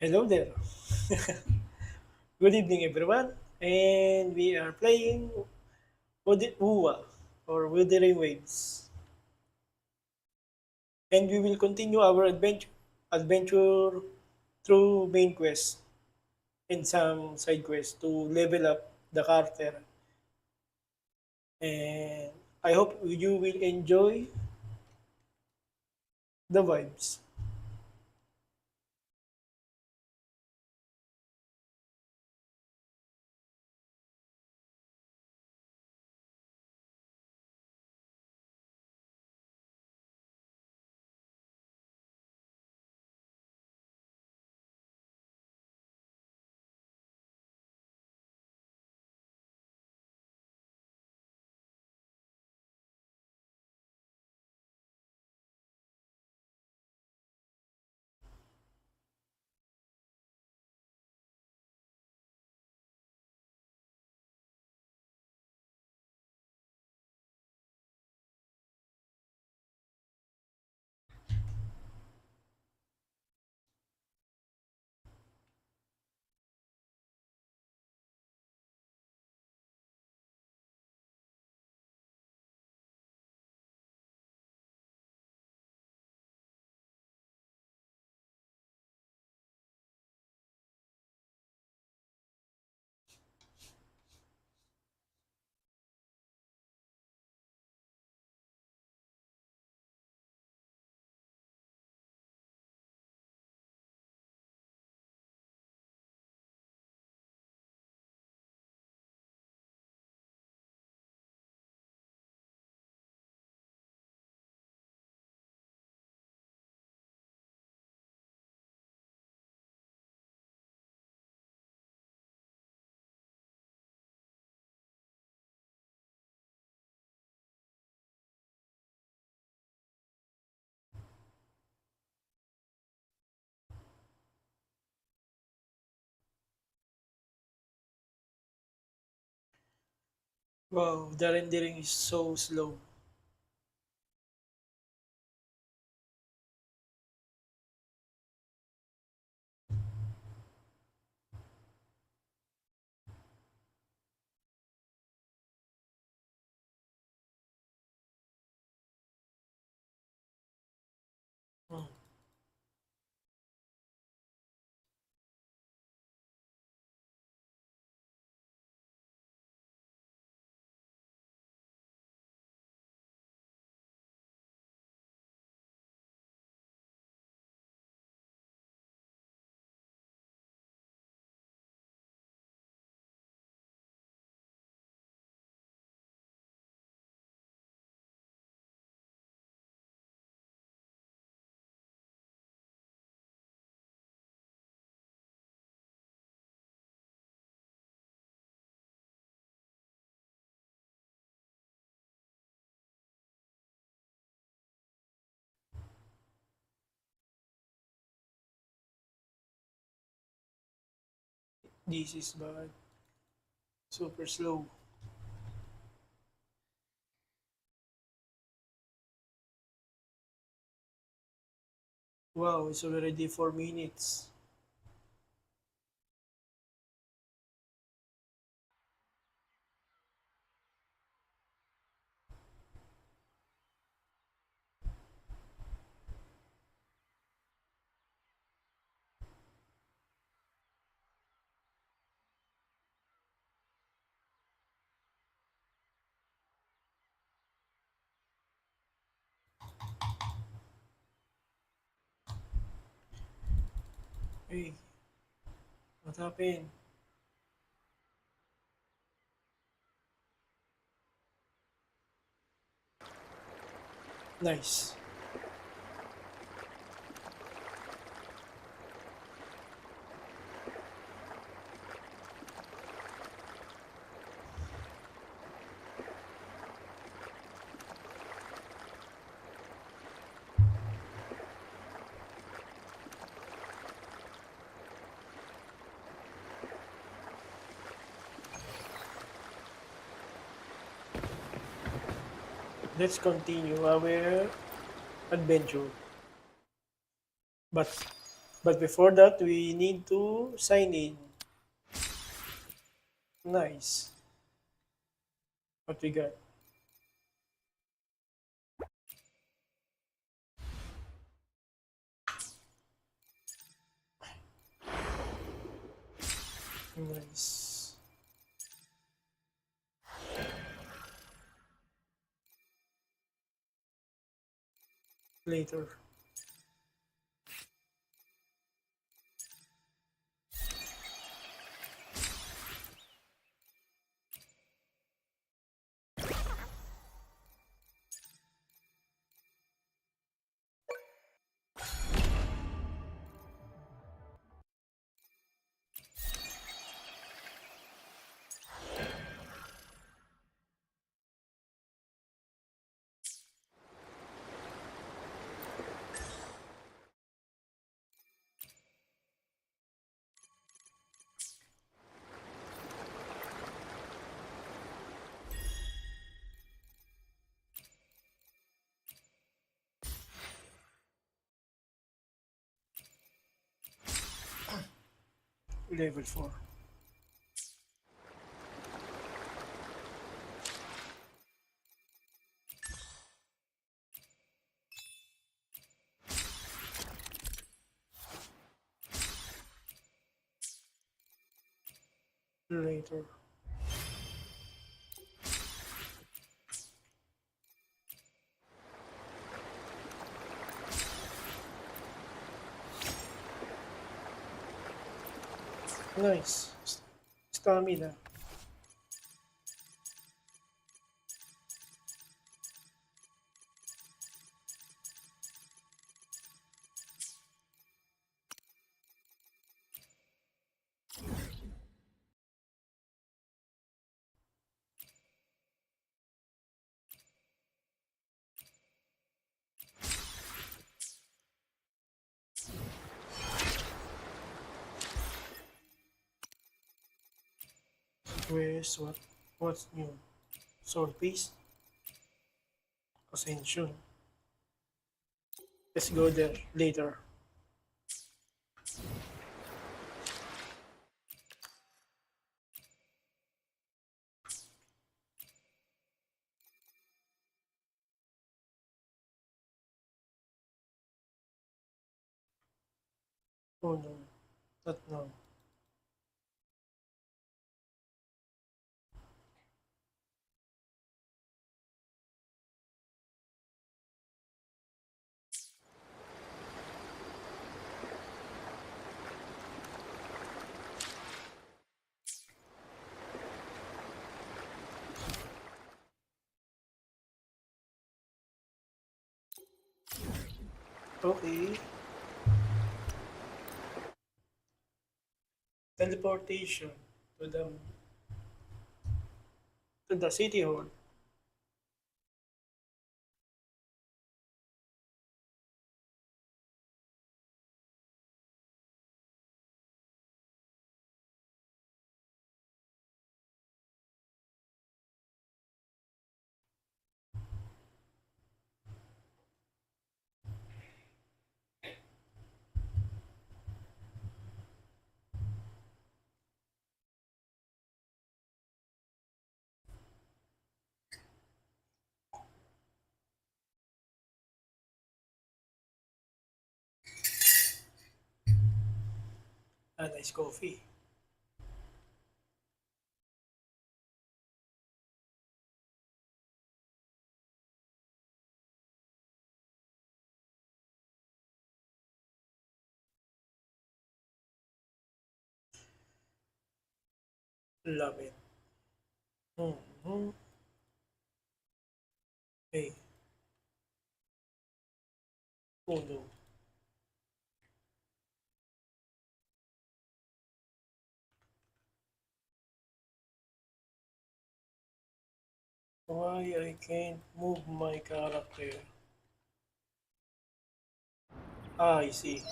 Hello there. Good evening, everyone. And we are playing Uwa or Wuthering Waves. And we will continue our adventure through main quest and some side quests to level up the character. And I hope you will enjoy the vibes. Wow, the rendering is so slow. Hmm. This is bad. Super slow. Wow, it's already 4 minutes. Hey, what happened? Nice. Let's continue our adventure. But But before that, we need to sign in. Nice. What we got? Nice. Later. Level 4. Later. Nice. Stamina. Where's what? What's new? Sword piece? Ascension. Let's go there later. Oh no, not now. Okay. Teleportation to the city hall. A nice coffee. Love it. Mm-hmm. Hey, oh no. Why I can't move my character? Ah, I see.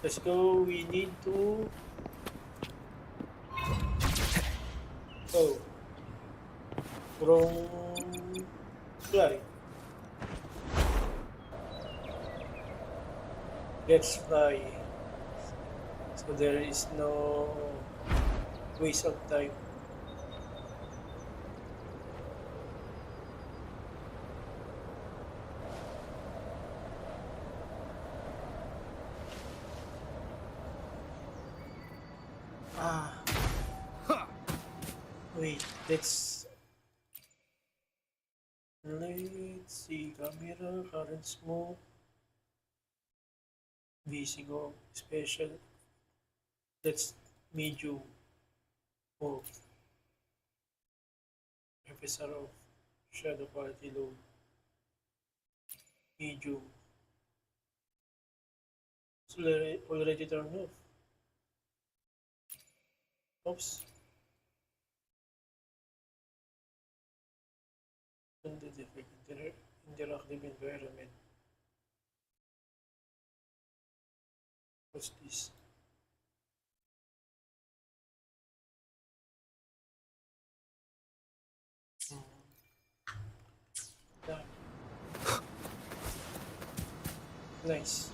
Let's go. We need to. Oh, wrong fly. Let's fly. So there is no waste of time. Ah, wait. Let's see. Camera, current smoke, VC go special. Let's medium off. FSR off. Shadow quality low. Medium. It's already turned off. Oops. And the defect interactive environment. What's this? Yeah. Nice.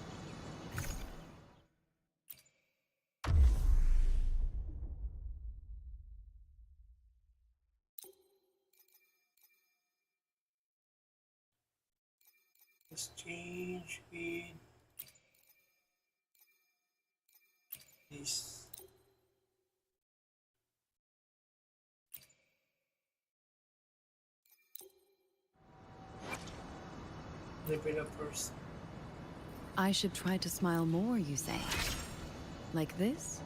Let's change with this. Level up first. I should try to smile more, you say? Like this?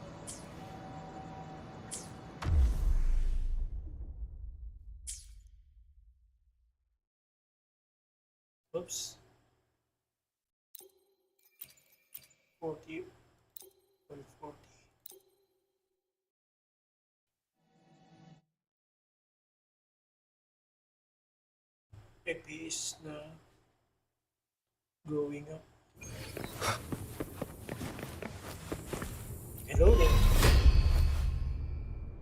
Oops. 40. 40. FPS na going up. Hello there.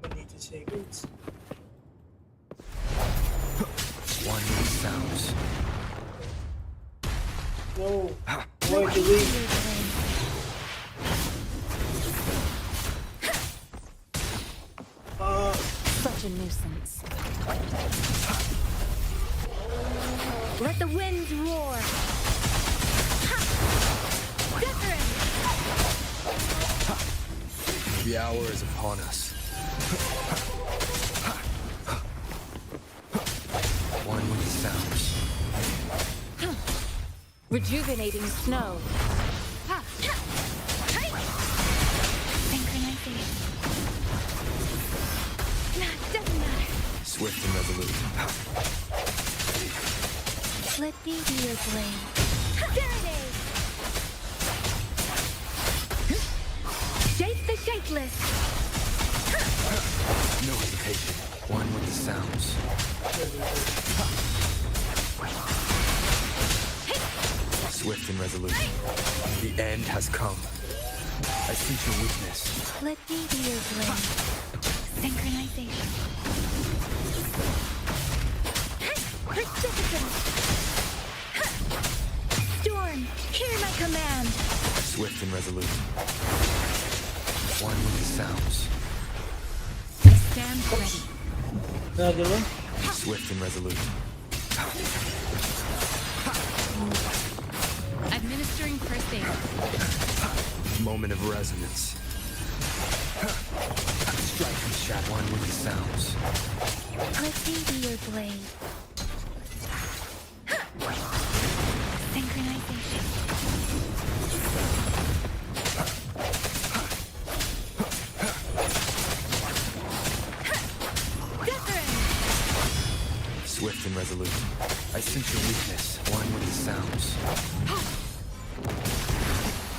180 seconds. One sounds. No. Why do we? Such a nuisance. Let the winds roar. Wuthering! The hour is upon us. One with the sounds. Rejuvenating snow. Synchronization. Doesn't matter. Swift and resolute. Let me be your blade. Serenade! Shape the shapeless. No hesitation. One with the sounds. Swift and resolute. The end has come. I sense your weakness. Let me be your blade. Synchronization. Precipitant. Storm, hear my command. Swift and resolute. One with the sounds. I stand ready. Another one? Swift and resolute. Administering first aid. Moment of resonance. Strike and shatter. One with the sounds. Let me be your blade. Synchronization. Wuthering! Swift and resolute. I sense your weakness. One with the sounds.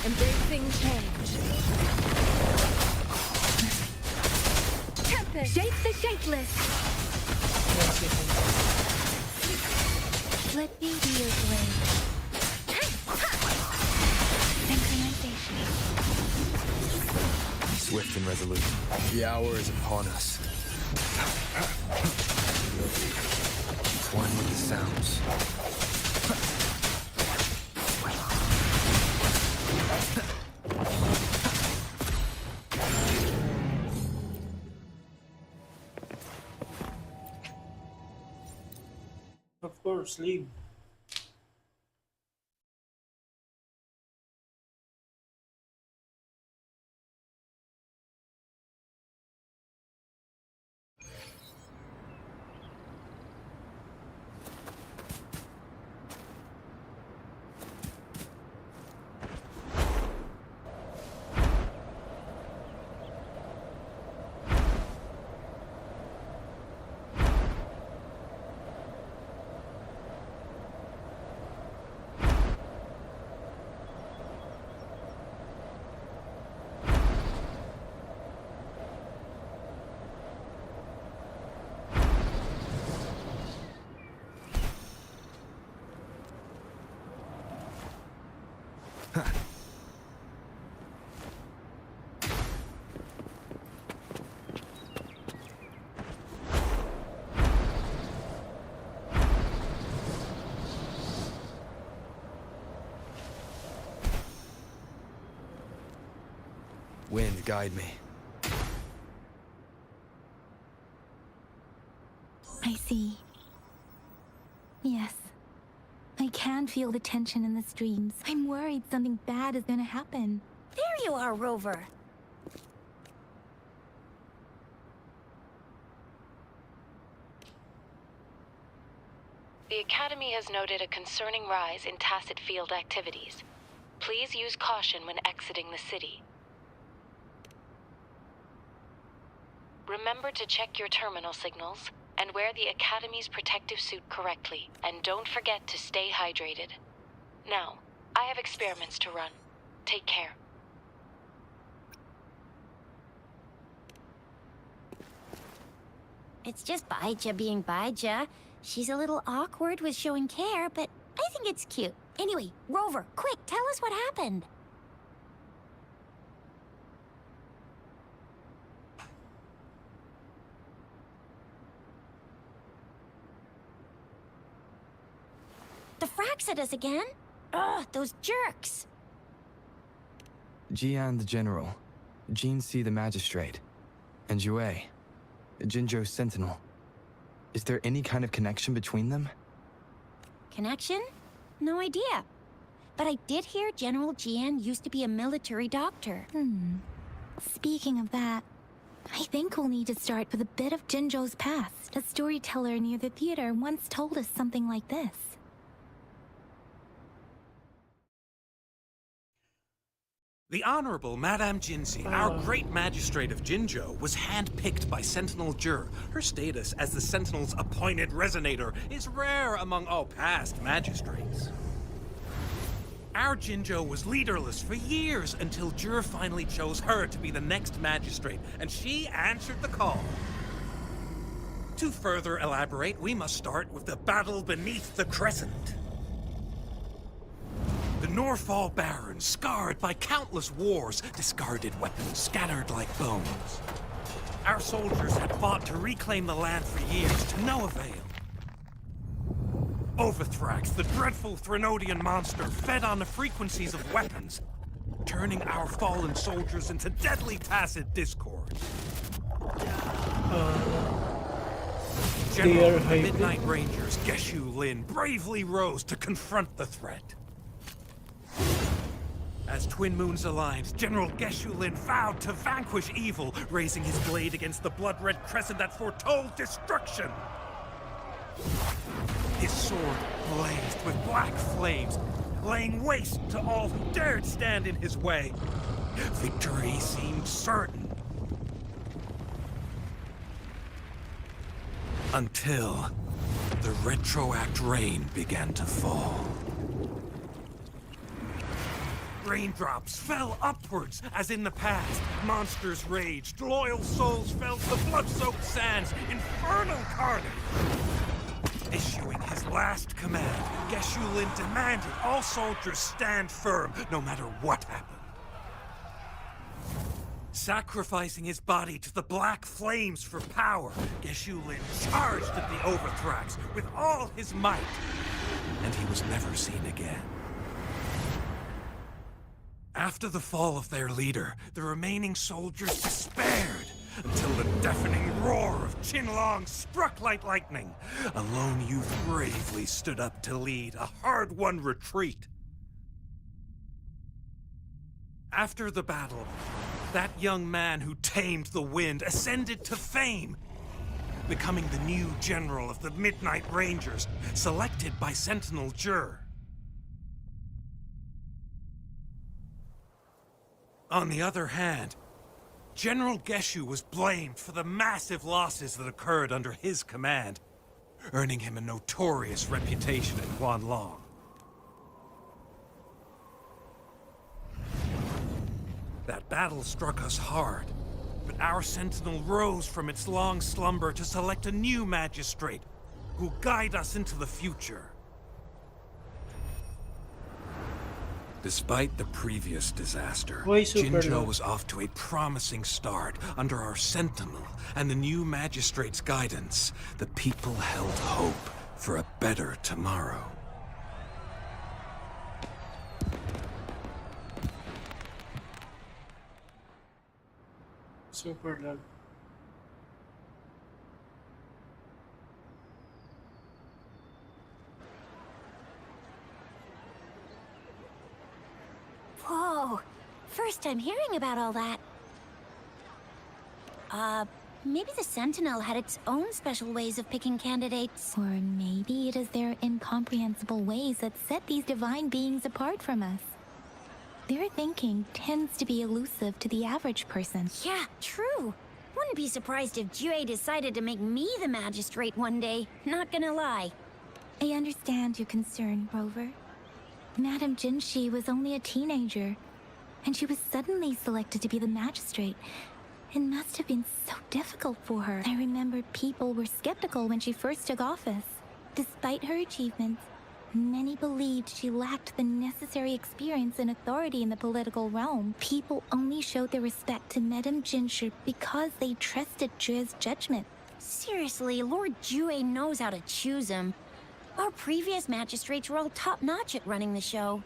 Embracing change. Tempest! Shape the shapeless! Let me be your blade. Synchronization. Swift and resolute. The hour is upon us. One with the sounds. Of course, leave. Wind, guide me. I see. Yes. I can feel the tension in the streams. I'm worried something bad is gonna happen. There you are, Rover. The Academy has noted a concerning rise in tacit field activities. Please use caution when exiting the city. Remember to check your terminal signals and wear the Academy's protective suit correctly. And don't forget to stay hydrated. Now, I have experiments to run. Take care. It's just Baija being Baija. She's a little awkward with showing care, but I think it's cute. Anyway, Rover, quick, tell us what happened. The Fraxidus again? Ugh, those jerks! Jian the General, Jean C the Magistrate, and Yue, Jinzhou's Sentinel. Is there any kind of connection between them? Connection? No idea. But I did hear General Jian used to be a military doctor. Speaking of that, I think we'll need to start with a bit of Jinzhou's past. A storyteller near the theater once told us something like this. The Honorable Madame Jinzi, our great magistrate of Jinzhou, was handpicked by Sentinel Jur. Her status as the Sentinel's appointed resonator is rare among all past magistrates. Our Jinzhou was leaderless for years until Jur finally chose her to be the next magistrate, and she answered the call. To further elaborate, we must start with the battle beneath the Crescent. The Norfall Barons, scarred by countless wars, discarded weapons scattered like bones. Our soldiers had fought to reclaim the land for years, to no avail. Overthrax, the dreadful Threnodian monster, fed on the frequencies of weapons, turning our fallen soldiers into deadly tacit discord. General of the Midnight Rangers, Geshu Lin, bravely rose to confront the threat. As Twin Moons aligned, General Geshu Lin vowed to vanquish evil, raising his blade against the blood-red crescent that foretold destruction. His sword blazed with black flames, laying waste to all who dared stand in his way. Victory seemed certain. Until the retroact rain began to fall. Raindrops fell upwards, as in the past. Monsters raged, loyal souls fell to the blood-soaked sands, infernal carnage. Issuing his last command, Geshu Lin demanded all soldiers stand firm, no matter what happened. Sacrificing his body to the black flames for power, Geshu Lin charged at the Overthrax with all his might, and he was never seen again. After the fall of their leader, the remaining soldiers despaired until the deafening roar of Qinlong struck like lightning. A lone youth bravely stood up to lead a hard-won retreat. After the battle, that young man who tamed the wind ascended to fame, becoming the new general of the Midnight Rangers, selected by Sentinel Jur. On the other hand, General Geshu was blamed for the massive losses that occurred under his command, earning him a notorious reputation in Guanlong. That battle struck us hard, but our sentinel rose from its long slumber to select a new magistrate who'll guide us into the future. Despite the previous disaster, Why super Jinzhou low? was off to a promising start under our sentinel and the new magistrate's guidance. The people held hope for a better tomorrow. Super lag. Whoa, first time hearing about all that. Maybe the Sentinel had its own special ways of picking candidates. Or maybe it is their incomprehensible ways that set these divine beings apart from us. Their thinking tends to be elusive to the average person. Yeah, true. Wouldn't be surprised if Jue decided to make me the magistrate one day. Not gonna lie. I understand your concern, Rover. Madame Jinshi was only a teenager, and she was suddenly selected to be the magistrate. It must have been so difficult for her. I remember people were skeptical when she first took office. Despite her achievements, many believed she lacked the necessary experience and authority in the political realm. People only showed their respect to Madame Jinshi because they trusted Jue's judgment. Seriously, Lord Jue knows how to choose him. Our previous magistrates were all top-notch at running the show.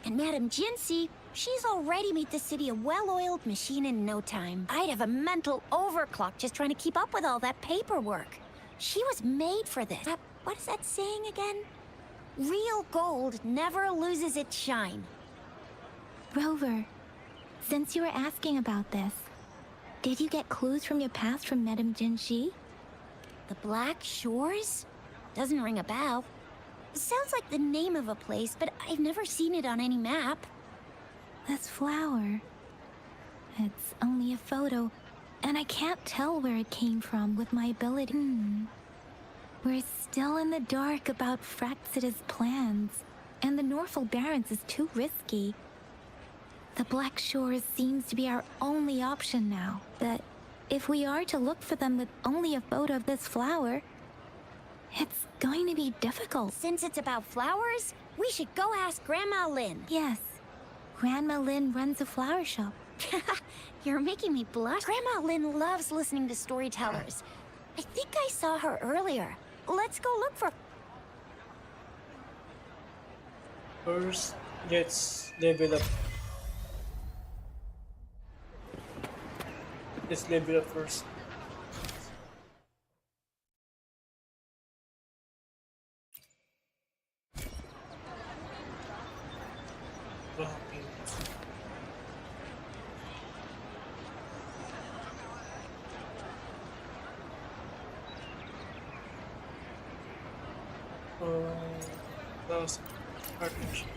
And Madame Jinsi, she's already made the city a well-oiled machine in no time. I'd have a mental overclock just trying to keep up with all that paperwork. She was made for this. What is that saying again? Real gold never loses its shine. Rover, since you were asking about this, did you get clues from your past from Madame Jinshi? The Black Shores? Doesn't ring a bell. Sounds like the name of a place, but I've never seen it on any map. This flower. It's only a photo, and I can't tell where it came from with my ability. We're still in the dark about Fraxita's plans, and the Norfolk Barrens is too risky. The Black Shores seems to be our only option now, but if we are to look for them with only a photo of this flower, it's going to be difficult. Since it's about flowers, we should go ask Grandma Lynn. Yes, Grandma Lynn runs a flower shop. You're making me blush. Grandma Lynn loves listening to storytellers. I think I saw her earlier. Let's go look for... First, let's level up. Let's level up first. That's partnership.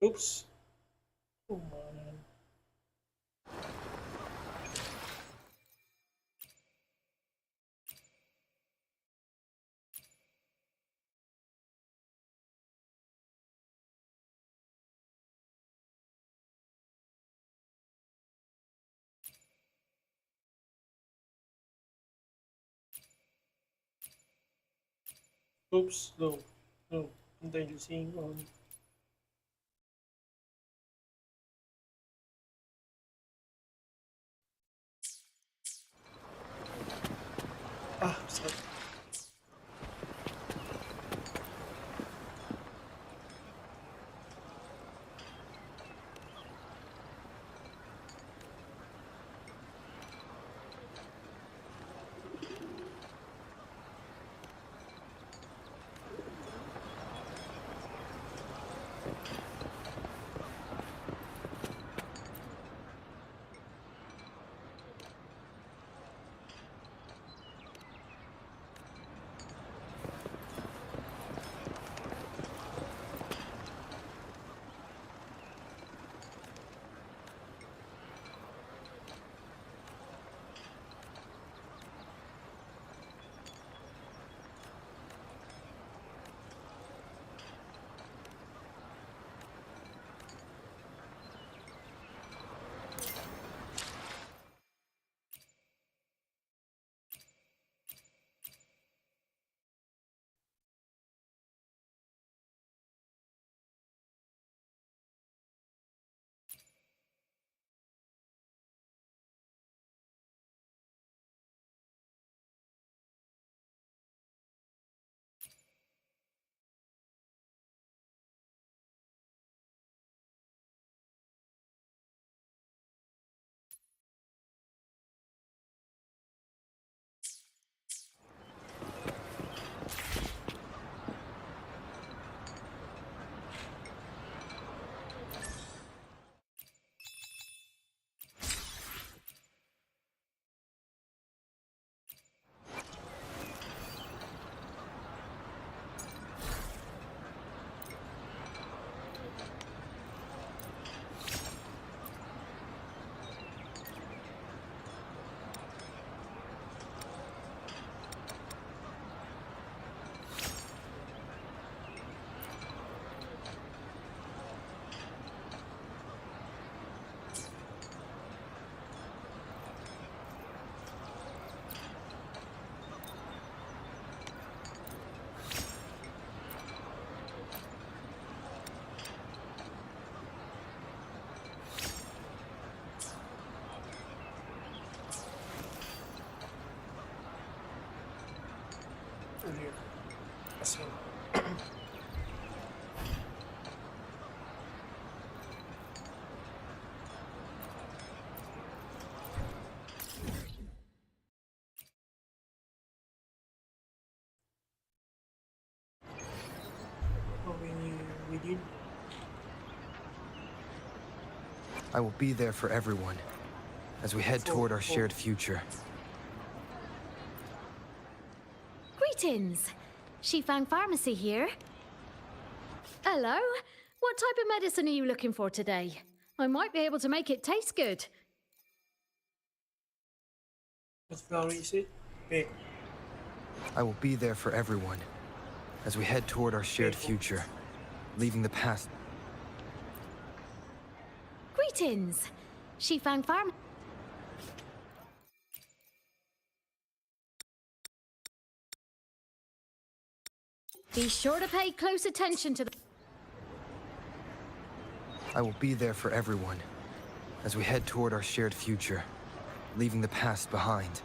Oops. Oh man. Oops, no. No. Antay using on Ah, sorry. Earlier. Kasi, oh, we did. I will be there for everyone as we head toward our shared future. Greetings! Shifang Pharmacy here. Hello? What type of medicine are you looking for today? I might be able to make it taste good. What flower is it? Pink. I will be there for everyone as we head toward our shared future, leaving the past. Greetings! Shifang Pharmacy. Be sure to pay close attention to the... I will be there for everyone as we head toward our shared future, leaving the past behind.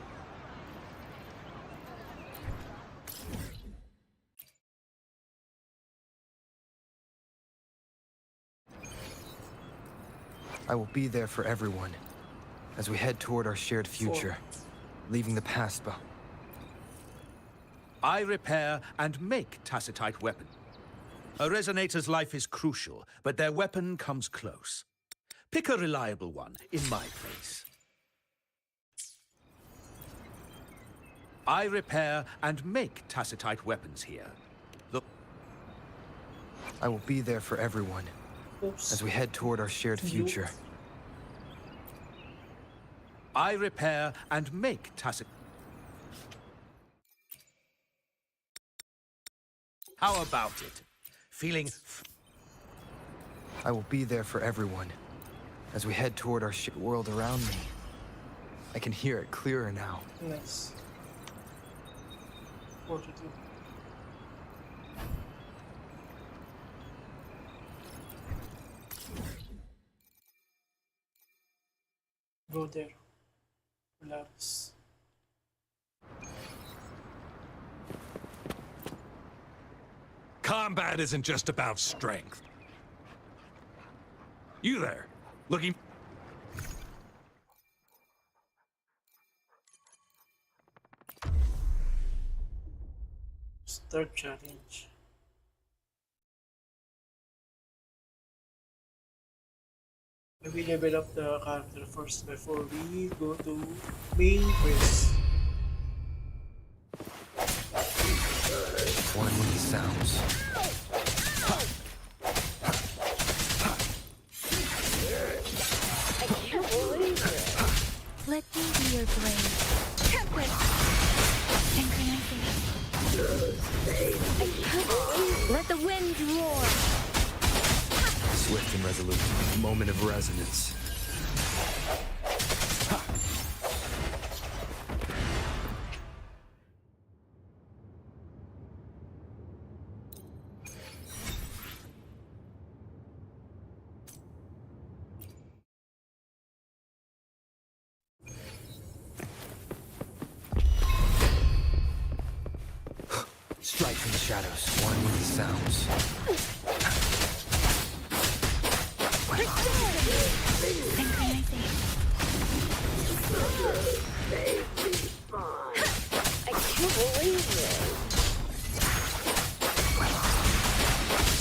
I will be there for everyone as we head toward our shared future, leaving the past behind. I repair and make tacitite weapon. A resonator's life is crucial, but their weapon comes close. Pick a reliable one in my place. I repair and make tacitite weapons here. Look. I will be there for everyone Oops. as we head toward our shared future. I repair and make tacit. How about it? Feeling... I will be there for everyone as we head toward our world around me. I can hear it clearer now. Nice. 42. Go there. Polaris. Combat isn't just about strength. You there, looking... Start challenge. We level up the character first before we go to main quest. One with the sounds. Let me be your blade. Synchronizing. Let the wind roar. Swift and resolute. Moment of resonance. Strike from the shadows. One with the sounds.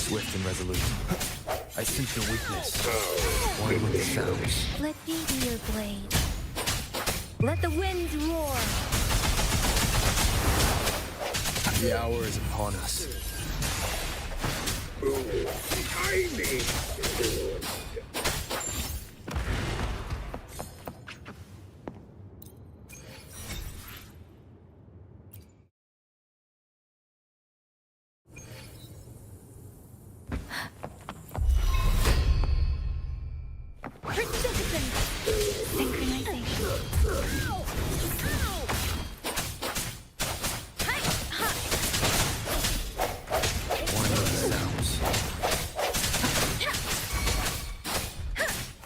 Swift and resolute. I sense your weakness. One with the sounds. Let me be your blade. Let the wind roar. The hour is upon us. One with the sounds.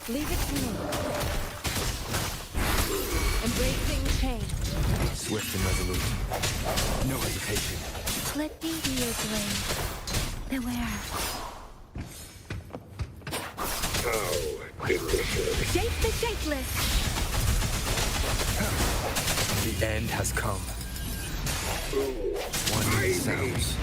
Leave it to me. Embracing change. Swift and resolute. No hesitation. Let me be your blade. Beware. Shape the shapeless. The end has come. One with the sounds.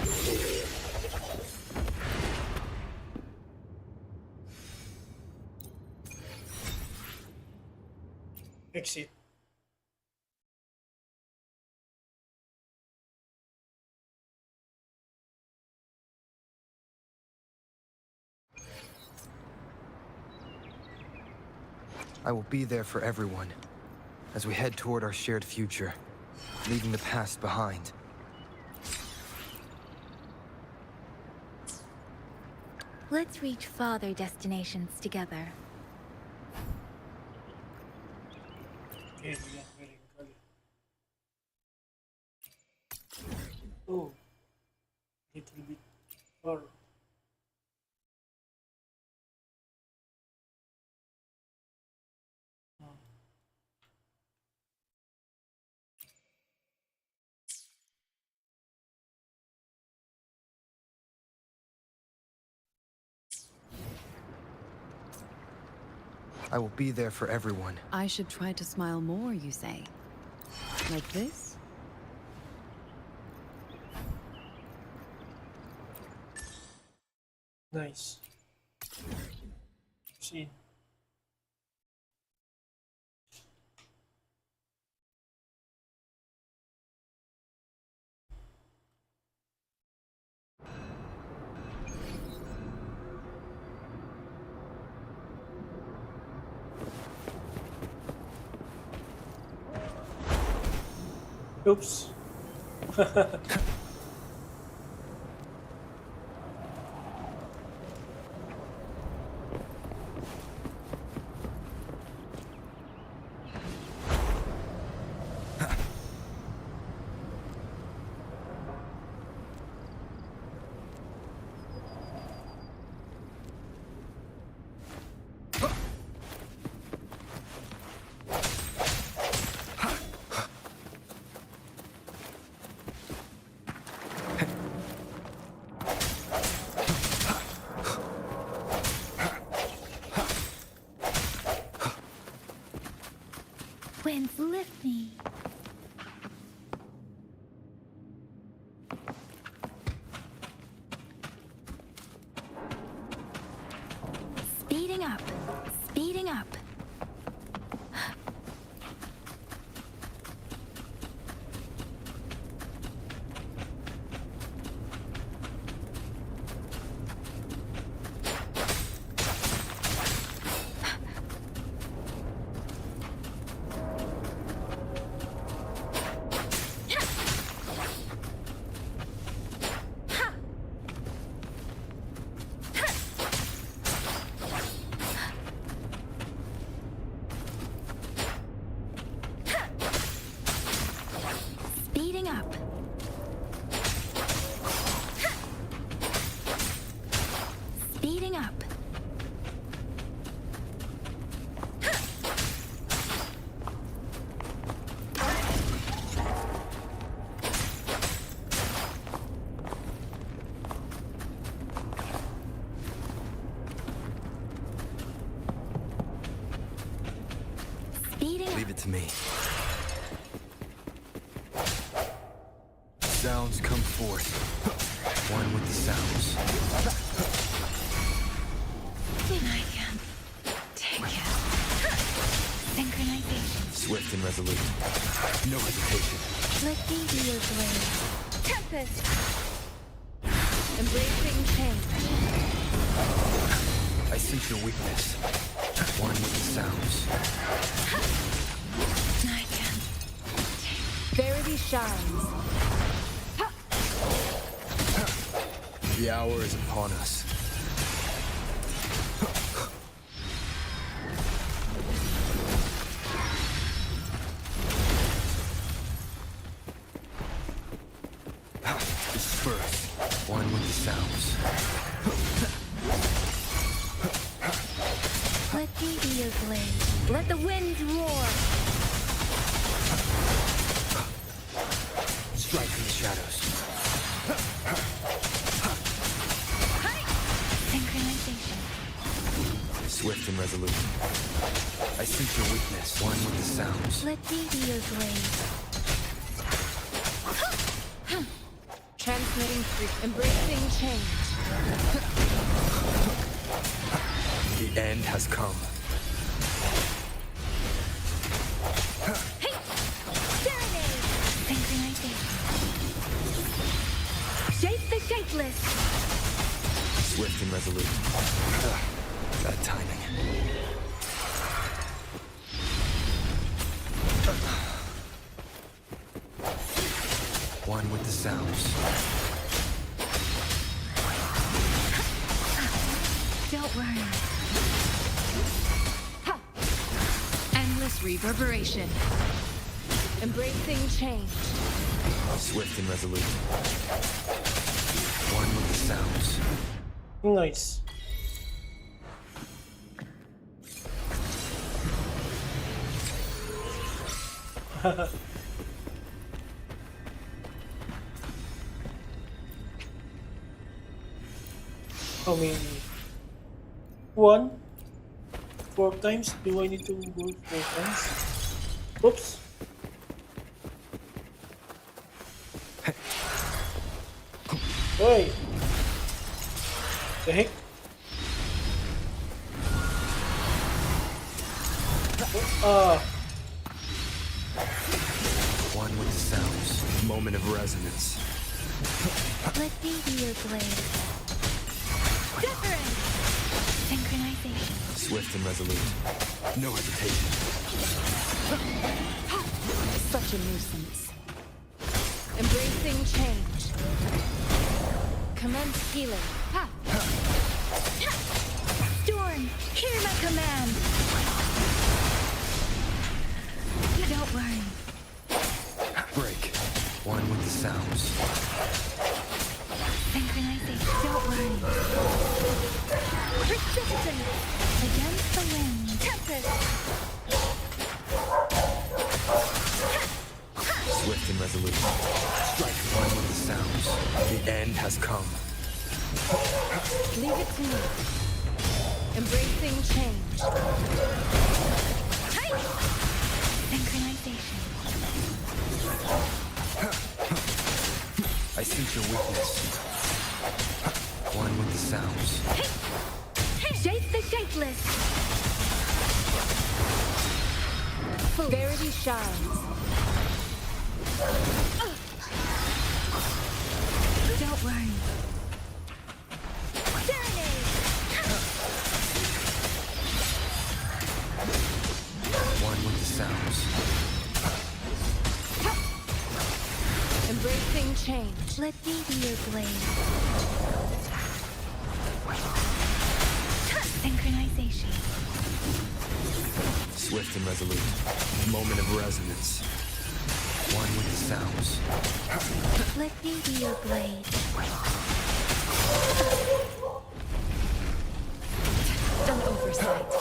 Exit. I will be there for everyone as we head toward our shared future, leaving the past behind. Let's reach farther destinations together. Okay, yeah, very good. Oh, little bit far. I will be there for everyone. I should try to smile more, you say? Like this? Nice. See. Oops. winds lift me. Speeding up, speeding up. Speeding up. Speeding up. Speeding up. Leave it to me. Sounds come forth. One with the sounds. I can take it. Synchronization. Swift and resolute. No hesitation. Let me be your blade. Tempest! Embracing change. I sense your weakness. One with the sounds. I can. Verity shines. The hour is upon us. Disperse. One with the sounds. Let me be your blade. Let the winds roar. Strike from the shadows. Synchronization. Swift and resolute. I sense your weakness. One with the sounds. Let me be your blade. Transmitting freak. Embracing change. The end has come. Hey! Serenade! Synchronization. Shape the shapeless. Swift and resolute. Bad timing. One with the sounds. Don't worry. Endless reverberation. Embracing change. Swift and resolute. One with the sounds. Nice. How many? 1? 4 times? Do I need to go 4 times? Oops. Oi! The heck? One with the sounds. Moment of resonance. Let me be your blade. Different! Synchronization. Swift and resolute. No hesitation. Such a nuisance. Embracing change. Commence healing. Storm, hear my command. Don't worry. Break. One with the sounds. Synchronization. Don't worry. Precipitant! Against the wind. Tempest! Swift and resolute. Strike one with the sounds. The end has come. Leave it to me. Embracing change. Synchronization. your weakness. One with the sounds. Shape the shapeless. Verity shines. Don't worry. One with the sounds. Embracing change. Let me be your blade. Synchronization. Swift and resolute. Moment of resonance. One with the sounds. Let me be your blade. An oversight.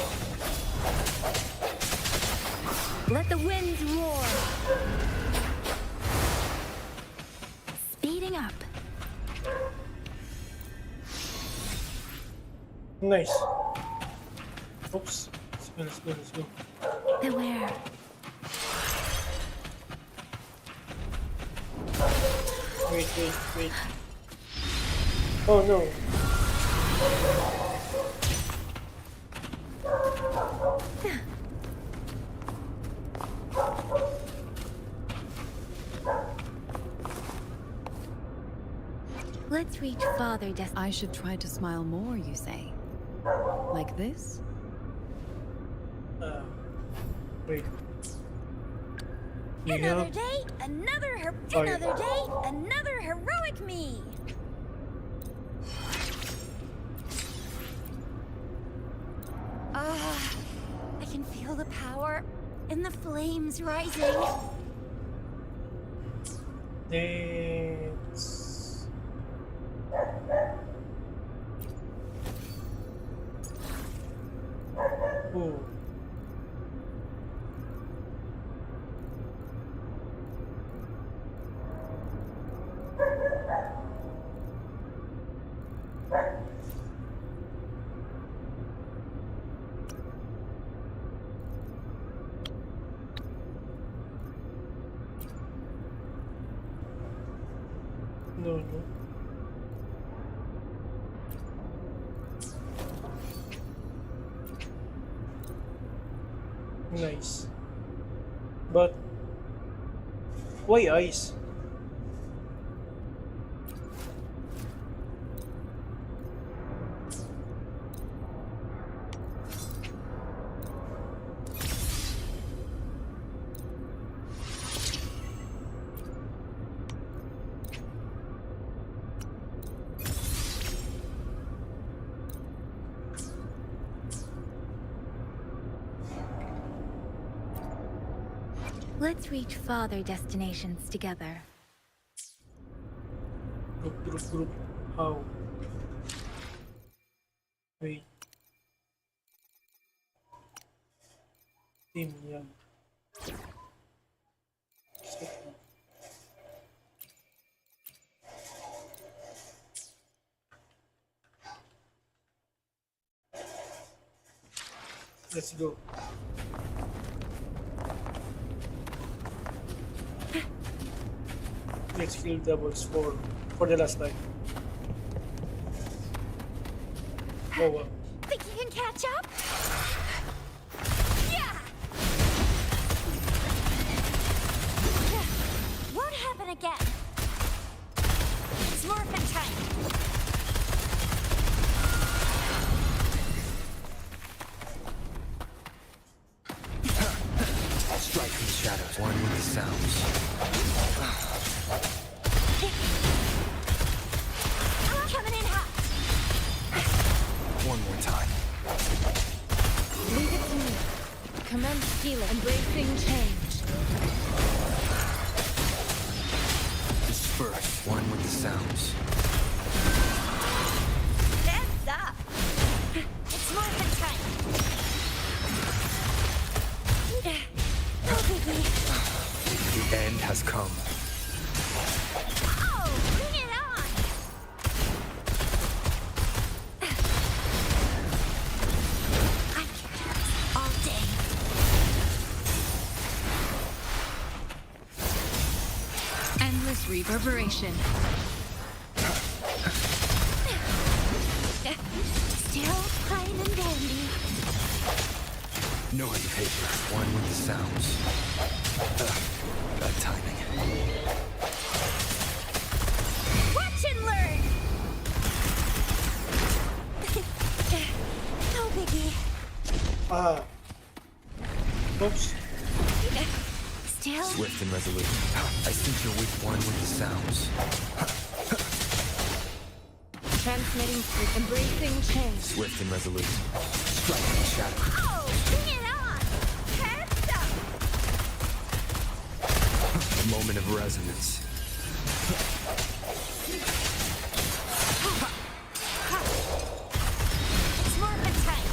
Let the winds roar. Speeding up. Nice. Oops. Let's go, let's go. Beware. Wait. Oh no. Let's reach Father I should try to smile more, you say? Like this? Wait. Another day, another Fire. another heroic me. I can feel the power and the flames rising. Dance. Oh. No. Nice. But why ice? Let's reach farther destinations together. Group. How? Wait. Team, yeah. Let's go. Let's kill doubles for the last time. Oh wow. Think you can catch up? Yeah! Won't happen again. It's morphin' time. Strike from the shadows. One with the sounds. I'm coming in hot. One more time. Leave it to me. Commence healing. Embracing change. Disperse. One with the sounds. Heads up. It's morphin' time. No biggie. The end has come. Oh, bring it on! I can't all day. Endless reverberation. No hesitation. One with the sounds. Bad timing. Watch and learn! No biggie. Ah. Oops. Still? Swift and resolute. I sense you're weak. One with the sounds. Transmitting through embracing change. Swift and resolute. Striking the shadow. Oh, bring it on! Heads up! Moment of resonance. It's more of a time.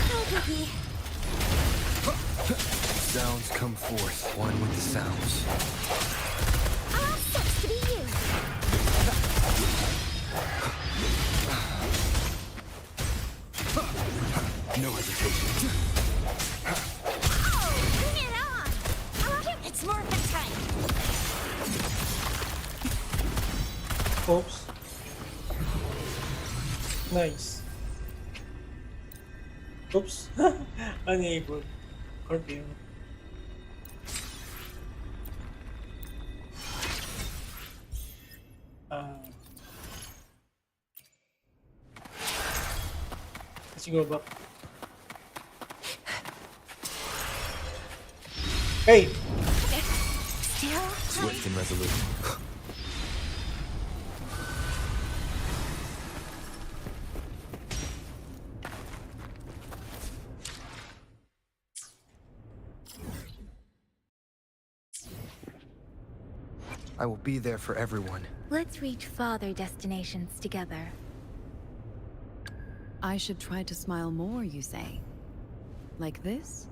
No biggie. Sounds come forth. One with the sounds. All sucks to be you. No hesitation. Oh, bring it on! It's more of a time. Oops. Nice. Oops. Unable. Continue. Let's go back. Hey! Still? Swift and resolute. I will be there for everyone. Let's reach farther destinations together. I should try to smile more, you say? Like this?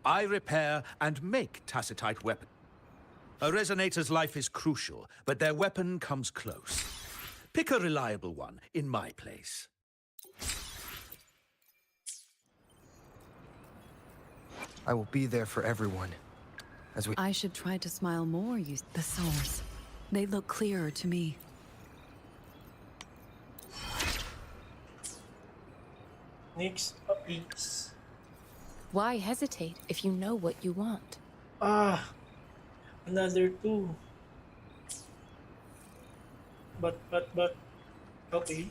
I repair and make Tacitite weapon. A resonator's life is crucial, but their weapon comes close. Pick a reliable one in my place. I will be there for everyone. As we... I should try to smile more, you... The source. They look clearer to me. Next up is... Why hesitate if you know what you want? Ah! Another two. But... Okay.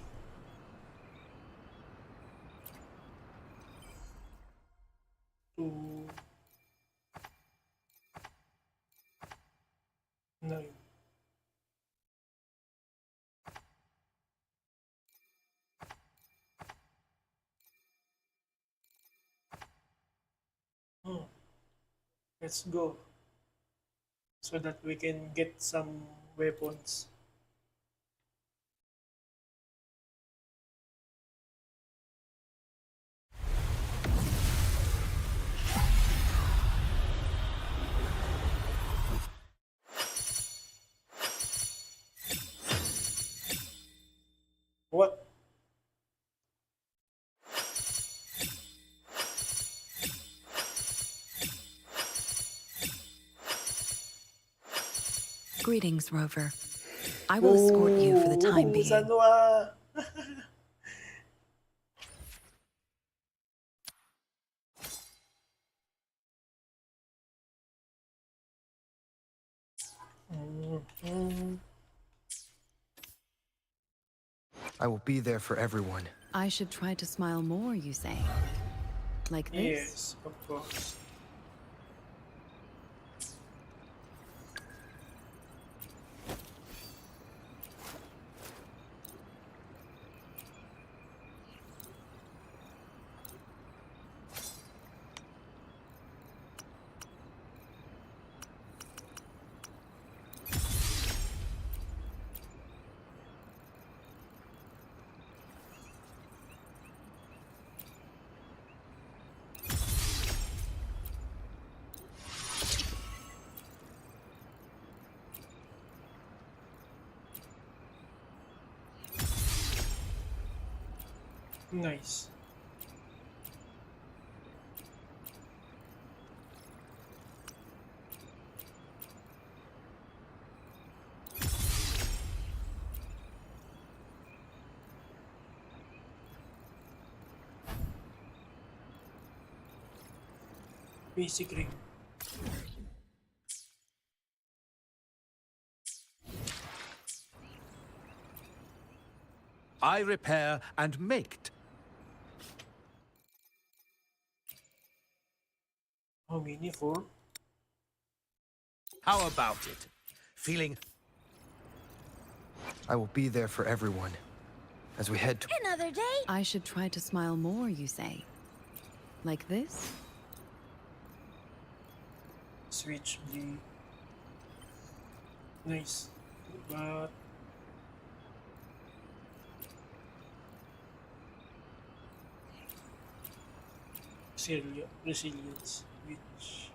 Two... 9. Let's go. So that we can get some weapons. What? Greetings, Rover. I will escort you for the time being. Sanwa. I will be there for everyone. I should try to smile more, you say? Like this? Yes, of course. Nice. Basic ring. I repair and make. How many? 4? How about it? Feeling I will be there for everyone as we head to. Another day? I should try to smile more, you say? Like this? Switch blade. Nice. But resilience, which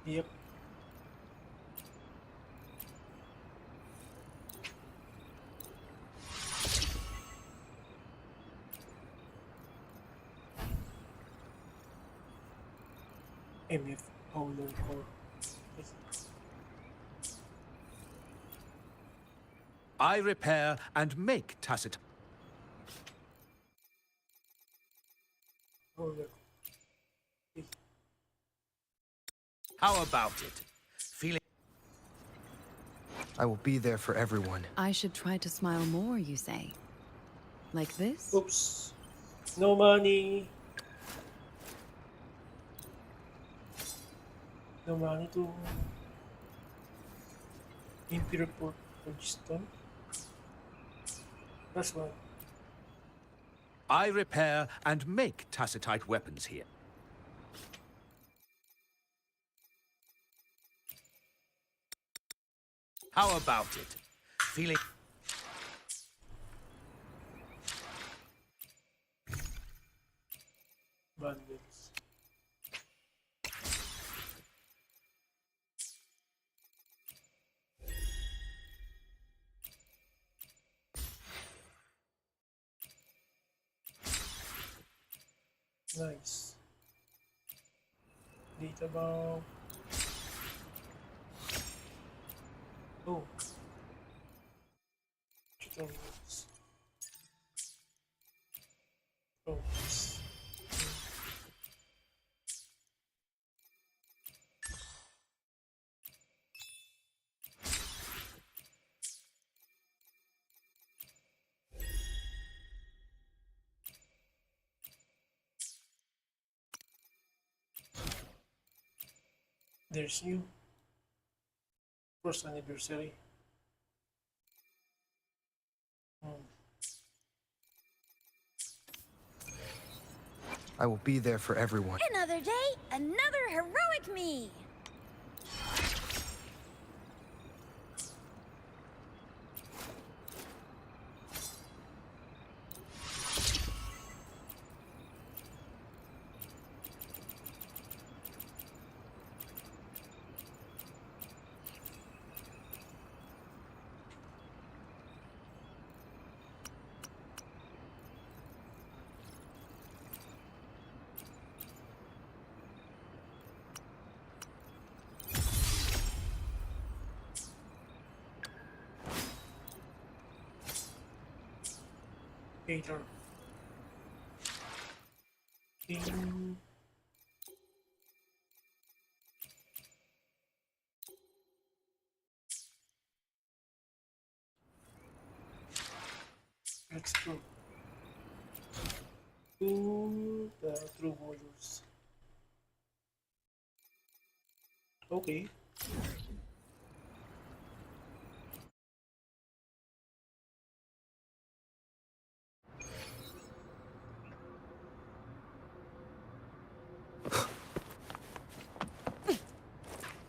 yep. MF Howler Core. I repair and make tacit. Howler. How about it? Feeling I will be there for everyone. I should try to smile more, you say? Like this? Oops. No money. No money to MP report Stone. That's one. I repair and make tacitite weapons here. How about it? Feeling Bundles. Nice. Data bomb. Oh. Tutorials. Oh, yes. There's you. First anniversary. I will be there for everyone. Another day, another heroic me! Hater. Ding. Let's go to the True Warriors. Okay.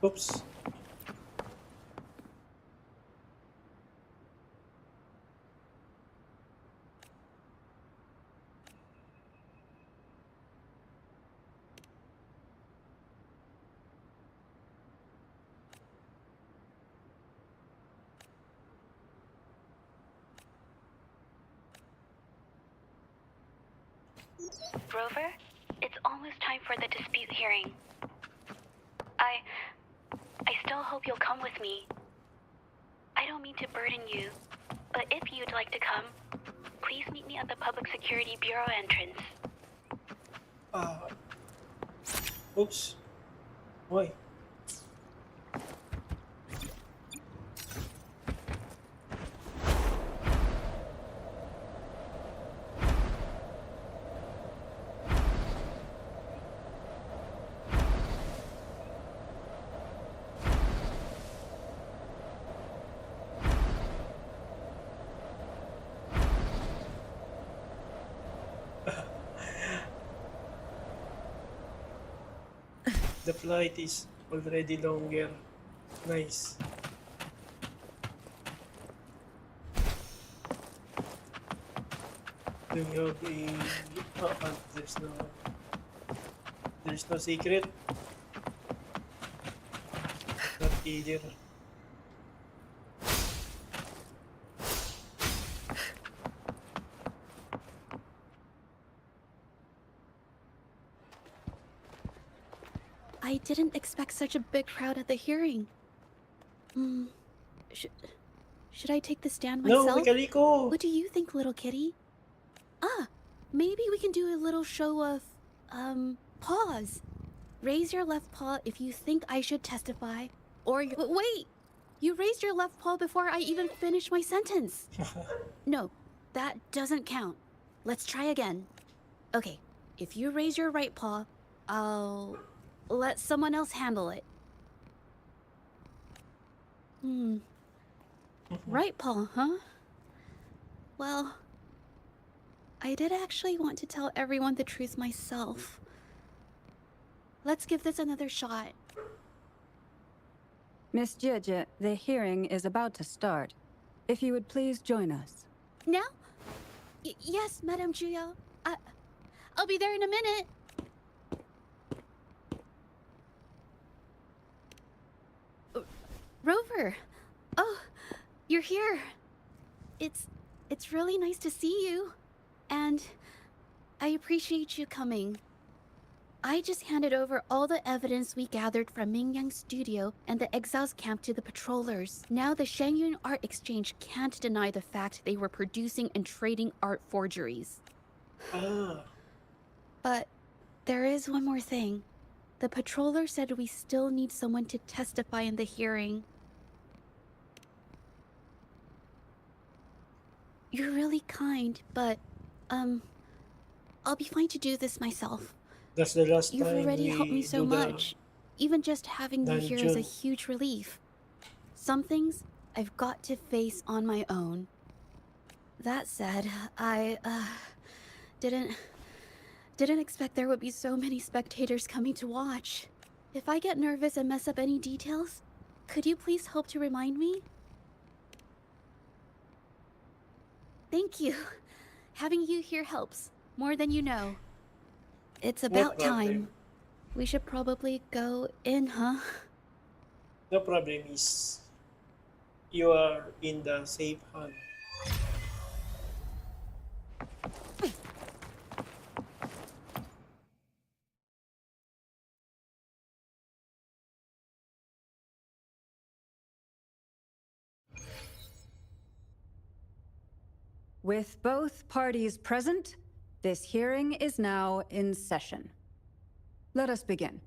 Oops. Rover, it's almost time for the dispute hearing. I still hope you'll come with me. I don't mean to burden you, but if you'd like to come, please meet me at the Public Security Bureau entrance. Oops. Why? The flight is already longer. Nice. Do you have a... There's no secret. Not either. I didn't expect such a big crowd at the hearing. Should I take the stand myself? No, Mikarico! What do you think, little kitty? Maybe we can do a little show of, paws. Raise your left paw if you think I should testify, or wait! You raised your left paw before I even finished my sentence. No, that doesn't count. Let's try again. Okay, if you raise your right paw, I'll let someone else handle it. Right paw, huh? Well, I did actually want to tell everyone the truth myself. Let's give this another shot. Miss Jeje, the hearing is about to start. If you would please join us. Now? Yes, Madame Juyo. I'll be there in a minute. Rover. Oh, you're here. It's really nice to see you. And I appreciate you coming. I just handed over all the evidence we gathered from Mingyang's studio and the exiles camp to the patrollers. Now the Shangyun Art Exchange can't deny the fact they were producing and trading art forgeries. But there is one more thing. The patroller said we still need someone to testify in the hearing. You're really kind, but, I'll be fine to do this myself. That's the last You've time already helped me so do the much. Even just having you here is a dungeon. huge relief. Some things I've got to face on my own. That said, I, didn't expect there would be so many spectators coming to watch. If I get nervous and mess up any details, could you please help to remind me? Thank you. Having you here helps, more than you know. It's about time. We should probably go in, huh? No problem, miss. You are in the safe hand. With both parties present, this hearing is now in session. Let us begin.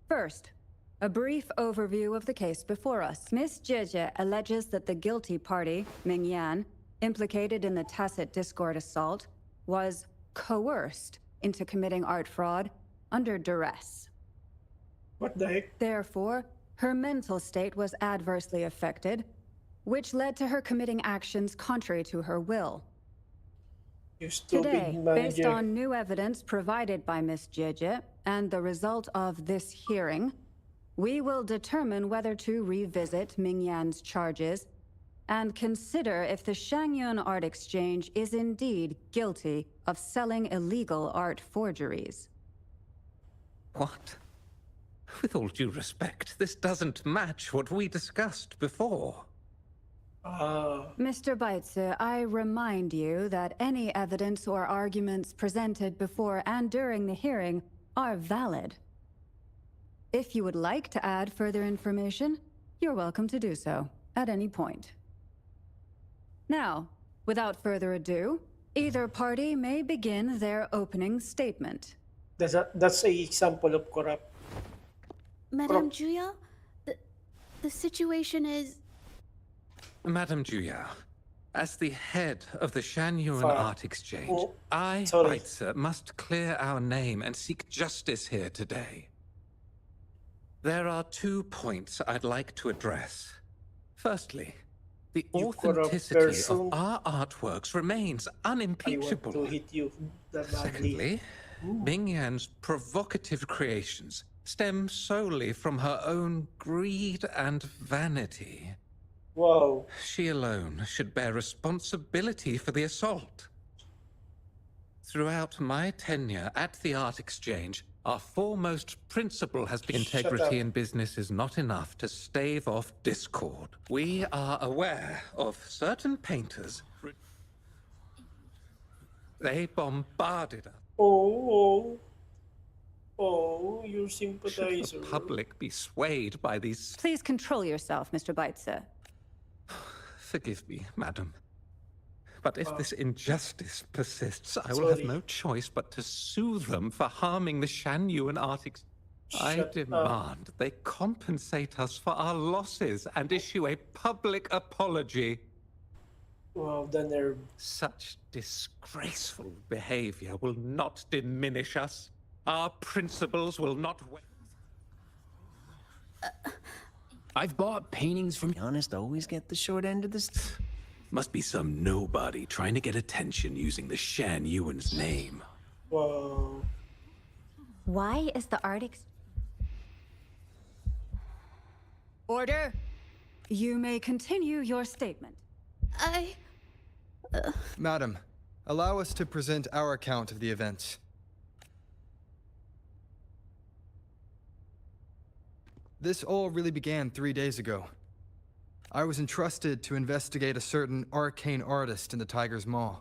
First, a brief overview of the case before us. Miss Jeje alleges that the guilty party, Mingyan, implicated in the tacit discord assault, was coerced into committing art fraud under duress. What the heck? Therefore, her mental state was adversely affected, which led to her committing actions contrary to her will. You stupid Today, manager. based on new evidence provided by Miss Jeje and the result of this hearing, we will determine whether to revisit Mingyan's charges and consider if the Shangyun Art Exchange is indeed guilty of selling illegal art forgeries. What? With all due respect, this doesn't match what we discussed before. Ah, Mr. Beitze, I remind you that any evidence or arguments presented before and during the hearing are valid. If you would like to add further information, you're welcome to do so at any point. Now, without further ado, either party may begin their opening statement. that's a example of Madame Juya, the situation is... Madame Juya, as the head of the Shanyuan Fuck. Art Exchange, Oh, I, sorry. Beitzer, must clear our name and seek justice here today. There are 2 points I'd like to address. Firstly, the You corrupt authenticity person. of our artworks remains I want unimpeachable. to hit you that badly. Secondly, Ming Yan's provocative creations stem solely from her own greed and vanity. Wow. She alone should bear responsibility for the assault. Throughout my tenure at the Art Exchange, our foremost principle has been Shut integrity up. in business is not enough to stave off discord. We are aware of certain painters. They bombarded us. Oh, you Should sympathizer. the public be swayed by these... Please control yourself, Mr. Beitze. Forgive me, madam. But if this injustice persists, I will have Sorry. no choice but to sue them for harming the Shanyuan Art I Shut demand they compensate us for our losses and issue a public apology. Wow, the nerve. Such disgraceful behavior will not diminish us. Our principles will not... I've bought paintings from... Honest, always get the short end of the stick. Must be some nobody trying to get attention using the Shan Yuan's name. Wow. Why is the art Order! You may continue your statement. Madam, allow us to present our account of the events. This all really began 3 days ago. I was entrusted to investigate a certain arcane artist in the Tiger's Maw.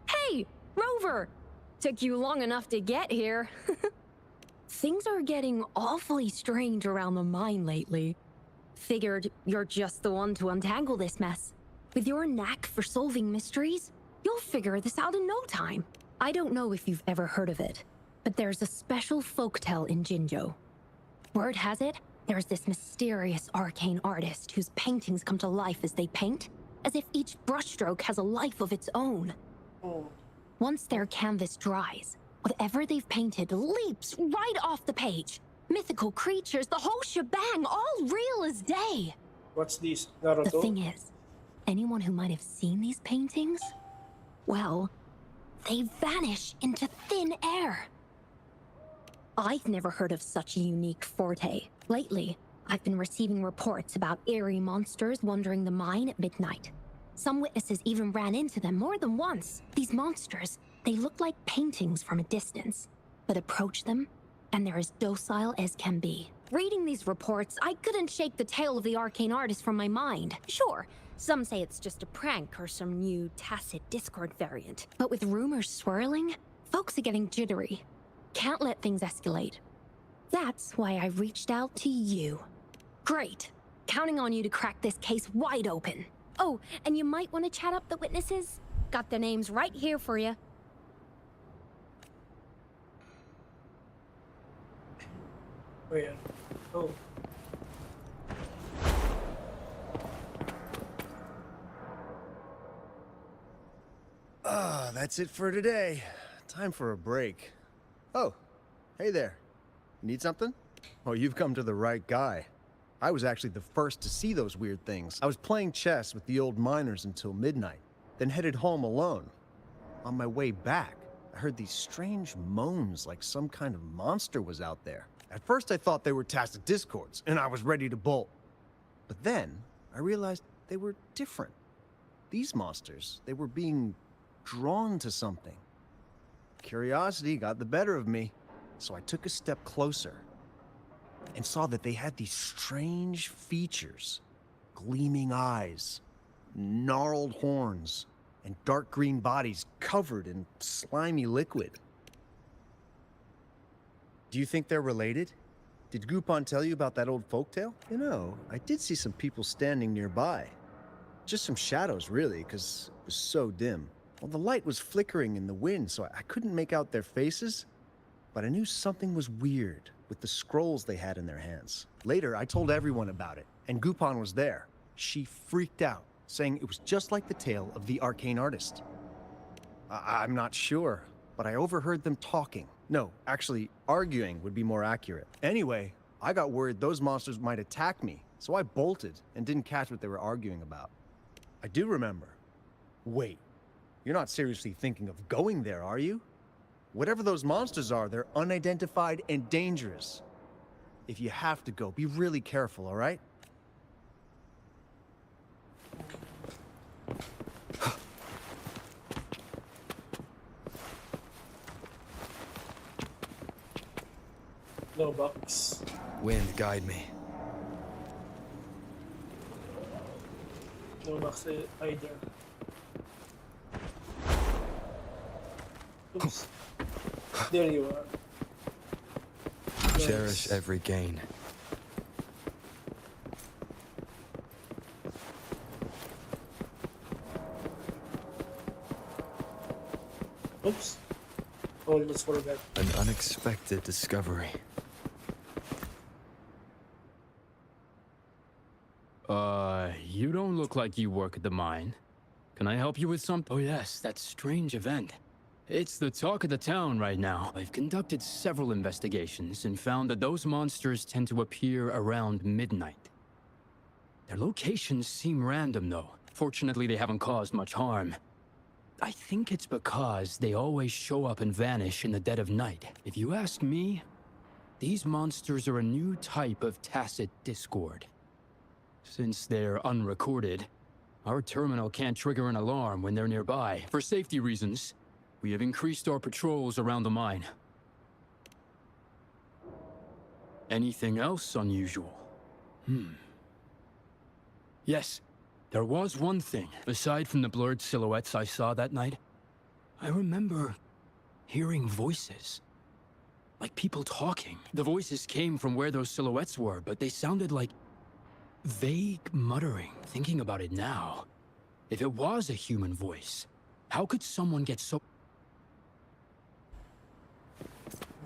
Hey, Rover! Took you long enough to get here. Things are getting awfully strange around the mine lately. Figured you're just the one to untangle this mess. With your knack for solving mysteries, you'll figure this out in no time. I don't know if you've ever heard of it, but there's a special folktale in Jinzhou. Word has it, there's this mysterious arcane artist whose paintings come to life as they paint, as if each brushstroke has a life of its own. Once their canvas dries, whatever they've painted leaps right off the page. Mythical creatures, the whole shebang, all real as day. What's this? Naruto? The thing is, anyone who might have seen these paintings, well, they vanish into thin air. I've never heard of such a unique forte. Lately, I've been receiving reports about eerie monsters wandering the mine at midnight. Some witnesses even ran into them more than once. These monsters, they look like paintings from a distance, but approach them, and they're as docile as can be. Reading these reports, I couldn't shake the tale of the arcane artist from my mind. Sure, some say it's just a prank or some new tacit Discord variant. But with rumors swirling, folks are getting jittery. Can't let things escalate. That's why I reached out to you. Great. Counting on you to crack this case wide open. Oh, and you might want to chat up the witnesses. Got their names right here for you. Where? Oh. That's it for today. Time for a break. Oh, hey there. Need something? Oh, you've come to the right guy. I was actually the first to see those weird things. I was playing chess with the old miners until midnight, then headed home alone. On my way back, I heard these strange moans like some kind of monster was out there. At first I thought they were Tacit Discords, and I was ready to bolt. But then, I realized they were different. These monsters, they were being drawn to something. Curiosity got the better of me, so I took a step closer and saw that they had these strange features. Gleaming eyes, gnarled horns, and dark green bodies covered in slimy liquid. Do you think they're related? Did Gupon tell you about that old folktale? You know, I did see some people standing nearby. Just some shadows, really, because it was so dim. Well, the light was flickering in the wind, so I couldn't make out their faces, but I knew something was weird with the scrolls they had in their hands. Later, I told everyone about it, and Gupon was there. She freaked out, saying it was just like the tale of the arcane artist. I'm not sure, but I overheard them talking. No, actually, arguing would be more accurate. Anyway, I got worried those monsters might attack me, so I bolted and didn't catch what they were arguing about. I do remember. Wait, you're not seriously thinking of going there, are you? Whatever those monsters are, they're unidentified and dangerous. If you have to go, be really careful, all right? No box. Wind, guide me. No box either. Oops. There you are. Cherish Nice. every gain. Oops. Almost forgot. An unexpected discovery. You don't look like you work at the mine. Can I help you with something? Oh yes, that strange event. It's the talk of the town right now. I've conducted several investigations and found that those monsters tend to appear around midnight. Their locations seem random though. Fortunately, they haven't caused much harm. I think it's because they always show up and vanish in the dead of night. If you ask me, these monsters are a new type of tacit discord. Since they're unrecorded, our terminal can't trigger an alarm when they're nearby. For safety reasons, we have increased our patrols around the mine. Anything else unusual? Yes, there was one thing. Aside from the blurred silhouettes I saw that night, I remember hearing voices. Like people talking. The voices came from where those silhouettes were, but they sounded like vague muttering. Thinking about it now, if it was a human voice, how could someone get so...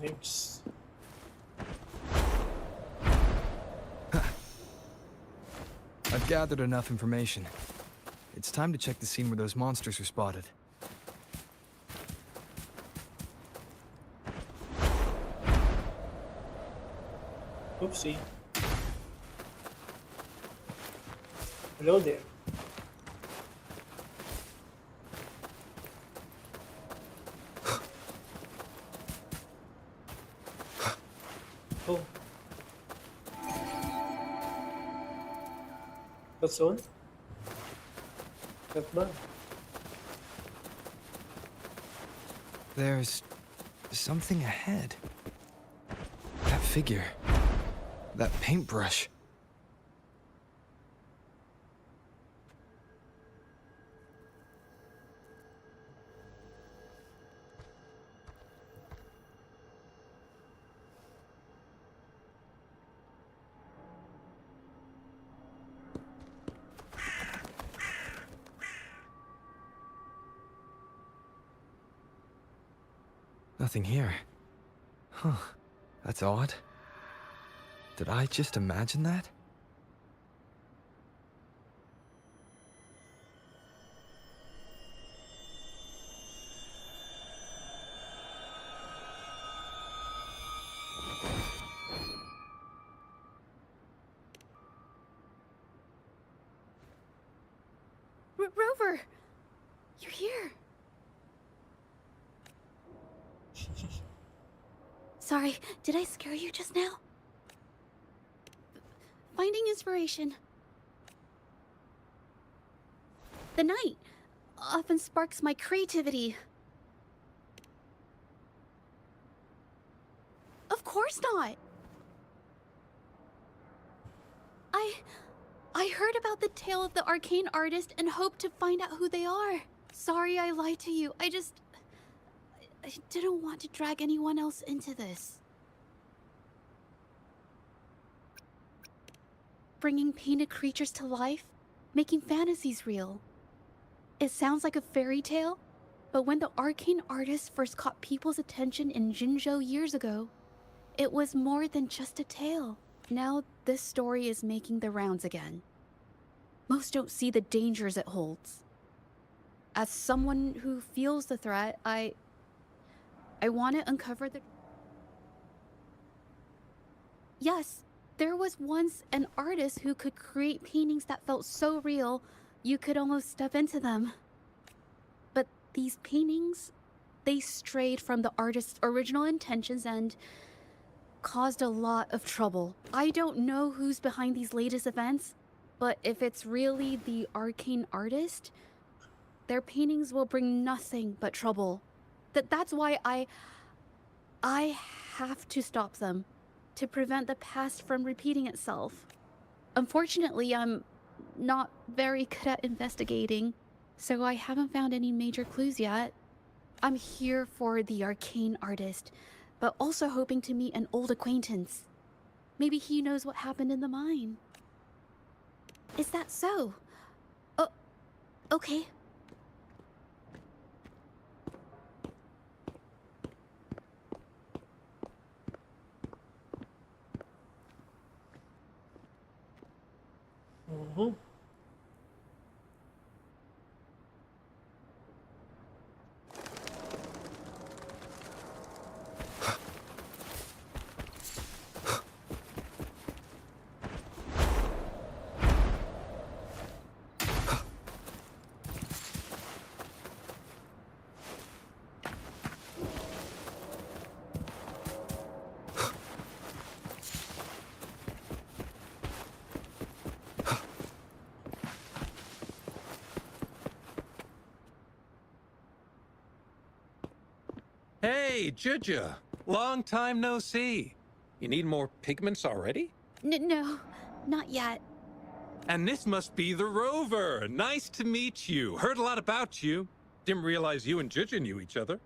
Oops. I've gathered enough information. It's time to check the scene where those monsters were spotted. Oopsie. Hello there. Oh. That's all? Not bad. There's something ahead. That figure. That paintbrush. Nothing here. Huh. That's odd. Did I just imagine that? Rover! You're here! Sorry, did I scare you just now? Finding inspiration. The night often sparks my creativity. Of course not. I heard about the tale of the arcane artist and hoped to find out who they are. Sorry I lied to you. I didn't want to drag anyone else into this. Bringing painted creatures to life, making fantasies real. It sounds like a fairy tale, but when the arcane artist first caught people's attention in Jinzhou years ago, it was more than just a tale. Now this story is making the rounds again. Most don't see the dangers it holds. As someone who feels the threat, I want to uncover the... Yes, there was once an artist who could create paintings that felt so real, you could almost step into them. But these paintings, they strayed from the artist's original intentions and caused a lot of trouble. I don't know who's behind these latest events, but if it's really the arcane artist, their paintings will bring nothing but trouble. That's why I have to stop them, to prevent the past from repeating itself. Unfortunately, I'm not very good at investigating, so I haven't found any major clues yet. I'm here for the arcane artist, but also hoping to meet an old acquaintance. Maybe he knows what happened in the mine. Is that so? Oh, okay. Mm-hmm. Hey, Juja. Long time no see. You need more pigments already? No, not yet. And this must be the Rover. Nice to meet you. Heard a lot about you. Didn't realize you and Juja knew each other.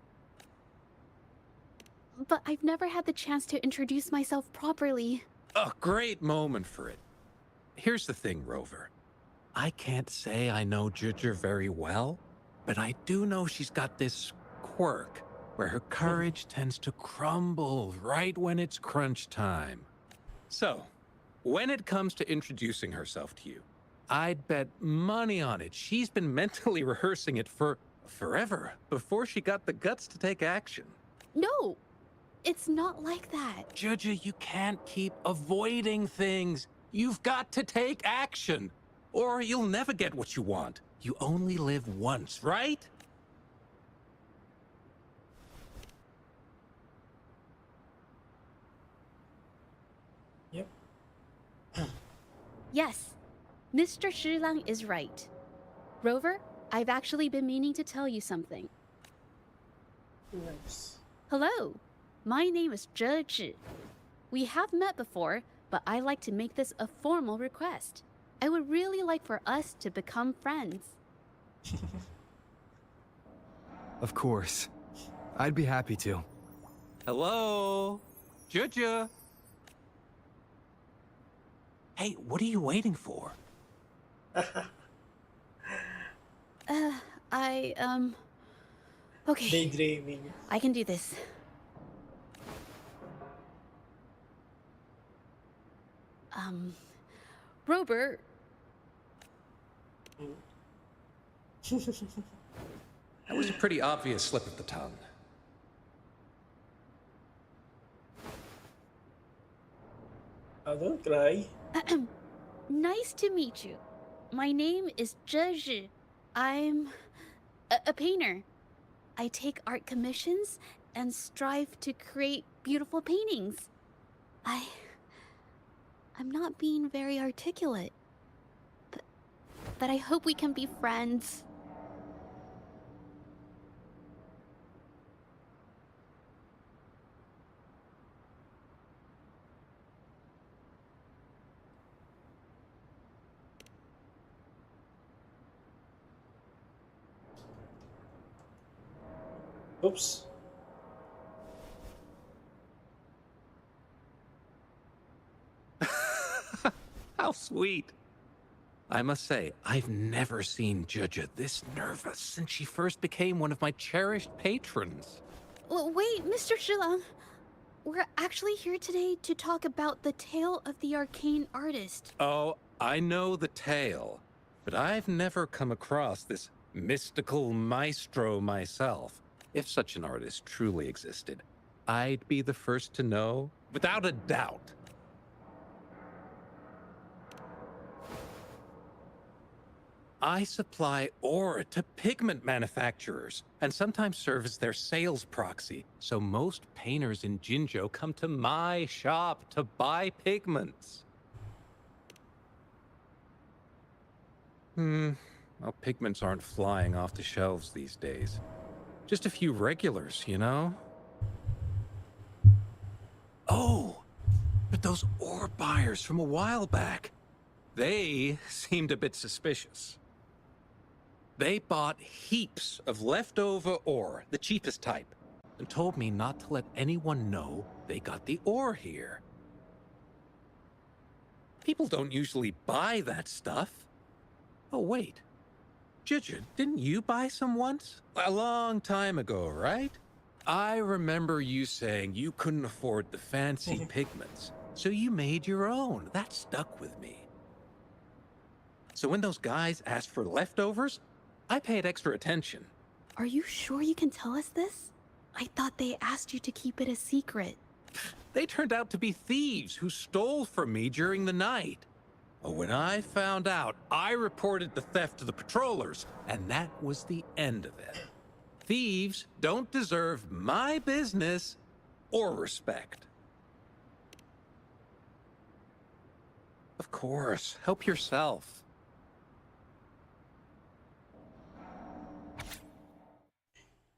But I've never had the chance to introduce myself properly. A great moment for it. Here's the thing, Rover. I can't say I know Juja very well, but I do know she's got this quirk where her courage tends to crumble right when it's crunch time. So, when it comes to introducing herself to you, I'd bet money on it she's been mentally rehearsing it for forever before she got the guts to take action. No, it's not like that. Juja, you can't keep avoiding things. You've got to take action, or you'll never get what you want. You only live once, right? Yep. Yes, Mr. Shilang is right. Rover, I've actually been meaning to tell you something. Nice. Hello, my name is Zhe Zhi. We have met before, but I like to make this a formal request. I would really like for us to become friends. Of course. I'd be happy to. Hello? Juja? Hey, what are you waiting for? Okay. Daydreaming. I can do this. Robert. That was a pretty obvious slip of the tongue. Don't cry. Nice to meet you. My name is Zhe Zhi. I'm a painter. I take art commissions and strive to create beautiful paintings. I'm not being very articulate. But I hope we can be friends. Oops. How sweet. I must say, I've never seen Judge this nervous since she first became one of my cherished patrons. Wait, Mr. Shilong. We're actually here today to talk about the tale of the arcane artist. Oh, I know the tale, but I've never come across this mystical maestro myself. If such an artist truly existed, I'd be the first to know, without a doubt. I supply ore to pigment manufacturers, and sometimes serve as their sales proxy, so most painters in Jinzhou come to my shop to buy pigments. Well, pigments aren't flying off the shelves these days. Just a few regulars, you know? Oh, but those ore buyers from a while back, they seemed a bit suspicious. They bought heaps of leftover ore, the cheapest type, and told me not to let anyone know they got the ore here. People don't usually buy that stuff. Oh, wait. Judge, didn't you buy some once? A long time ago, right? I remember you saying you couldn't afford the fancy pigments, so you made your own. That stuck with me. So when those guys asked for leftovers, I paid extra attention. Are you sure you can tell us this? I thought they asked you to keep it a secret. They turned out to be thieves who stole from me during the night. When I found out, I reported the theft to the patrollers, and that was the end of it. Thieves don't deserve my business or respect. Of course, help yourself.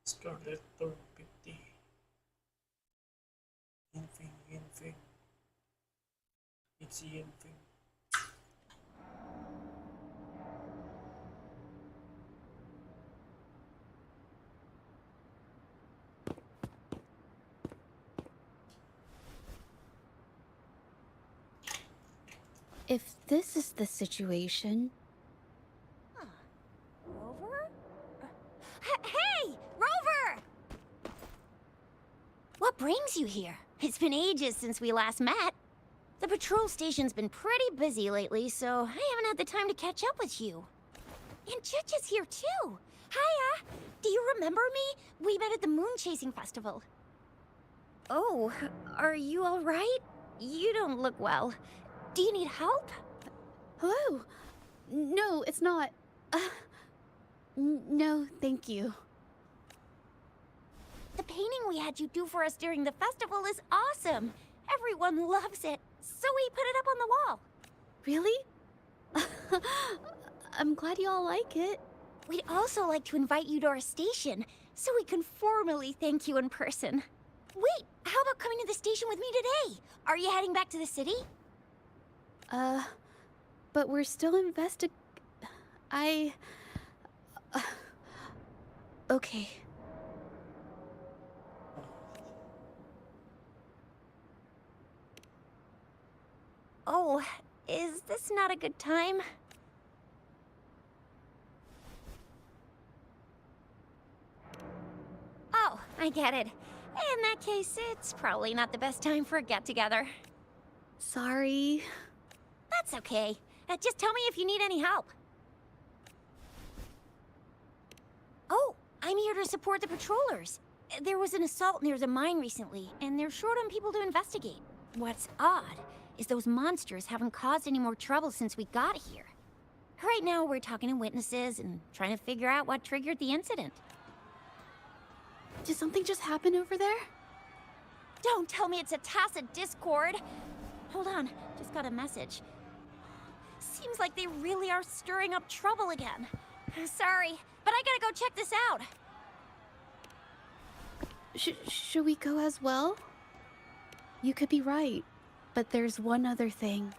Scarlet Thorn 50. Infing. It's the infing. If this is the situation... Rover? Hey! Rover! What brings you here? It's been ages since we last met. The patrol station's been pretty busy lately, so I haven't had the time to catch up with you. And Chich is here too. Hiya! Do you remember me? We met at the Moon Chasing Festival. Oh, are you alright? You don't look well. Do you need help? Hello? No, it's not. No, thank you. The painting we had you do for us during the festival is awesome. Everyone loves it, so we put it up on the wall. Really? I'm glad you all like it. We'd also like to invite you to our station, so we can formally thank you in person. Wait, how about coming to the station with me today? Are you heading back to the city? But we're still okay. Oh, is this not a good time? Oh, I get it. In that case, it's probably not the best time for a get-together. Sorry. That's okay. Just tell me if you need any help. Oh, I'm here to support the patrollers. There was an assault near the mine recently, and they're short on people to investigate. What's odd is those monsters haven't caused any more trouble since we got here. Right now, we're talking to witnesses and trying to figure out what triggered the incident. Did something just happen over there? Don't tell me it's a tacit discord. Hold on, just got a message. Seems like they really are stirring up trouble again. Sorry, but I gotta go check this out. Should we go as well? You could be right, but there's one other thing.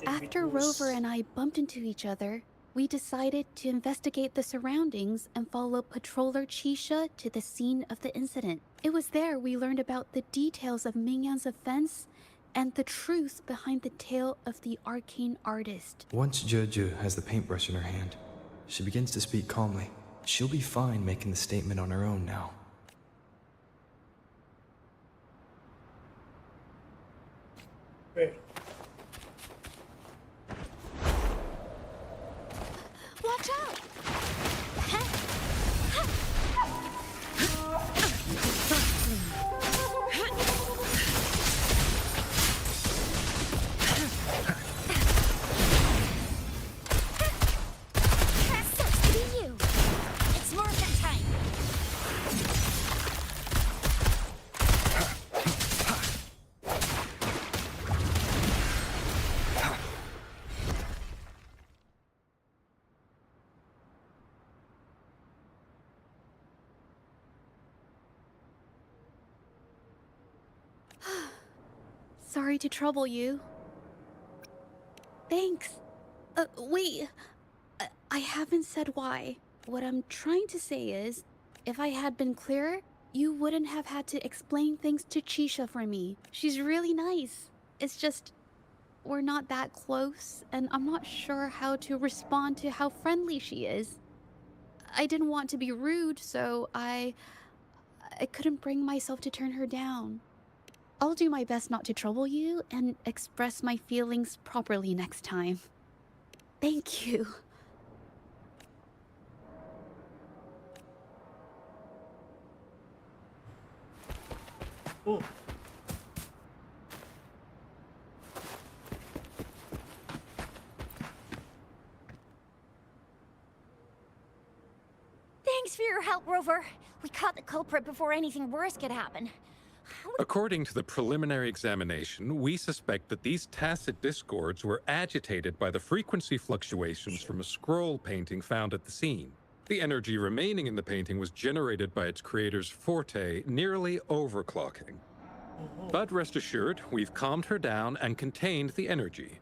After Rover and I bumped into each other, we decided to investigate the surroundings and follow Patroller Chisha to the scene of the incident. It was there we learned about the details of Mingyan's offense and the truth behind the tale of the arcane artist. Once Juju has the paintbrush in her hand, she begins to speak calmly. She'll be fine making the statement on her own now. Where? Watch out! Sucks to be you. It's Morphin time. Sorry to trouble you. Thanks. Wait. I haven't said why. What I'm trying to say is, if I had been clearer, you wouldn't have had to explain things to Chisha for me. She's really nice. It's just, we're not that close, and I'm not sure how to respond to how friendly she is. I didn't want to be rude, so I couldn't bring myself to turn her down. I'll do my best not to trouble you and express my feelings properly next time. Thank you. Oh. Thanks for your help, Rover. We caught the culprit before anything worse could happen. According to the preliminary examination, we suspect that these tacit discords were agitated by the frequency fluctuations from a scroll painting found at the scene. The energy remaining in the painting was generated by its creator's forte, nearly overclocking. But rest assured, we've calmed her down and contained the energy.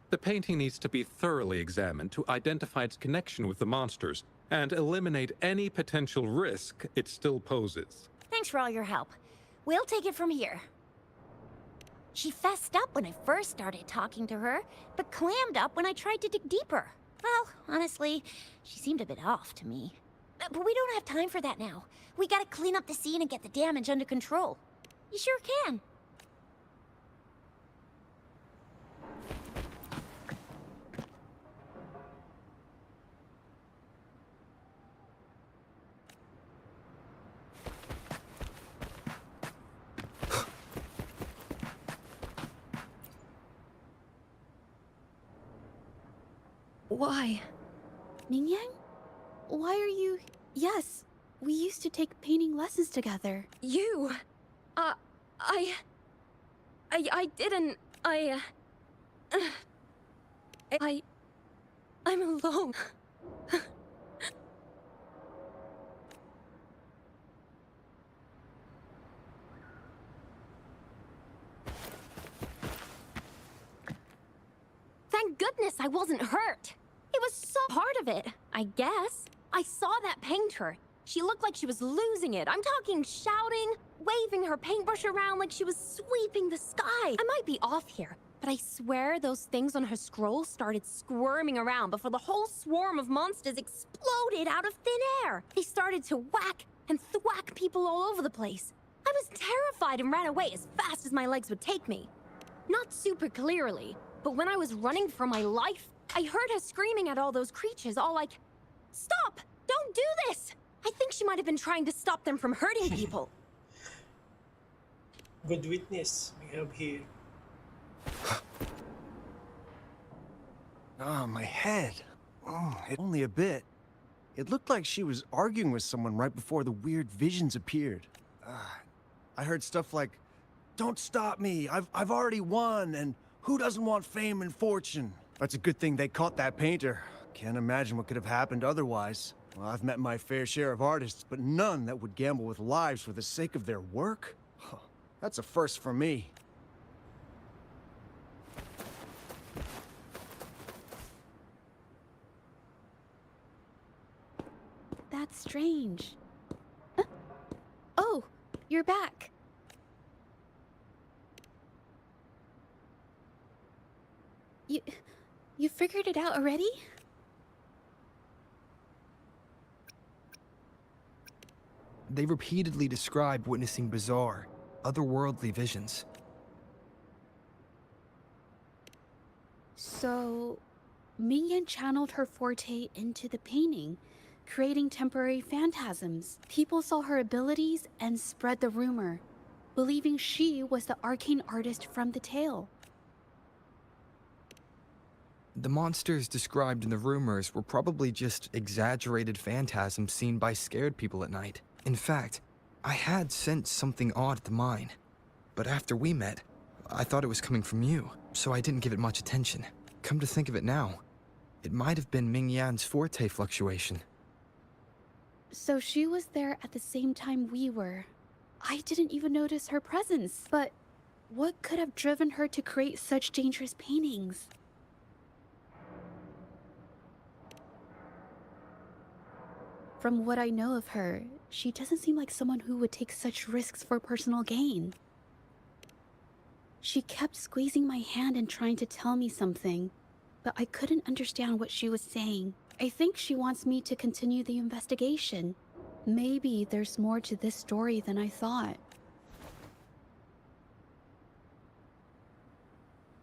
The painting needs to be thoroughly examined to identify its connection with the monsters and eliminate any potential risk it still poses. Thanks for all your help. We'll take it from here. She fessed up when I first started talking to her, but clammed up when I tried to dig deeper. Well, honestly, she seemed a bit off to me. But we don't have time for that now. We gotta clean up the scene and get the damage under control. You sure can. Why? Mingyan? Why are you... Yes, we used to take painting lessons together. You? I didn't... I'm alone. Thank goodness I wasn't hurt. It was so part of it, I guess. I saw that painter. She looked like she was losing it. I'm talking shouting, waving her paintbrush around like she was sweeping the sky. I might be off here, but I swear those things on her scroll started squirming around before the whole swarm of monsters exploded out of thin air. They started to whack and thwack people all over the place. I was terrified and ran away as fast as my legs would take me. Not super clearly, but when I was running for my life, I heard her screaming at all those creatures, all like, "Stop! Don't do this!" I think she might have been trying to stop them from hurting people. Good witness we have here. Ah, my head. Only a bit. It looked like she was arguing with someone right before the weird visions appeared. I heard stuff like, "Don't stop me, I've already won," and "Who doesn't want fame and fortune?" That's a good thing they caught that painter. Can't imagine what could have happened otherwise. Well, I've met my fair share of artists, but none that would gamble with lives for the sake of their work? That's a first for me. That's strange. Huh? Oh, you're back. You figured it out already? They repeatedly describe witnessing bizarre, otherworldly visions. So, Mingyan channeled her forte into the painting, creating temporary phantasms. People saw her abilities and spread the rumor, believing she was the arcane artist from the tale. The monsters described in the rumors were probably just exaggerated phantasms seen by scared people at night. In fact, I had sensed something odd at the mine, but after we met, I thought it was coming from you, so I didn't give it much attention. Come to think of it now, it might have been Ming Yan's forte fluctuation. So she was there at the same time we were. I didn't even notice her presence, but what could have driven her to create such dangerous paintings? From what I know of her, she doesn't seem like someone who would take such risks for personal gain. She kept squeezing my hand and trying to tell me something, but I couldn't understand what she was saying. I think she wants me to continue the investigation. Maybe there's more to this story than I thought.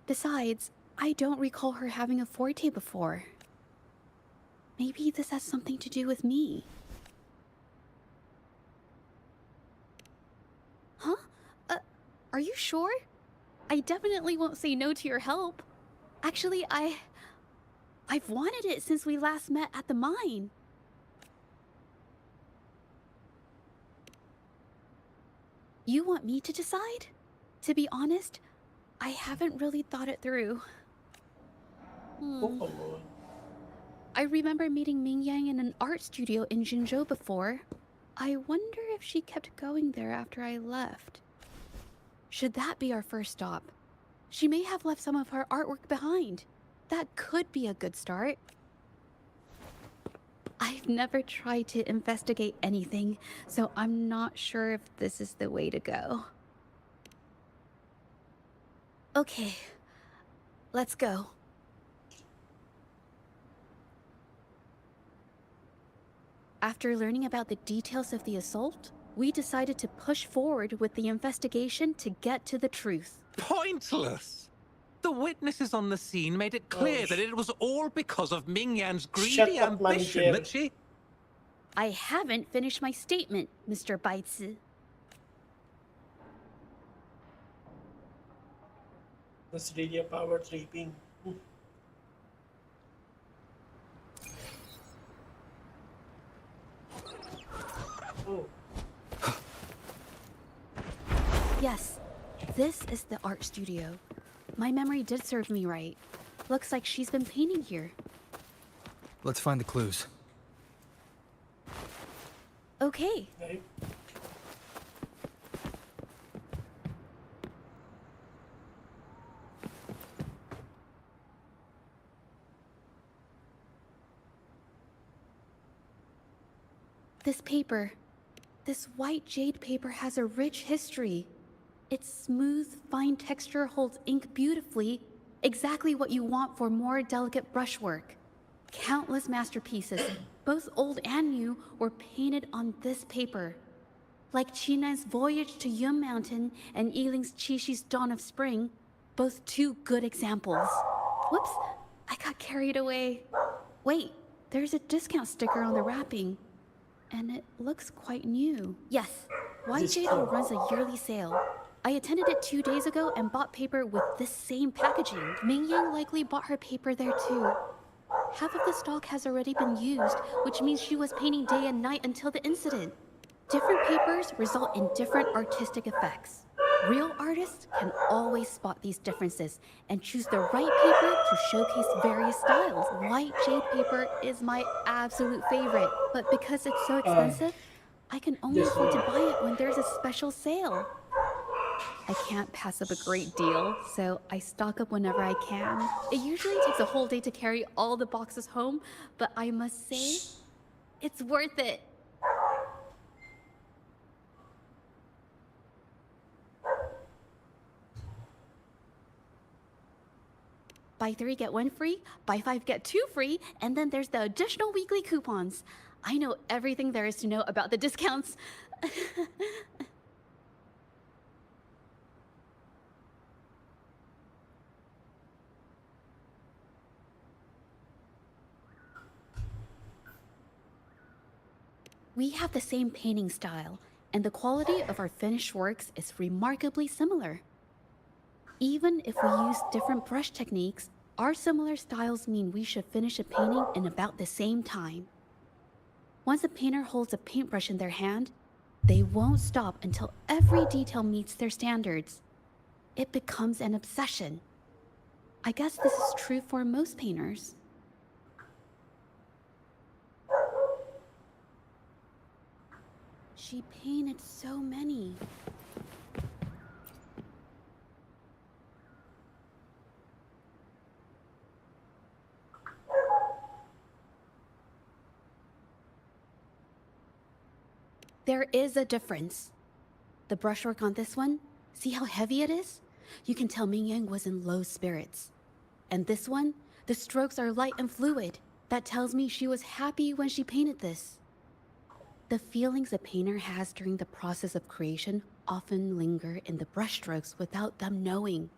Besides, I don't recall her having a forte before. Maybe this has something to do with me. Huh? Are you sure? I definitely won't say no to your help. Actually, I've wanted it since we last met at the mine. You want me to decide? To be honest, I haven't really thought it through. I remember meeting Ming Yang in an art studio in Jinzhou before. I wonder if she kept going there after I left. Should that be our first stop? She may have left some of her artwork behind. That could be a good start. I've never tried to investigate anything, so I'm not sure if this is the way to go. Okay, let's go. After learning about the details of the assault, we decided to push forward with the investigation to get to the truth. Pointless! The witnesses on the scene made it clear that it was all because of Ming Yan's greedy Shut up, ambition manager. that she... I haven't finished my statement, Mr. Baitsu. That's really a power tripping. Oh. Yes, this is the art studio. My memory did serve me right. Looks like she's been painting here. Let's find the clues. Okay. Okay. This paper, this white jade paper has a rich history. Its smooth, fine texture holds ink beautifully, exactly what you want for more delicate brushwork. Countless masterpieces, both old and new, were painted on this paper. Like Chinan's Voyage to Yun Mountain and Yiling's Qixi's Dawn of Spring, both two good examples. Whoops, I got carried away. Wait, there's a discount sticker on the wrapping. And it looks quite new. Yes, YJO runs a yearly sale. I attended it 2 days ago and bought paper with this same packaging. Ming Yang likely bought her paper there too. Half of the stock has already been used, which means she was painting day and night until the incident. Different papers result in different artistic effects. Real artists can always spot these differences and choose the right paper to showcase various styles. White jade paper is my absolute favorite, but because it's so expensive, I can only This afford one. to buy it when there's a special sale. I can't pass up a great deal, so I stock up whenever I can. It usually takes a whole day to carry all the boxes home, but I must say, it's worth it. Buy 3, get 1 free, buy 5, get 2 free, and then there's the additional weekly coupons. I know everything there is to know about the discounts. We have the same painting style, and the quality of our finished works is remarkably similar. Even if we use different brush techniques, our similar styles mean we should finish a painting in about the same time. Once a painter holds a paintbrush in their hand, they won't stop until every detail meets their standards. It becomes an obsession. I guess this is true for most painters. She painted so many. There is a difference. The brushwork on this one, see how heavy it is? You can tell Ming Yang was in low spirits. And this one, the strokes are light and fluid. That tells me she was happy when she painted this. The feelings a painter has during the process of creation often linger in the brushstrokes without them knowing.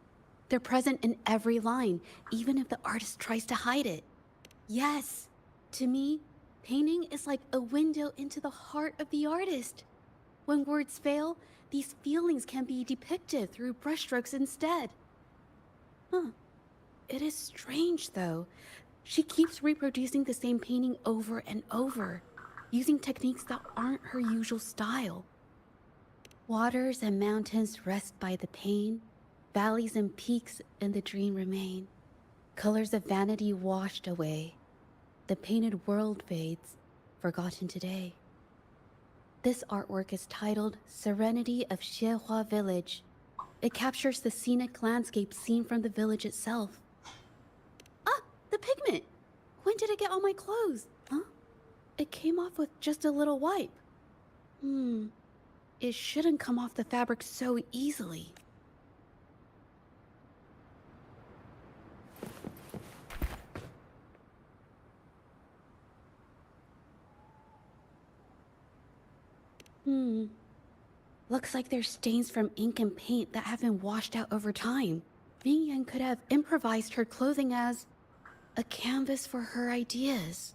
They're present in every line, even if the artist tries to hide it. Yes, to me, painting is like a window into the heart of the artist. When words fail, these feelings can be depicted through brushstrokes instead. It is strange, though. She keeps reproducing the same painting over and over, using techniques that aren't her usual style. Waters and mountains rest by the pain, valleys and peaks in the dream remain. Colors of vanity washed away. The painted world fades, forgotten today. This artwork is titled Serenity of Xiehua Village. It captures the scenic landscape seen from the village itself. Ah, the pigment! When did it get on my clothes? Huh? It came off with just a little wipe. It shouldn't come off the fabric so easily. Looks like there's stains from ink and paint that have been washed out over time. Ming Yan could have improvised her clothing as a canvas for her ideas.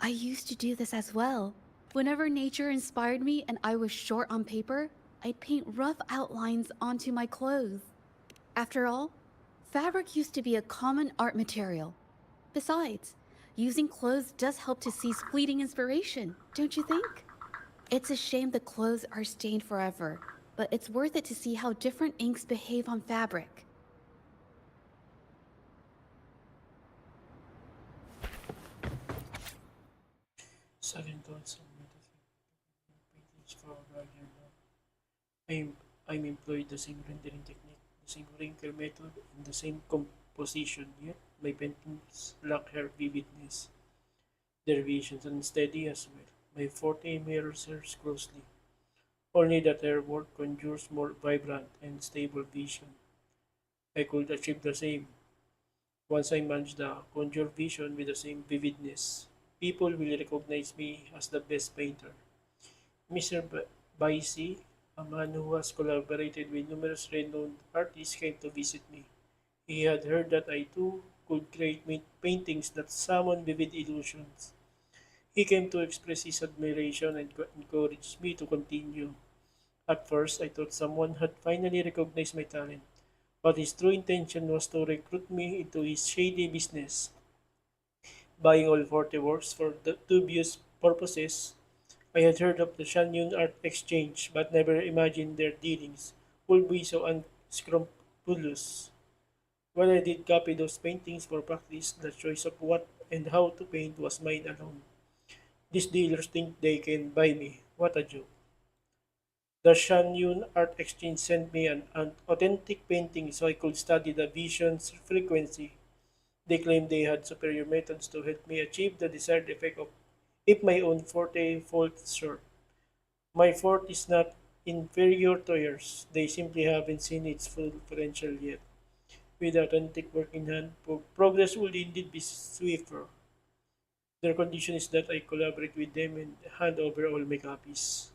I used to do this as well. Whenever nature inspired me and I was short on paper, I'd paint rough outlines onto my clothes. After all, fabric used to be a common art material. Besides, using clothes does help to seize fleeting inspiration, don't you think? It's a shame the clothes are stained forever, but it's worth it to see how different inks behave on fabric. Second thoughts on paintings for Guardian. I'm employed the same rendering technique, the same wrinkle method, and the same composition, yet my paintings lack her vividness. Their visions unsteady as well. My forte mirrors hers closely, only that her work conjures more vibrant and stable vision. I could achieve the same. Once I manage the conjure vision with the same vividness, people will recognize me as the best painter. Mr. Baisi, a man who has collaborated with numerous renowned artists, came to visit me. He had heard that I too could create paintings that summon vivid illusions. He came to express his admiration and encouraged me to continue. At first, I thought someone had finally recognized my talent, but his true intention was to recruit me into his shady business. buying all 40 works for the dubious purposes. I had heard of the Shanyun Art Exchange, but never imagined their dealings would be so unscrupulous. When I did copy those paintings for practice, the choice of what and how to paint was mine alone. These dealers think they can buy me. What a joke. The Shanyun Art Exchange sent me an authentic painting so I could study the vision's frequency. They claimed they had superior methods to help me achieve the desired effect of if my own forte falls short. My fort is not inferior to yours. They simply haven't seen its full potential yet. With authentic work in hand, progress will indeed be swifter. Their condition is that I collaborate with them and hand over all my copies.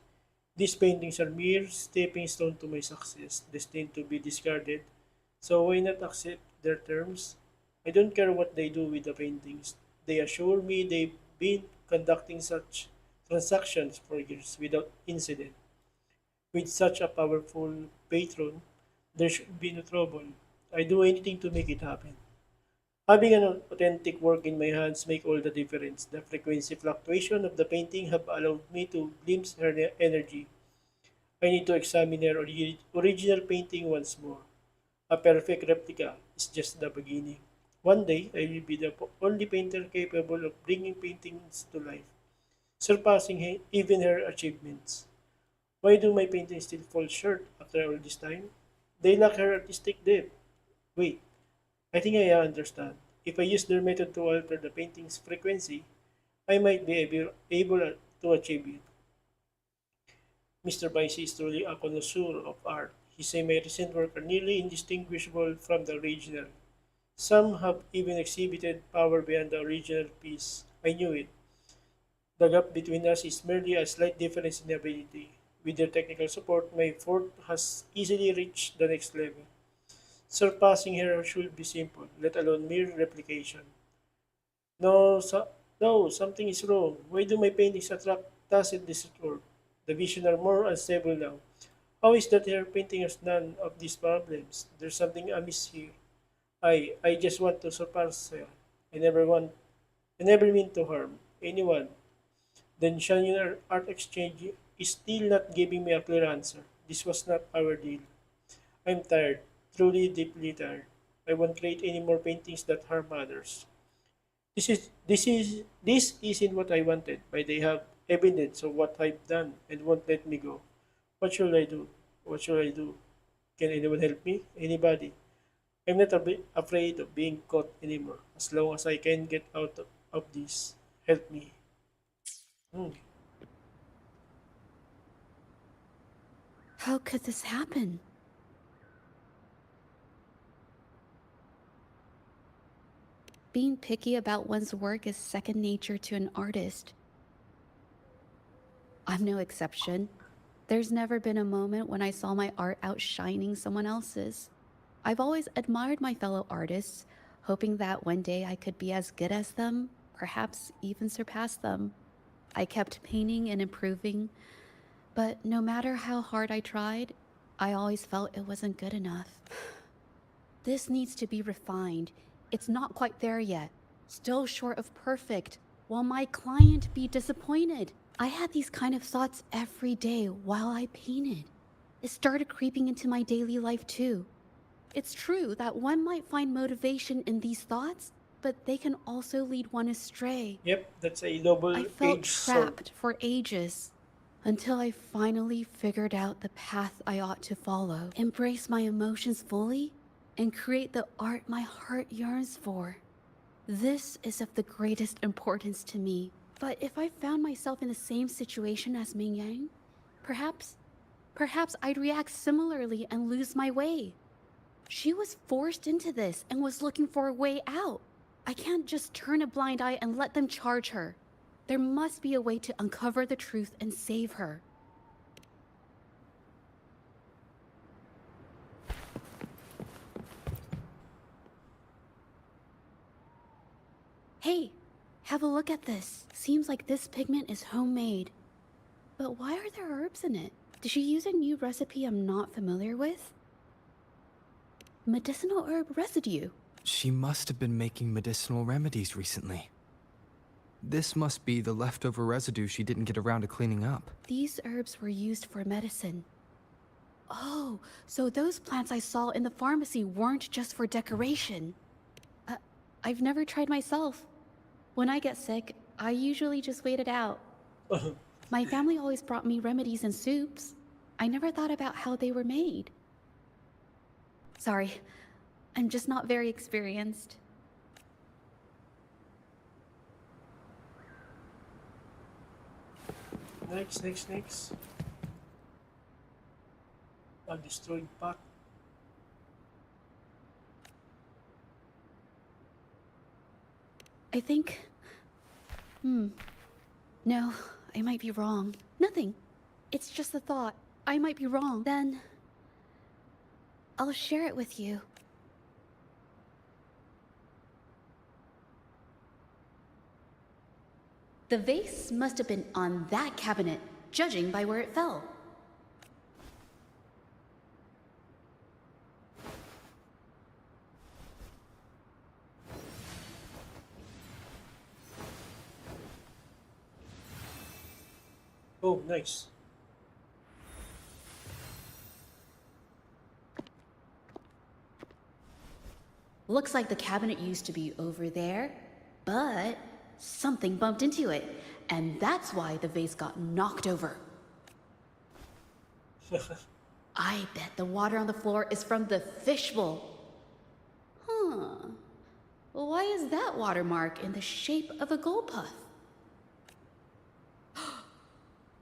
These paintings are mere stepping stone to my success, destined to be discarded. So why not accept their terms? I don't care what they do with the paintings. They assure me they've been conducting such transactions for years without incident. With such a powerful patron, there should be no trouble. I do anything to make it happen. Having an authentic work in my hands make all the difference. The frequency fluctuation of the painting have allowed me to glimpse her energy. I need to examine her original painting once more. A perfect replica is just the beginning. One day, I will be the only painter capable of bringing paintings to life, surpassing even her achievements. Why do my paintings still fall short after all this time? They lack her artistic depth. Wait, I think I understand. If I use their method to alter the painting's frequency, I might be able to achieve it. Mr. Bice is truly a connoisseur of art. He say my recent work are nearly indistinguishable from the original. Some have even exhibited power beyond the original piece. I knew it. The gap between us is merely a slight difference in ability. With their technical support, my fort has easily reached the next level. Surpassing her should be simple, let alone mere replication. No, no, something is wrong. Why do my paintings attract tacit discord? The vision are more unstable now. How is that her painting has none of these problems? There's something amiss here. I just want to surpass her. I never want, I never mean to harm anyone. Then Shannon Art Exchange is still not giving me a clear answer. This was not our deal. I'm tired, truly deeply tired. I won't create any more paintings that harm others. This isn't what I wanted, but they have evidence of what I've done and won't let me go. What should I do? What should I do? Can anyone help me? Anybody? I'm not afraid of being caught anymore. As long as I can get out of this, help me. Hmm. How could this happen? Being picky about one's work is second nature to an artist. I'm no exception. There's never been a moment when I saw my art outshining someone else's. I've always admired my fellow artists, hoping that one day I could be as good as them, perhaps even surpass them. I kept painting and improving, but no matter how hard I tried, I always felt it wasn't good enough. This needs to be refined. It's not quite there yet. Still short of perfect. Will my client be disappointed? I had these kind of thoughts every day while I painted. It started creeping into my daily life too. It's true that one might find motivation in these thoughts, but they can also lead one astray. Yep, that's a I double-edged felt sword. trapped for ages until I finally figured out the path I ought to follow, embrace my emotions fully, and create the art my heart yearns for. This is of the greatest importance to me. But if I found myself in the same situation as Ming Yang, perhaps I'd react similarly and lose my way. She was forced into this and was looking for a way out. I can't just turn a blind eye and let them charge her. There must be a way to uncover the truth and save her. Hey, have a look at this. Seems like this pigment is homemade. But why are there herbs in it? Did she use a new recipe I'm not familiar with? Medicinal herb residue. She must have been making medicinal remedies recently. This must be the leftover residue she didn't get around to cleaning up. These herbs were used for medicine. Oh, so those plants I saw in the pharmacy weren't just for decoration. I've never tried myself. When I get sick, I usually just wait it out. My family always brought me remedies and soups. I never thought about how they were made. Sorry, I'm just not very experienced. Next. A destroyed pot. I think... No, I might be wrong. Nothing. It's just a thought. I might be wrong. Then... I'll share it with you. The vase must have been on that cabinet, judging by where it fell. Oh, nice. Looks like the cabinet used to be over there, but something bumped into it, and that's why the vase got knocked over. I bet the water on the floor is from the fishbowl. Huh. Why is that watermark in the shape of a gold puff?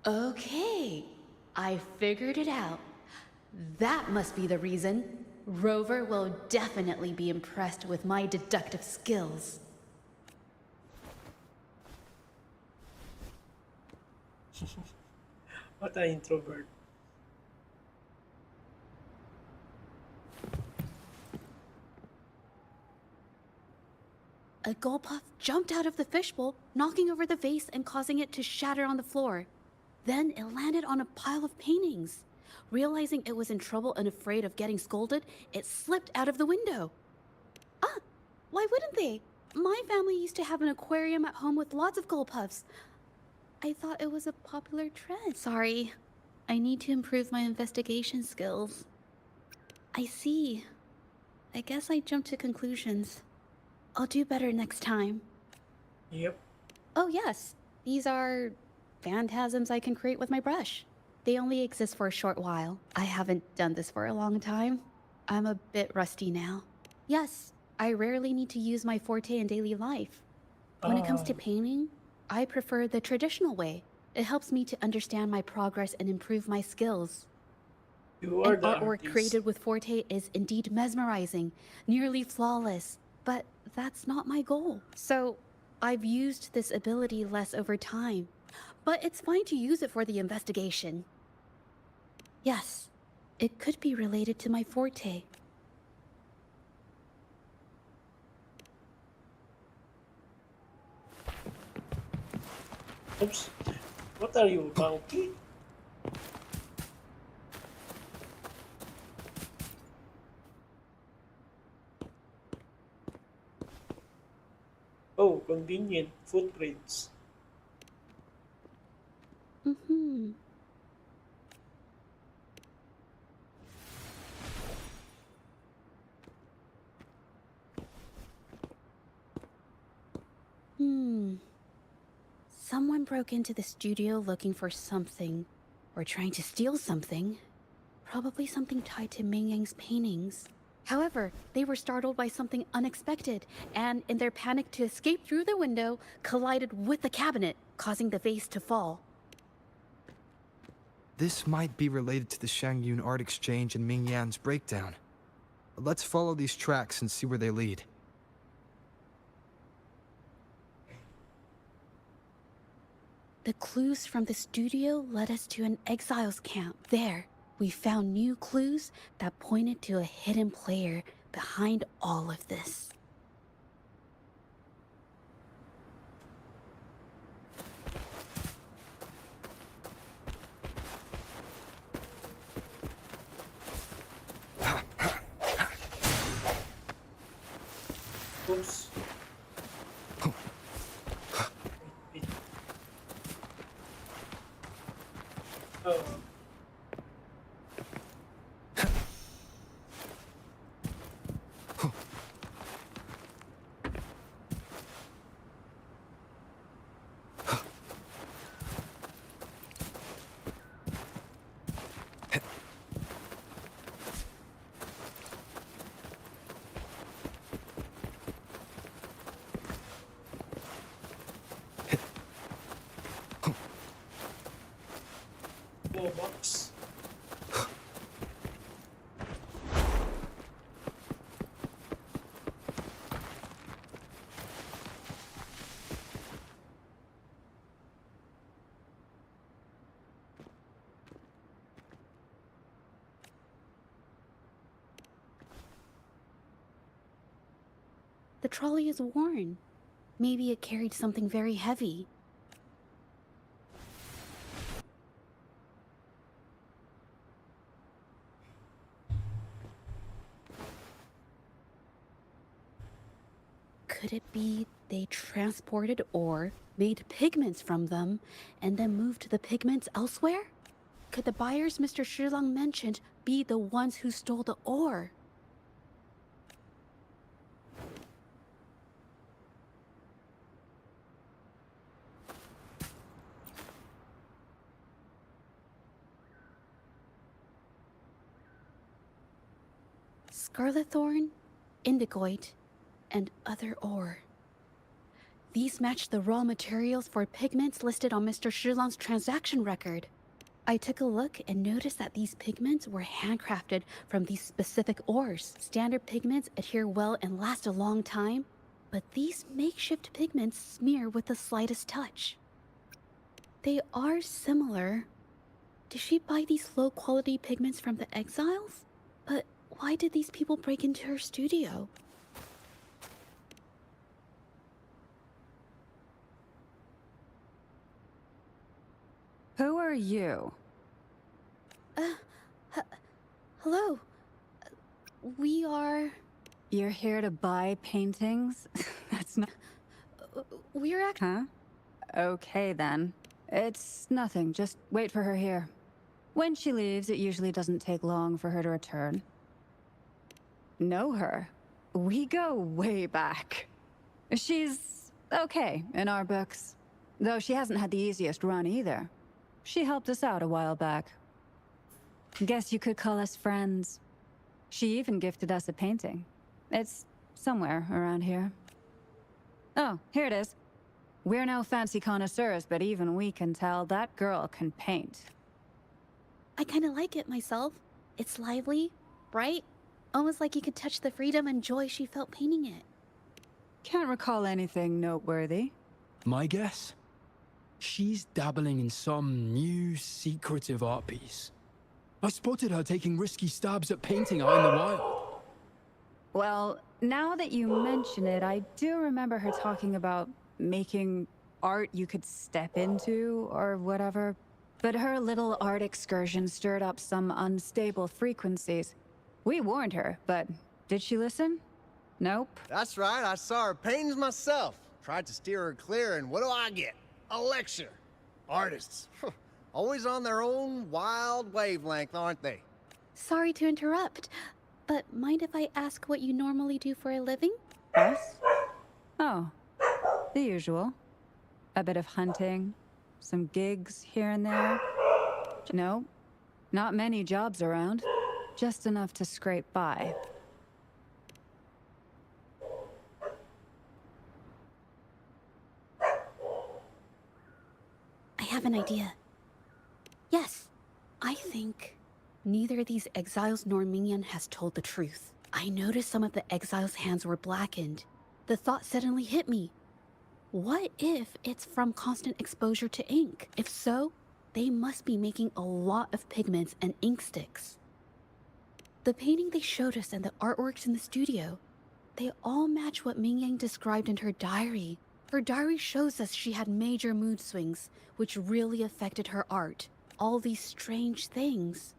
Okay, I figured it out. That must be the reason. Rover will definitely be impressed with my deductive skills. What an introvert. A gold puff jumped out of the fishbowl, knocking over the vase and causing it to shatter on the floor. Then it landed on a pile of paintings. Realizing it was in trouble and afraid of getting scolded, it slipped out of the window. Ah, why wouldn't they? My family used to have an aquarium at home with lots of gold puffs. I thought it was a popular trend. Sorry, I need to improve my investigation skills. I see. I guess I jumped to conclusions. I'll do better next time. Yep. Oh yes, these are phantasms I can create with my brush. They only exist for a short while. I haven't done this for a long time. I'm a bit rusty now. Yes, I rarely need to use my forte in daily life. When it comes to painting, I prefer the traditional way. It helps me to understand my progress and improve my skills. You are An the artwork artist. created with forte is indeed mesmerizing, nearly flawless, but that's not my goal. So, I've used this ability less over time, but it's fine to use it for the investigation. Yes, it could be related to my forte. Oops. What are you, monkey? Oh, convenient footprints. Mm-hmm. Someone broke into the studio looking for something, or trying to steal something. Probably something tied to Ming Yang's paintings. However, they were startled by something unexpected, and in their panic to escape through the window, collided with the cabinet, causing the vase to fall. This might be related to the Shangyun art exchange and Ming Yan's breakdown. Let's follow these tracks and see where they lead. The clues from the studio led us to an exiles camp. There, we found new clues that pointed to a hidden player behind all of this. Oops. The trolley is worn. Maybe it carried something very heavy. Could it be they transported ore, made pigments from them, and then moved the pigments elsewhere? Could the buyers Mr. Shilang mentioned be the ones who stole the ore? Scarlet thorn, indigoite, and other ore. These match the raw materials for pigments listed on Mr. Shilang's transaction record. I took a look and noticed that these pigments were handcrafted from these specific ores. Standard pigments adhere well and last a long time, but these makeshift pigments smear with the slightest touch. They are similar. Did she buy these low-quality pigments from the exiles? But why did these people break into her studio? Who are you? Hello. We are... You're here to buy paintings? That's not... We're Huh? Okay, then. It's nothing. Just wait for her here. When she leaves, it usually doesn't take long for her to return. Know her? We go way back. She's okay in our books. Though she hasn't had the easiest run either. She helped us out a while back. Guess you could call us friends. She even gifted us a painting. It's somewhere around here. Oh, here it is. We're no fancy connoisseurs, but even we can tell that girl can paint. I kinda like it myself. It's lively, bright, almost like you could touch the freedom and joy she felt painting it. Can't recall anything noteworthy. My guess? She's dabbling in some new, secretive art piece. I spotted her taking risky stabs at painting out in the wild. Well, now that you mention it, I do remember her talking about making art you could step into, or whatever. But her little art excursion stirred up some unstable frequencies. We warned her, but did she listen? Nope. That's right, I saw her paintings myself. Tried to steer her clear, and what do I get? A lecture. Artists. Always on their own wild wavelength, aren't they? Sorry to interrupt, but mind if I ask what you normally do for a living? Us? Oh, the usual. A bit of hunting, some gigs here and there. No, not many jobs around. Just enough to scrape by. I have an idea. Yes, I think neither these exiles nor Mingyan has told the truth. I noticed some of the exiles' hands were blackened. The thought suddenly hit me. What if it's from constant exposure to ink? If so, they must be making a lot of pigments and ink sticks. The painting they showed us and the artworks in the studio, they all match what Mingyang described in her diary. Her diary shows us she had major mood swings, which really affected her art. All these strange things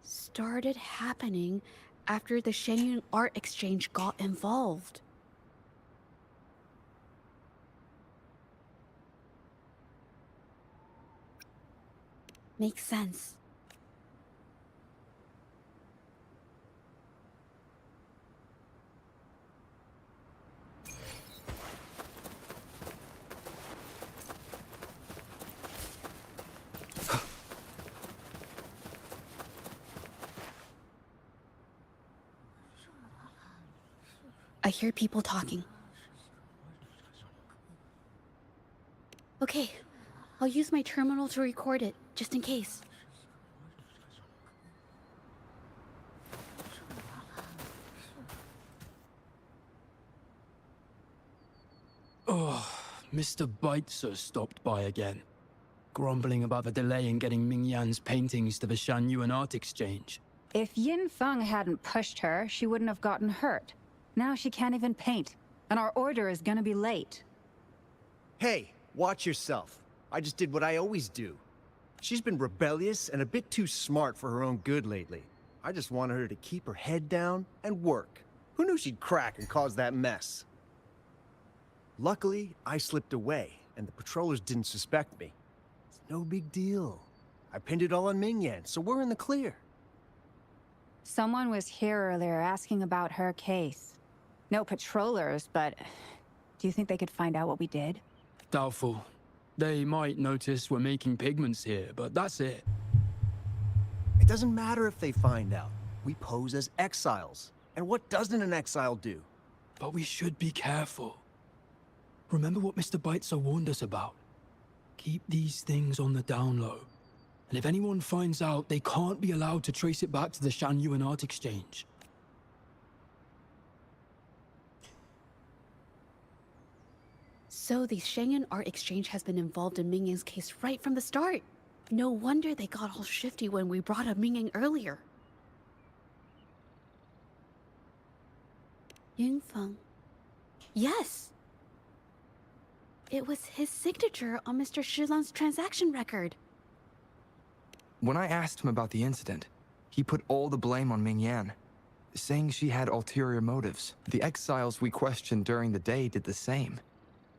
started happening after the Shenyang Art Exchange got involved. Makes sense. I hear people talking. Okay, I'll use my terminal to record it, just in case. Oh, Mr. Beitzer stopped by again, grumbling about the delay in getting Mingyan's paintings to the Shanyuan Art Exchange. If Yin Feng hadn't pushed her, she wouldn't have gotten hurt. Now she can't even paint. And our order is gonna be late. Hey, watch yourself. I just did what I always do. She's been rebellious and a bit too smart for her own good lately. I just wanted her to keep her head down and work. Who knew she'd crack and cause that mess? Luckily, I slipped away, and the patrollers didn't suspect me. It's no big deal. I pinned it all on Mingyan, so we're in the clear. Someone was here earlier asking about her case. No patrollers, but do you think they could find out what we did? Doubtful. They might notice we're making pigments here, but that's it. It doesn't matter if they find out. We pose as exiles. And what doesn't an exile do? But we should be careful. Remember what Mr. Beitzer warned us about. Keep these things on the down low. And if anyone finds out, they can't be allowed to trace it back to the Shanyuan Art Exchange. So the Shangyuan Art Exchange has been involved in Mingyan's case right from the start. No wonder they got all shifty when we brought up Mingyan earlier. Yingfeng. Yes! It was his signature on Mr. Shilan's transaction record. When I asked him about the incident, he put all the blame on Mingyan, saying she had ulterior motives. The exiles we questioned during the day did the same,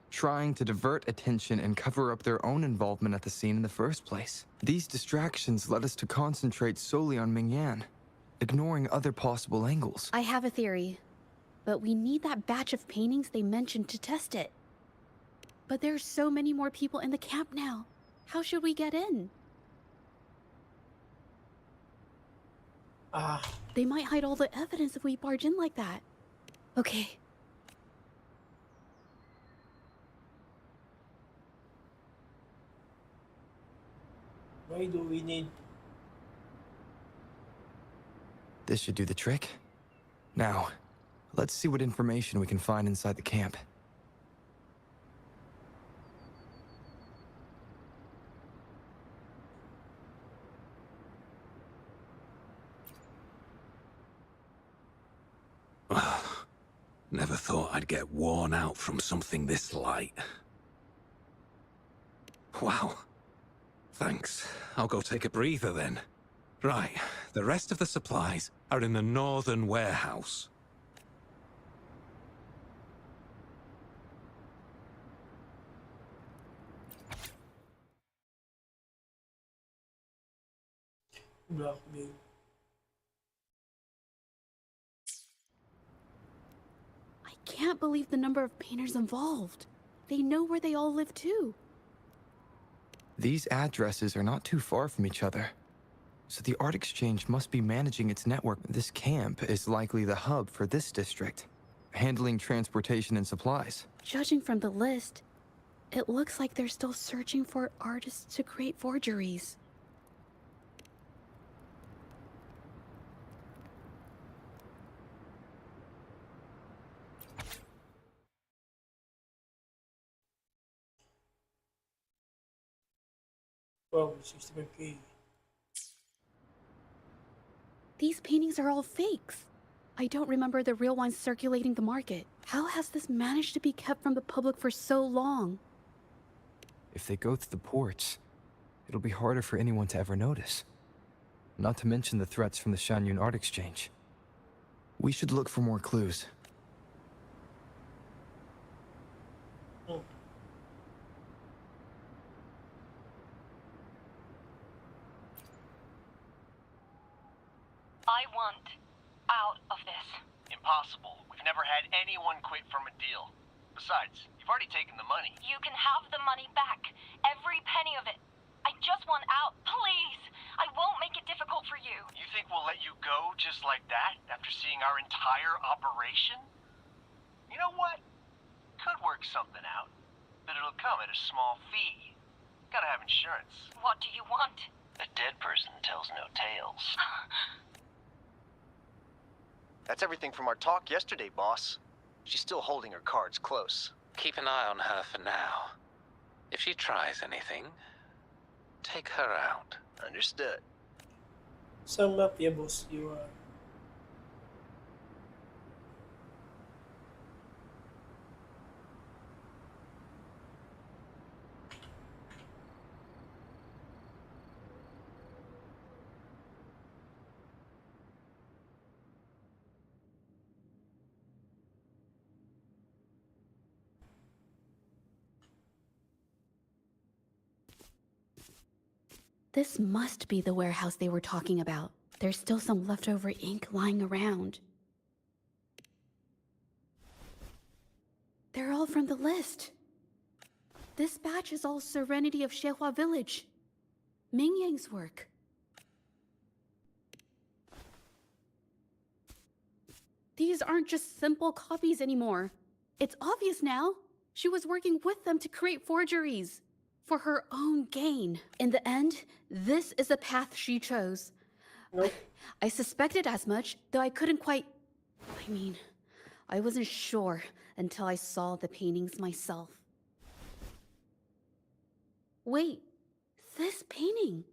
trying to divert attention and cover up their own involvement at the scene in the first place. These distractions led us to concentrate solely on Mingyan, ignoring other possible angles. I have a theory, but we need that batch of paintings they mentioned to test it. But there's so many more people in the camp now. How should we get in? They might hide all the evidence if we barge in like that. Okay. Why do we need... This should do the trick. Now, let's see what information we can find inside the camp. Never thought I'd get worn out from something this light. Wow. Thanks. I'll go take a breather then. Right, the rest of the supplies are in the northern warehouse. Blackmail. I can't believe the number of painters involved. They know where they all live too. These addresses are not too far from each other, so the Art Exchange must be managing its network. This camp is likely the hub for this district, handling transportation and supplies. Judging from the list, it looks like they're still searching for artists to create forgeries. Wow, 65K. These paintings are all fakes. I don't remember the real ones circulating the market. How has this managed to be kept from the public for so long? If they go through the ports, it'll be harder for anyone to ever notice. Not to mention the threats from the Shanyun Art Exchange. We should look for more clues. I want out of this. Impossible. We've never had anyone quit from a deal. Besides, you've already taken the money. You can have the money back. Every penny of it. I just want out, please. I won't make it difficult for you. You think we'll let you go just like that after seeing our entire operation? You know what? Could work something out, but it'll come at a small fee. Gotta have insurance. What do you want? A dead person tells no tales. That's everything from our talk yesterday, boss. She's still holding her cards close. Keep an eye on her for now. If she tries anything, take her out. Understood. Some mafia boss you are. This must be the warehouse they were talking about. There's still some leftover ink lying around. They're all from the list. This batch is all Serenity of Xehua Village. Ming Yang's work. These aren't just simple copies anymore. It's obvious now. She was working with them to create forgeries for her own gain. In the end, this is the path she chose. Nope. I suspected as much, though I couldn't quite... I wasn't sure until I saw the paintings myself. Wait, this painting.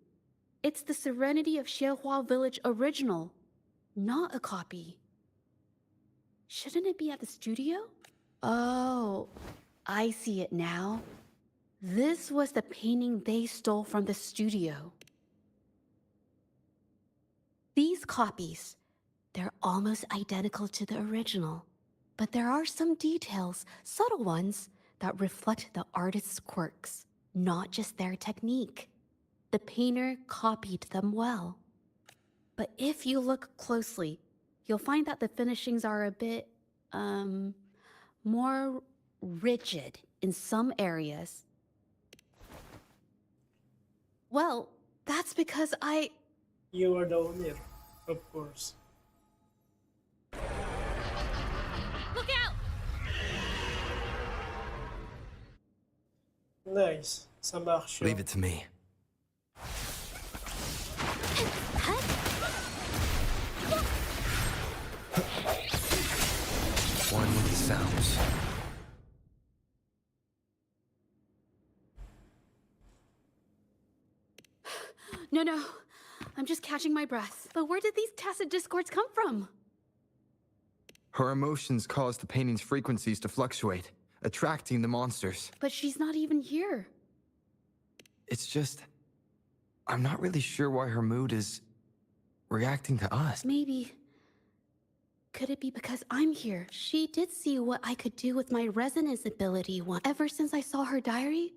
It's the Serenity of Xehua Village original, not a copy. Shouldn't it be at the studio? Oh, I see it now. This was the painting they stole from the studio. These copies, they're almost identical to the original, but there are some details, subtle ones, that reflect the artist's quirks, not just their technique. The painter copied them well. But if you look closely, you'll find that the finishings are a bit, more rigid in some areas. Well, that's because You are the owner, of course. Look out! Nice. Some action. Leave it to me. One with the sounds. No. I'm just catching my breath. But where did these tacit discords come from? Her emotions cause the painting's frequencies to fluctuate, attracting the monsters. But she's not even here. It's just... I'm not really sure why her mood is... reacting to us. Maybe... Could it be because I'm here? She did see what I could do with my resonance ability once. Ever since I saw her diary,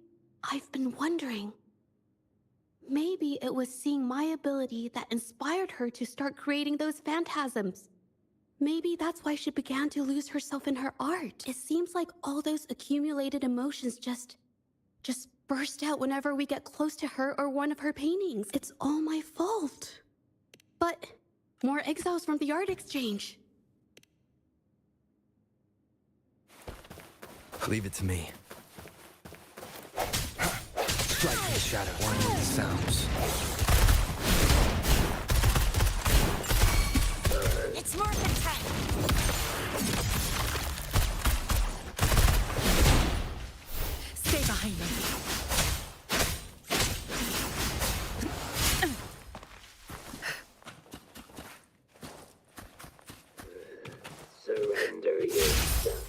I've been wondering. Maybe it was seeing my ability that inspired her to start creating those phantasms. Maybe that's why she began to lose herself in her art. It seems like all those accumulated emotions just burst out whenever we get close to her or one of her paintings. It's all my fault. But more exiles from the art exchange. Leave it to me. Strike in the shadow. One with the sounds. It's Morphin time! Stay behind me. Surrender yourself.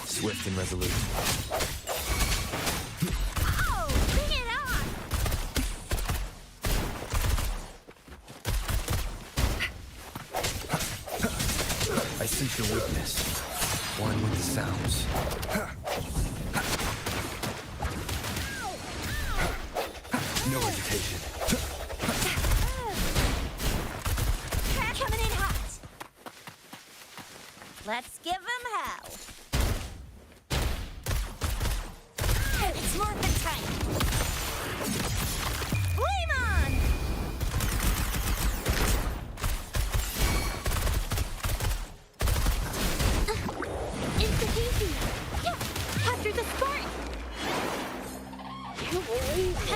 Swift and resolute. Oh, bring it on! I sense your weakness. One with the sounds. No hesitation. Coming in hot! Let's give him hell! It's Morphin time! Flame on! Insta-easy! Yeah! Capture the spark! You believe me?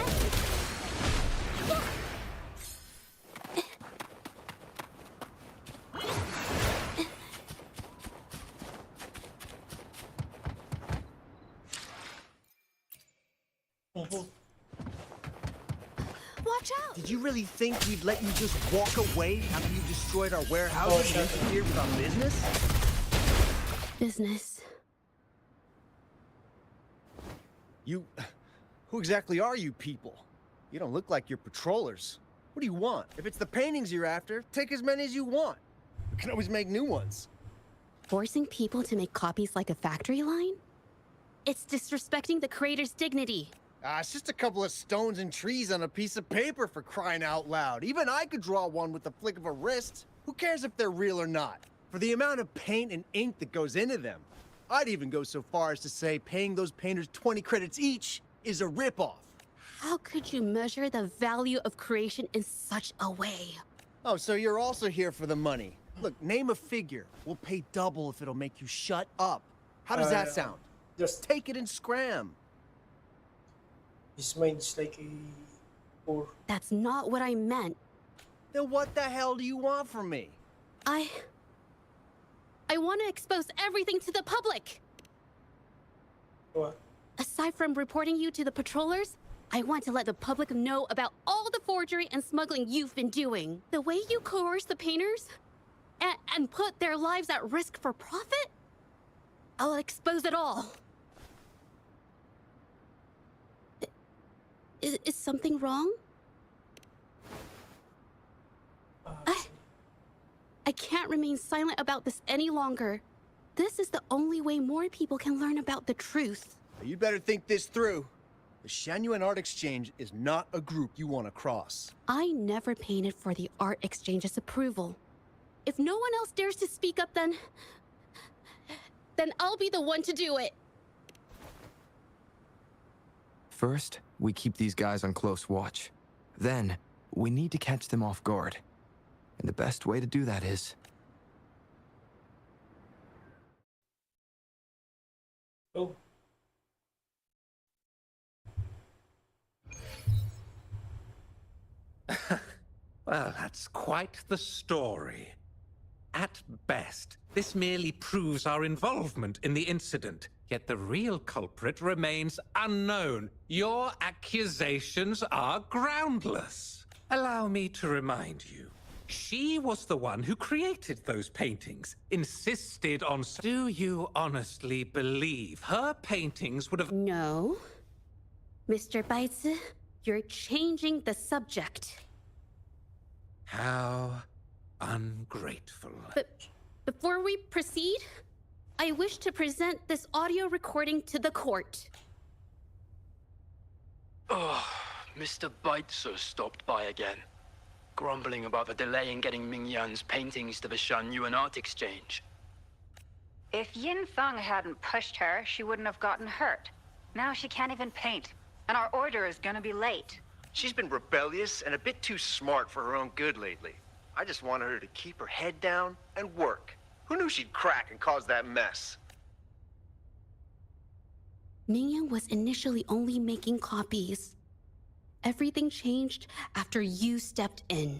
Watch out! Did you really think we'd let you just walk away after you destroyed our warehouses and interfered with our business? Business. Who exactly are you people? You don't look like you're patrollers. What do you want? If it's the paintings you're after, take as many as you want. We can always make new ones. Forcing people to make copies like a factory line? It's disrespecting the creator's dignity. It's just a couple of stones and trees on a piece of paper, for crying out loud. Even I could draw one with the flick of a wrist. Who cares if they're real or not? For the amount of paint and ink that goes into them. I'd even go so far as to say paying those painters 20 credits each is a ripoff. How could you measure the value of creation in such a way? Oh, so you're also here for the money. Look, name a figure. We'll pay double if it'll make you shut up. How does that sound? Just take it and scram. His mind's like a poor. That's not what I meant. Then what the hell do you want from me? I want to expose everything to the public. What? Aside from reporting you to the patrollers, I want to let the public know about all the forgery and smuggling you've been doing. The way you coerce the painters and put their lives at risk for profit? I'll expose it all. Is something wrong? I can't remain silent about this any longer. This is the only way more people can learn about the truth. You'd better think this through. The Shangyuan Art Exchange is not a group you want to cross. I never painted for the Art Exchange's approval. If no one else dares to speak up, then I'll be the one to do it. First, we keep these guys on close watch. Then, we need to catch them off guard. And the best way to do that is... Oh. Well, that's quite the story. At best, this merely proves our involvement in the incident, yet the real culprit remains unknown. Your accusations are groundless. Allow me to remind you, she was the one who created those paintings, insisted on... Do you honestly believe her paintings would have... No. Mr. Baitsu, you're changing the subject. How ungrateful. But before we proceed, I wish to present this audio recording to the court. Oh, Mr. Baitsu stopped by again, grumbling about the delay in getting Ming Yan's paintings to the Shangyuan Art Exchange. If Yin Feng hadn't pushed her, she wouldn't have gotten hurt. Now she can't even paint, and our order is gonna be late. She's been rebellious and a bit too smart for her own good lately. I just wanted her to keep her head down and work. Who knew she'd crack and cause that mess? Mingyan was initially only making copies. Everything changed after you stepped in.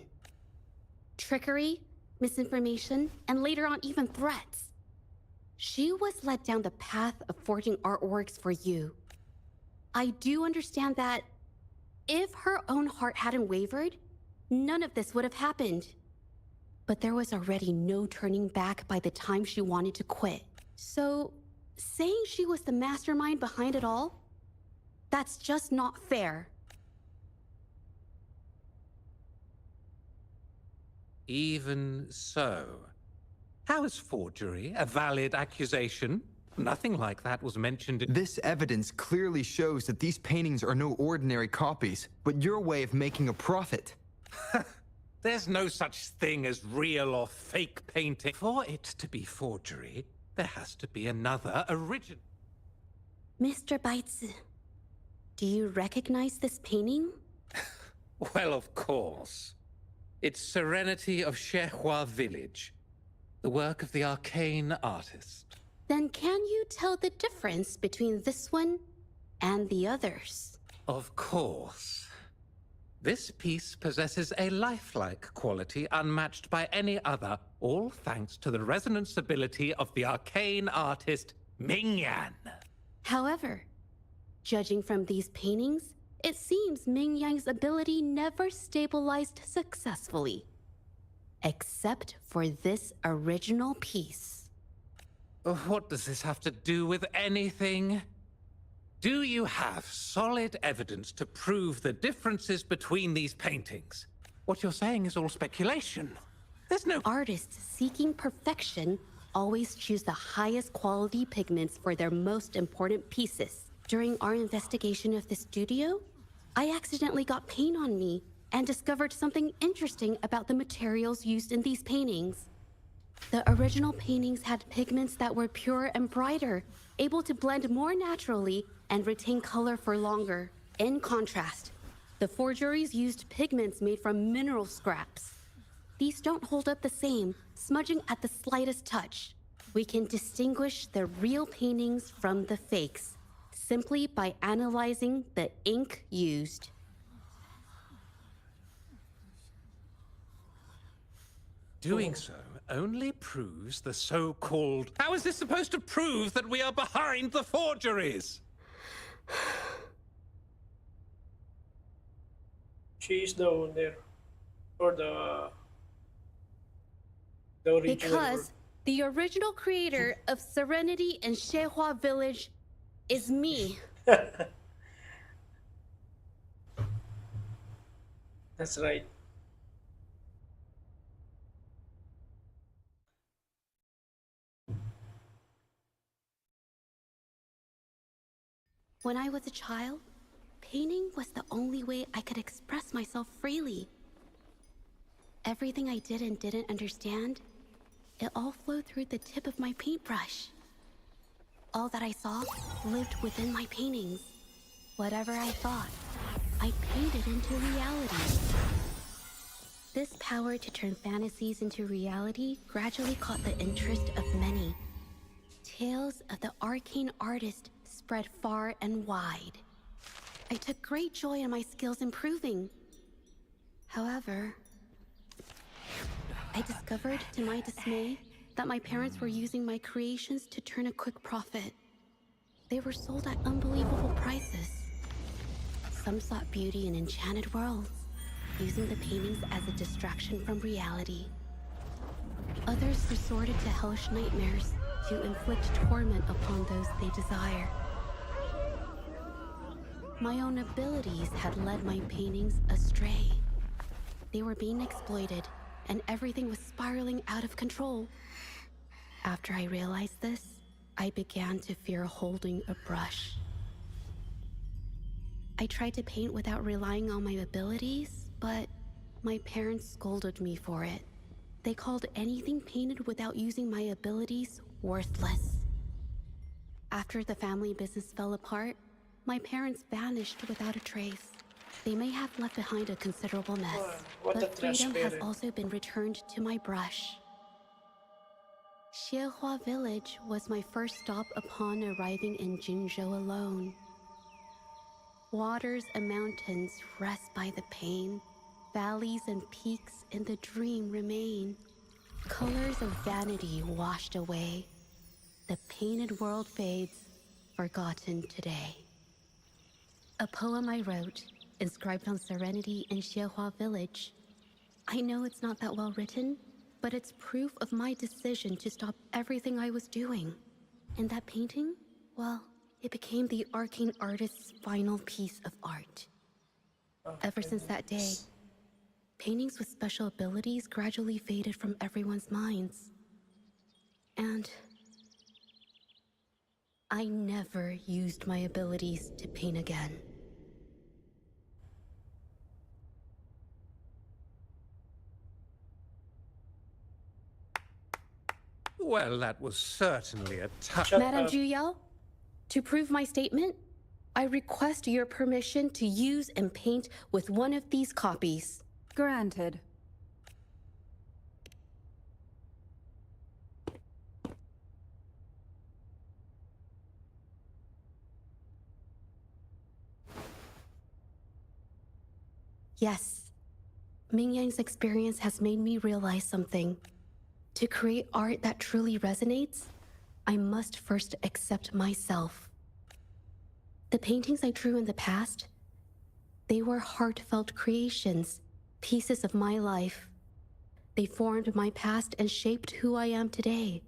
Trickery, misinformation, and later on even threats. She was led down the path of forging artworks for you. I do understand that if her own heart hadn't wavered, none of this would have happened. But there was already no turning back by the time she wanted to quit. So, saying she was the mastermind behind it all, that's just not fair. Even so, how is forgery a valid accusation? Nothing like that was mentioned in... This evidence clearly shows that these paintings are no ordinary copies, but your way of making a profit. There's no such thing as real or fake painting. For it to be forgery, there has to be another original. Mr. Baitsu, do you recognize this painting? Well, of course. It's Serenity of Shehua Village, the work of the arcane artist. Then can you tell the difference between this one and the others? Of course. This piece possesses a lifelike quality unmatched by any other, all thanks to the resonance ability of the arcane artist, Ming Yan. However, judging from these paintings, it seems Ming Yan's ability never stabilized successfully. Except for this original piece. What does this have to do with anything? Do you have solid evidence to prove the differences between these paintings? What you're saying is all speculation. There's no... Artists seeking perfection always choose the highest quality pigments for their most important pieces. During our investigation of the studio, I accidentally got paint on me and discovered something interesting about the materials used in these paintings. The original paintings had pigments that were purer and brighter, able to blend more naturally and retain color for longer. In contrast, the forgeries used pigments made from mineral scraps. These don't hold up the same, smudging at the slightest touch. We can distinguish the real paintings from the fakes, simply by analyzing the ink used. Doing so only proves the so-called... How is this supposed to prove that we are behind the forgeries? She is the owner. Or the original Because the original creator of Serenity and Shehua Village is me. That's right. When I was a child, painting was the only way I could express myself freely. Everything I did and didn't understand, it all flowed through the tip of my paintbrush. All that I saw lived within my paintings. Whatever I thought, I painted into reality. This power to turn fantasies into reality gradually caught the interest of many. Tales of the arcane artist spread far and wide. I took great joy in my skills improving. However, I discovered, to my dismay, that my parents were using my creations to turn a quick profit. They were sold at unbelievable prices. Some sought beauty in enchanted worlds, using the paintings as a distraction from reality. Others resorted to hellish nightmares to inflict torment upon those they desire. My own abilities had led my paintings astray. They were being exploited, and everything was spiraling out of control. After I realized this, I began to fear holding a brush. I tried to paint without relying on my abilities, but my parents scolded me for it. They called anything painted without using my abilities worthless. After the family business fell apart, my parents vanished without a trace. They may have left behind a considerable mess, What a but freedom has transparent. also been returned to my brush. Xiehua Village was my first stop upon arriving in Jinzhou alone. Waters and mountains rest by the pain. Valleys and peaks in the dream remain. Colors of vanity washed away. The painted world fades, forgotten today. A poem I wrote, inscribed on Serenity in Xiehua Village. I know it's not that well written, but it's proof of my decision to stop everything I was doing. And that painting, well, it became the arcane artist's final piece of art. Ever since that day, paintings with special abilities gradually faded from everyone's minds. And I never used my abilities to paint again. Well, that was certainly a tough... Madame Juyao, to prove my statement, I request your permission to use and paint with one of these copies. Granted. Yes, Mingyang's experience has made me realize something. To create art that truly resonates, I must first accept myself. The paintings I drew in the past, they were heartfelt creations, pieces of my life. They formed my past and shaped who I am today.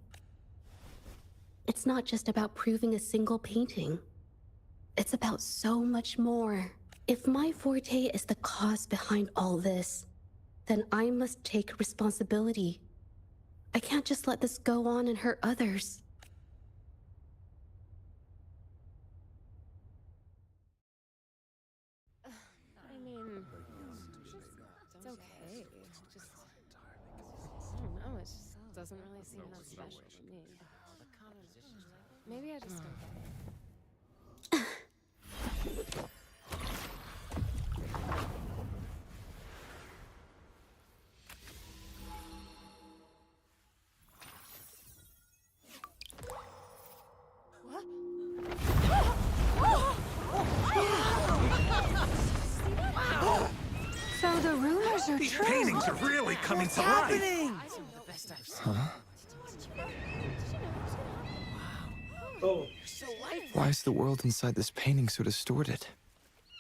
It's not just about proving a single painting. It's about so much more. If my forte is the cause behind all this, then I must take responsibility. I can't just let this go on and hurt others. I mean, it's okay. Just, I don't know, it just doesn't really seem that special to me. Maybe I just don't get it. So the rumors are These true. paintings are really coming to life. Huh? Oh. Why is the world inside this painting so distorted?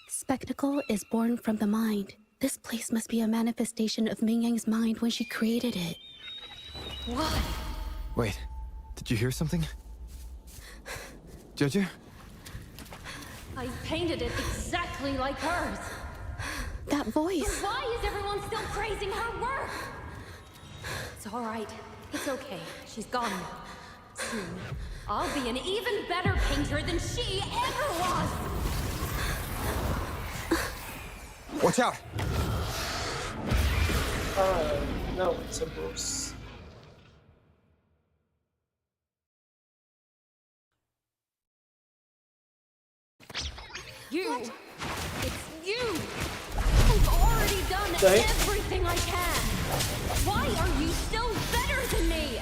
Spectacle is born from the mind. This place must be a manifestation of Ming Yang's mind when she created it. What? Wait, did you hear something? Jeju? I painted it exactly like hers. That voice. Then why is everyone still praising her work? It's all right. It's okay. She's gone now. Soon, I'll be an even better painter than she ever was. Watch out! No, it's a boss. You! It's you! I've already done everything I can! Why are you still better than me?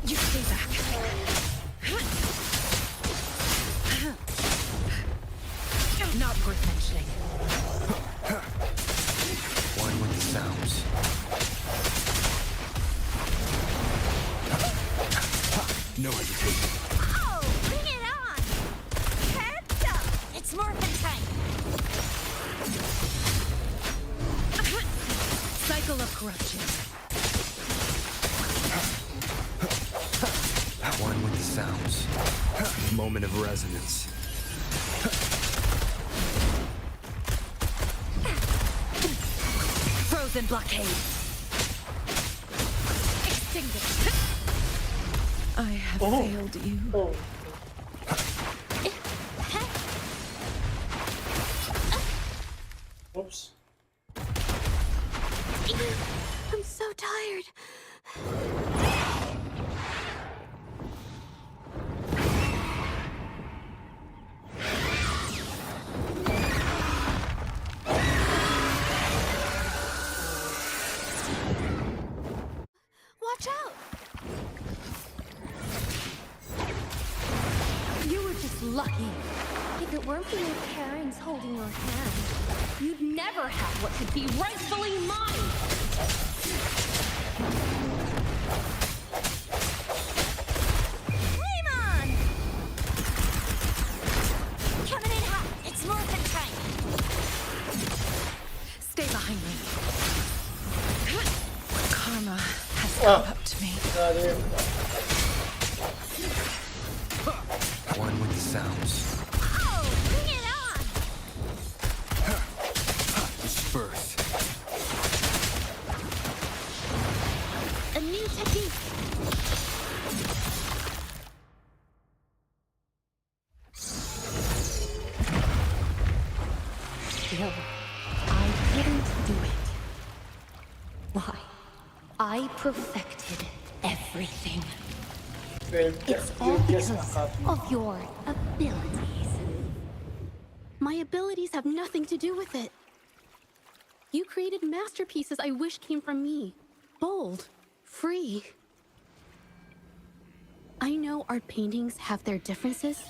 You stay back. Not worth mentioning. One with the sounds. No hesitation. Oh, bring it on! Heads up! It's Morphin Cycle of corruption. One with the sounds. Moment of resonance. Frozen blockade. Extinguished. I have failed you. Oops. I'm so tired. Watch out! You were just lucky. If it weren't for your parents holding your hand, you'd never have what could be rightfully mine! Flame on! Coming in hot. It's Morphin time. Stay behind me. Karma has come up to me. One with the sounds. Oh, bring it on! Disperse. A new technique. No, I didn't do it. Why? I perfected everything. It's all because of your abilities. My abilities have nothing to do with it. You created masterpieces I wish came from me. Bold, free. I know art paintings have their differences,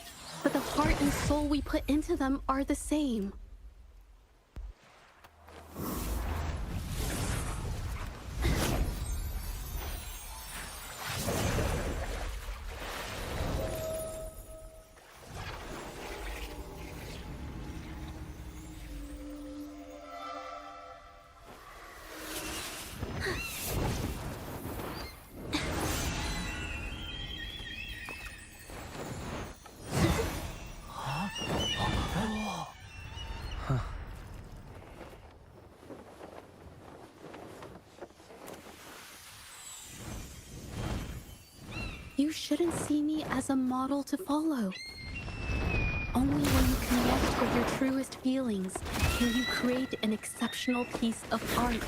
but the heart and soul we put into them are the same. You shouldn't see me as a model to follow. Only when you connect with your truest feelings can you create an exceptional piece of art.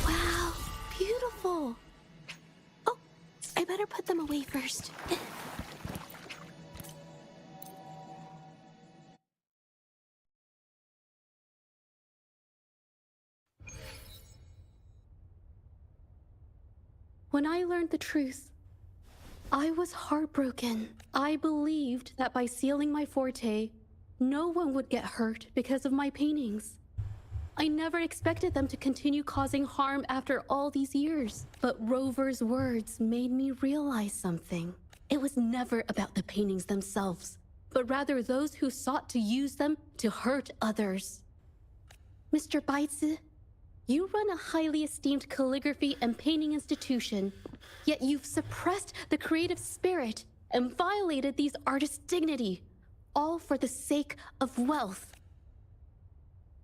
Wow, beautiful. Oh, I better put them away first. When I learned the truth, I was heartbroken. I believed that by sealing my forte, no one would get hurt because of my paintings. I never expected them to continue causing harm after all these years. But Rover's words made me realize something. It was never about the paintings themselves, but rather those who sought to use them to hurt others. Mr. Baitsu, you run a highly esteemed calligraphy and painting institution, yet you've suppressed the creative spirit and violated these artists' dignity, all for the sake of wealth.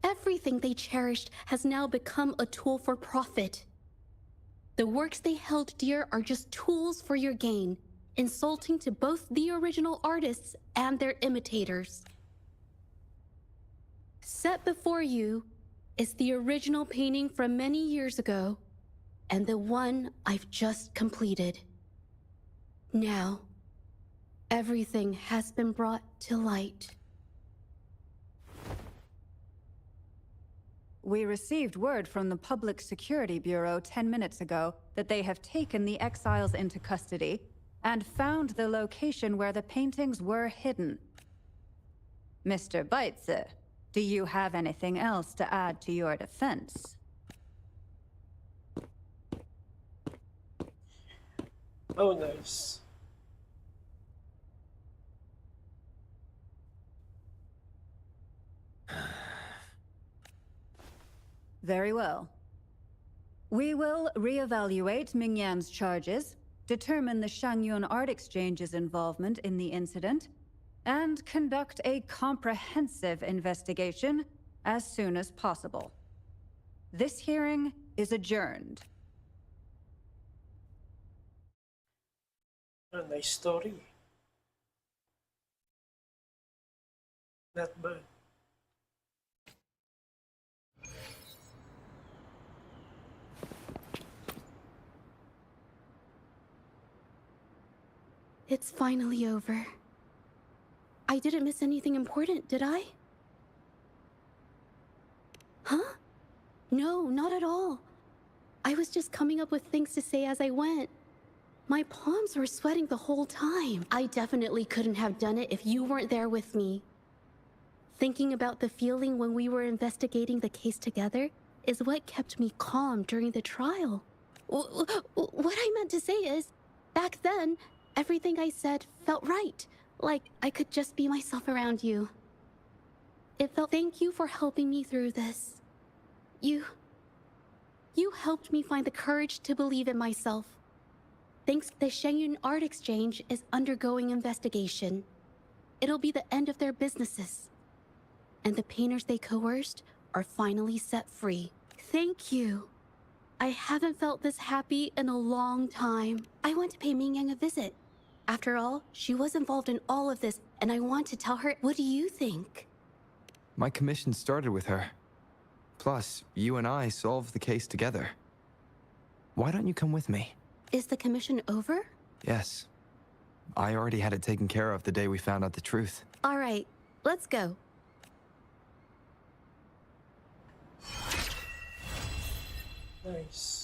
Everything they cherished has now become a tool for profit. The works they held dear are just tools for your gain, insulting to both the original artists and their imitators. Set before you is the original painting from many years ago, and the one I've just completed. Now, everything has been brought to light. We received word from the Public Security Bureau 10 minutes ago that they have taken the exiles into custody and found the location where the paintings were hidden. Mr. Baitsu, do you have anything else to add to your defense? Oh, nice. Very well. We will reevaluate Mingyan's charges, determine the Shangyun Art Exchange's involvement in the incident, and conduct a comprehensive investigation as soon as possible. This hearing is adjourned. A nice story. Not bad. It's finally over. I didn't miss anything important, did I? Huh? No, not at all. I was just coming up with things to say as I went. My palms were sweating the whole time. I definitely couldn't have done it if you weren't there with me. Thinking about the feeling when we were investigating the case together is what kept me calm during the trial. What I meant to say is, back then, everything I said felt right. Like I could just be myself around you. It felt... Thank you for helping me through this. You helped me find the courage to believe in myself. Thanks, the Shangyun Art Exchange is undergoing investigation. It'll be the end of their businesses. And the painters they coerced are finally set free. Thank you. I haven't felt this happy in a long time. I want to pay Mingyang a visit. After all, she was involved in all of this, and I want to tell her. What do you think? My commission started with her. Plus, you and I solved the case together. Why don't you come with me? Is the commission over? Yes. I already had it taken care of the day we found out the truth. All right, let's go. Nice.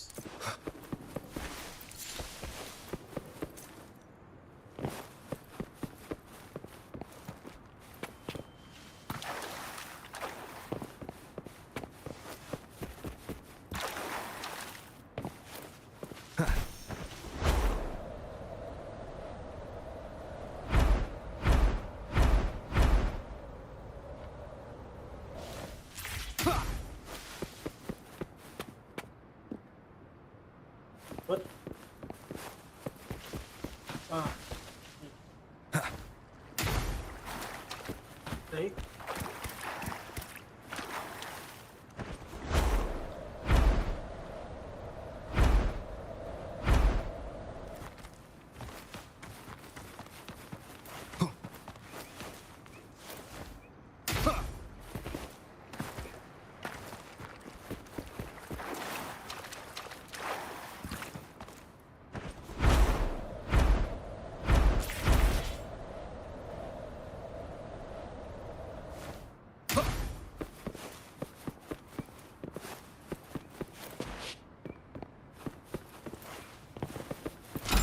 Ah. Okay.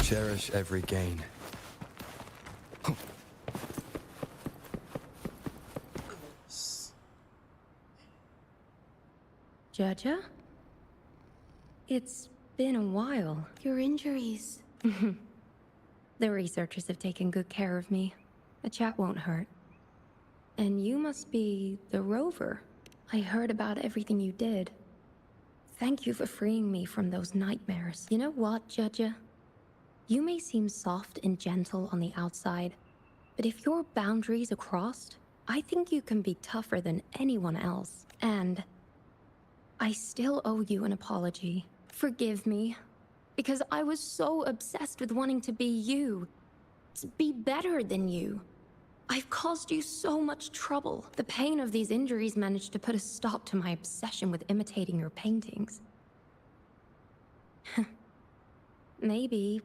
Cherish every gain. Jaja? It's been a while. Your injuries. The researchers have taken good care of me. A chat won't hurt. And you must be the rover. I heard about everything you did. Thank you for freeing me from those nightmares. You know what, Jaja? You may seem soft and gentle on the outside, but if your boundaries are crossed, I think you can be tougher than anyone else. And I still owe you an apology. Forgive me, because I was so obsessed with wanting to be you, to be better than you. I've caused you so much trouble. The pain of these injuries managed to put a stop to my obsession with imitating your paintings. Maybe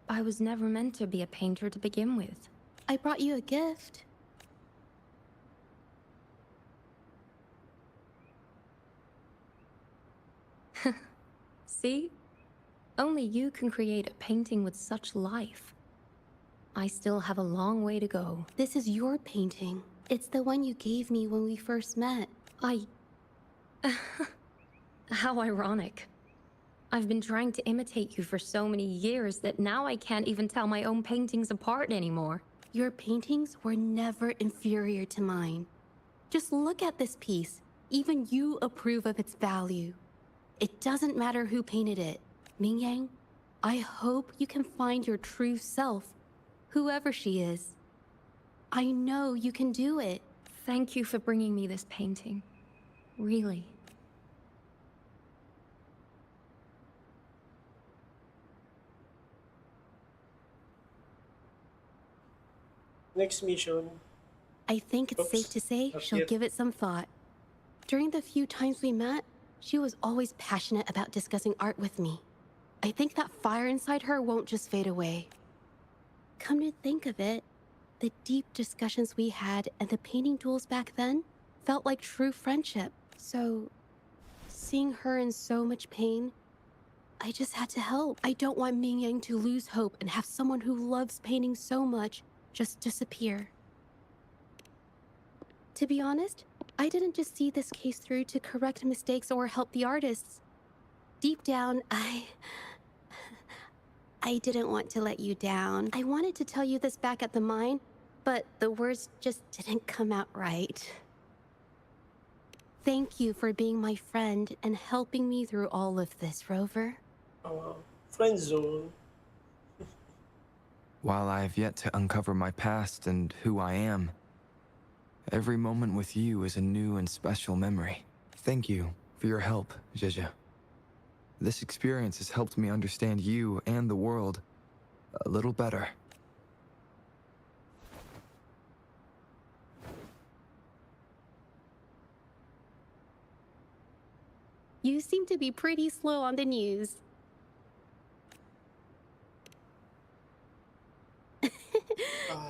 I was never meant to be a painter to begin with. I brought you a gift. See? Only you can create a painting with such life. I still have a long way to go. This is your painting. It's the one you gave me when we first met. How ironic. I've been trying to imitate you for so many years that now I can't even tell my own paintings apart anymore. Your paintings were never inferior to mine. Just look at this piece. Even you approve of its value. It doesn't matter who painted it. Mingyang, I hope you can find your true self, whoever she is. I know you can do it. Thank you for bringing me this painting. Really. Next mission. I think it's safe to say she'll give it some thought. During the few times we met, she was always passionate about discussing art with me. I think that fire inside her won't just fade away. Come to think of it, the deep discussions we had and the painting duels back then felt like true friendship. So, seeing her in so much pain, I just had to help. I don't want Mingyang to lose hope and have someone who loves painting so much just disappear. To be honest, I didn't just see this case through to correct mistakes or help the artists. Deep down, I didn't want to let you down. I wanted to tell you this back at the mine, but the words just didn't come out right. Thank you for being my friend and helping me through all of this, Rover. Friend zone. While I have yet to uncover my past and who I am, every moment with you is a new and special memory. Thank you for your help, Jaja. This experience has helped me understand you and the world a little better. You seem to be pretty slow on the news.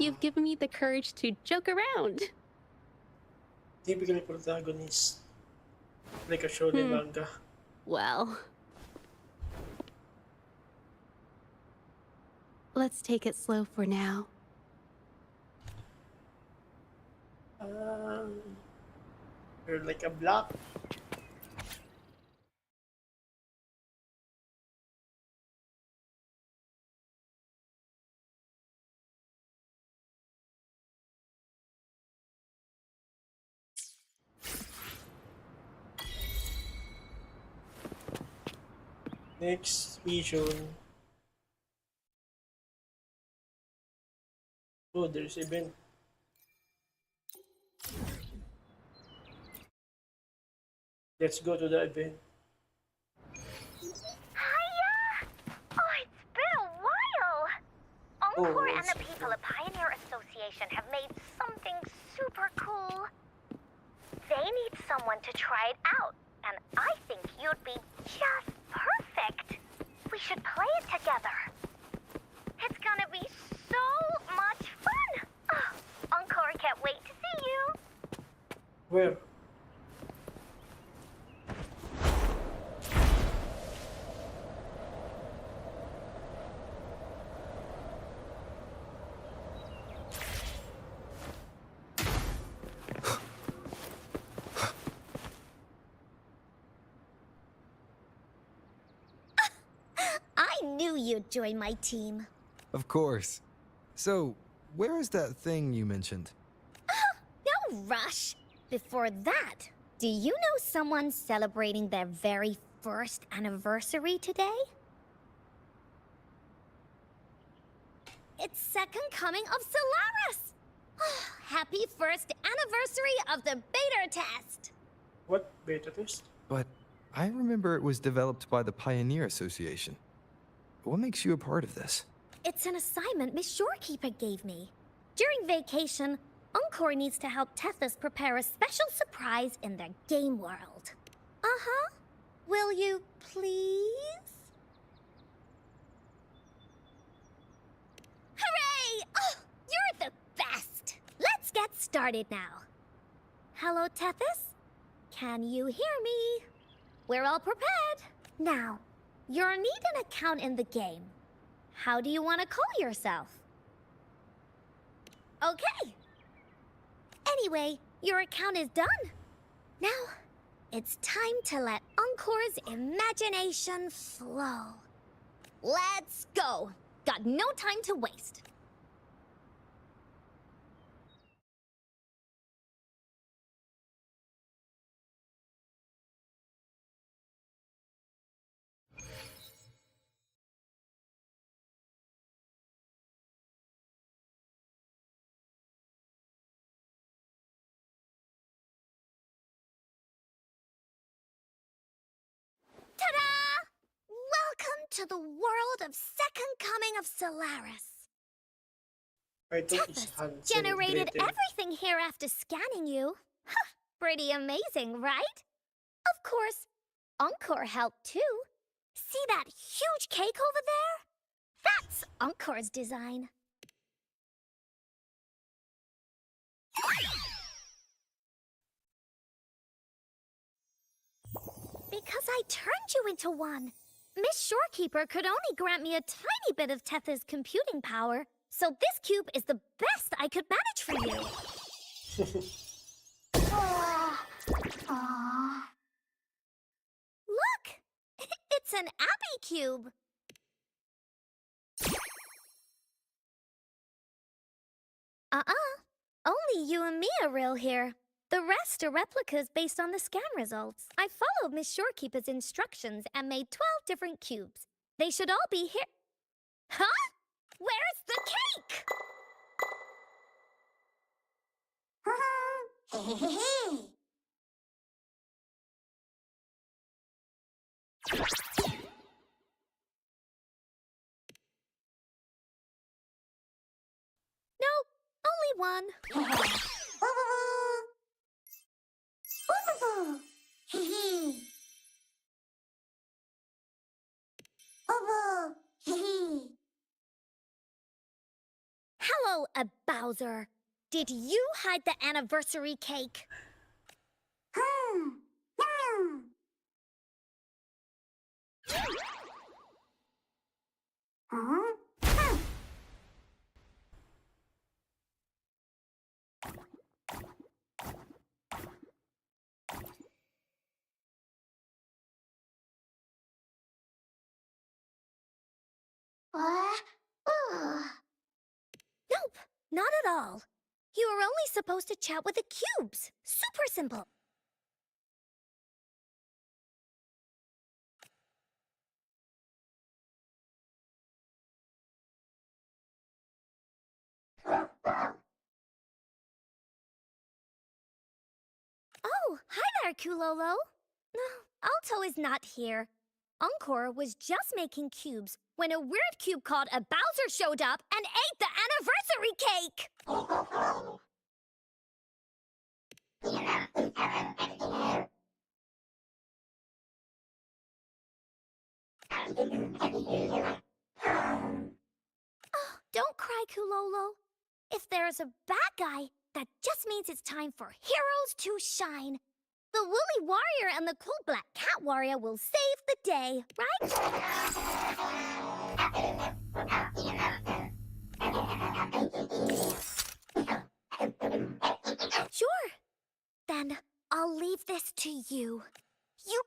You've given me the courage to joke around. Typical protagonist. Like a shonen manga. Well, let's take it slow for now. You're like a block. Next mission. Oh, there's event. Let's go to the event. Hiya! Oh, it's been a while! Encore and the people of Pioneer Association have made something super cool. They need someone to try it out, and I think you'd be just perfect. We should play it together. It's gonna be so much fun! Oh, Encore can't wait to see you! Where? I knew you'd join my team. Of course. So, where is that thing you mentioned? No rush. Before that, do you know someone celebrating their very first anniversary today? It's second coming of Solaris! Happy first anniversary of the beta test! What beta test? But I remember it was developed by the Pioneer Association. What makes you a part of this? It's an assignment Miss Shorekeeper gave me. During vacation, Encore needs to help Tethys prepare a special surprise in their game world. Uh-huh. Will you please? Hooray! Oh, you're the best! Let's get started now. Hello, Tethys? Can you hear me? We're all prepared. Now, you'll need an account in the game. How do you want to call yourself? Okay. Anyway, your account is done. Now, it's time to let Encore's imagination flow. Let's go. Got no time to waste. Ta-da! Welcome to the world of Second Coming of Solaris. I thought it's Tethys Hansel generated Gretel. everything here after scanning you. Huh, pretty amazing, right? Of course, Encore helped too. See that huge cake over there? That's Encore's design. Because I turned you into one. Miss Shorekeeper could only grant me a tiny bit of Tethys computing power, so this cube is the best I could manage for you. Look! It's an Abby cube. Only you and me are real here. The rest are replicas based on the scan results. I followed Miss Shorekeeper's instructions and made 12 different cubes. They should all be here. Huh? Where's the cake? Nope, only one. Hello, Bowser. Did you hide the anniversary cake? Nope, not at all. You were only supposed to chat with the cubes. Super simple. Oh, hi there, Kulolo. No, Alto is not here. Encore was just making cubes when a weird cube called a Bowser showed up and ate the anniversary cake! Oh, don't cry, Kulolo. If there's a bad guy, that just means it's time for heroes to shine. The Woolly Warrior and the Cool Black Cat Warrior will save the day, right? Sure. Then I'll leave this to you. You...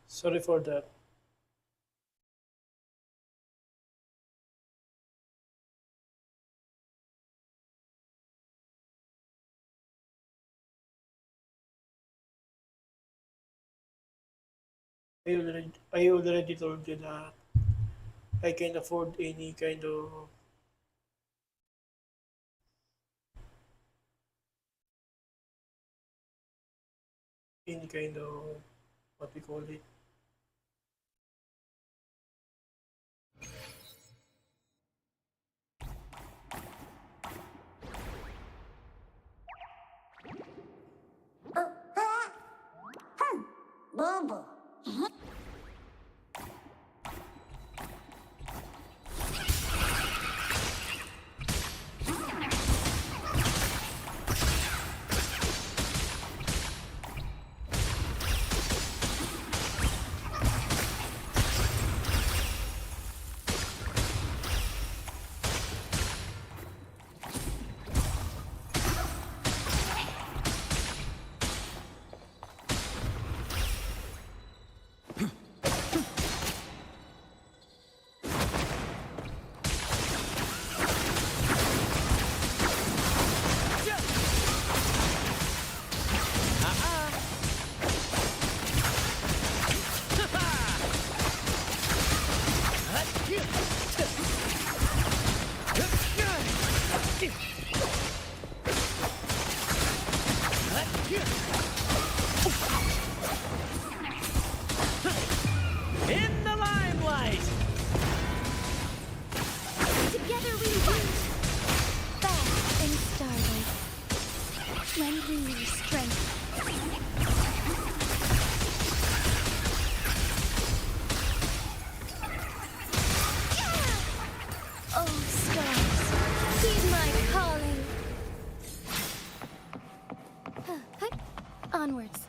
Sorry for that. I already told you that I can afford any kind of what we call it. Bumble. In the limelight! Together we fight! Fast and starlight. Lend me your strength. Oh, stars, heed my calling. Onwards.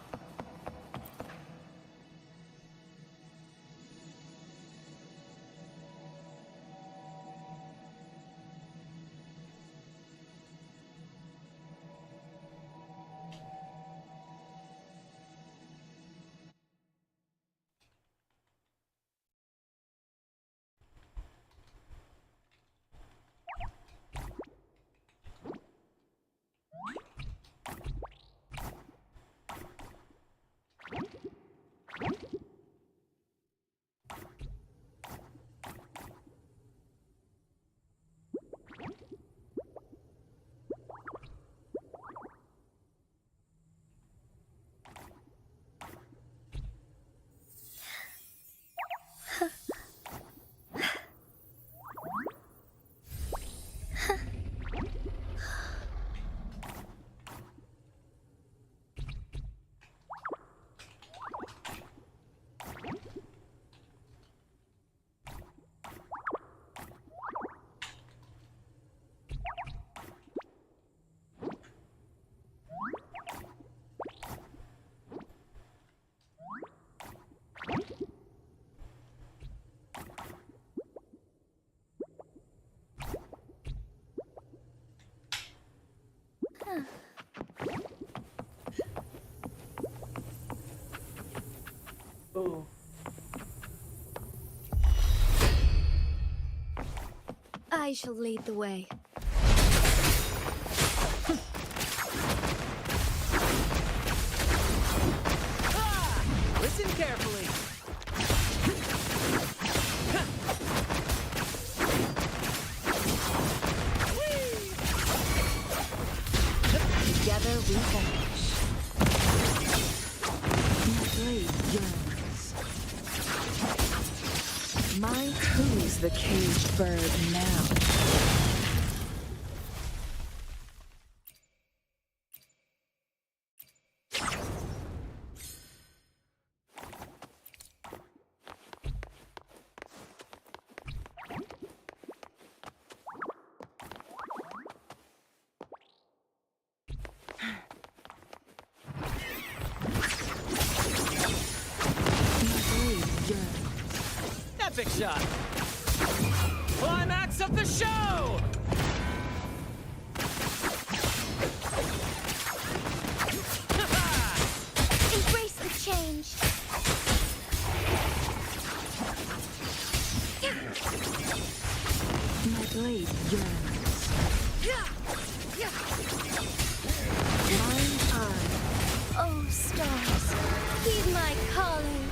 Oh. I shall lead the way. Listen carefully. Together we vanish. My blade yearns. Mine who's the caged bird now? Epic shot. Climax of the show! Embrace the change. My blade yearns. Mine eye. Oh, stars, heed my calling.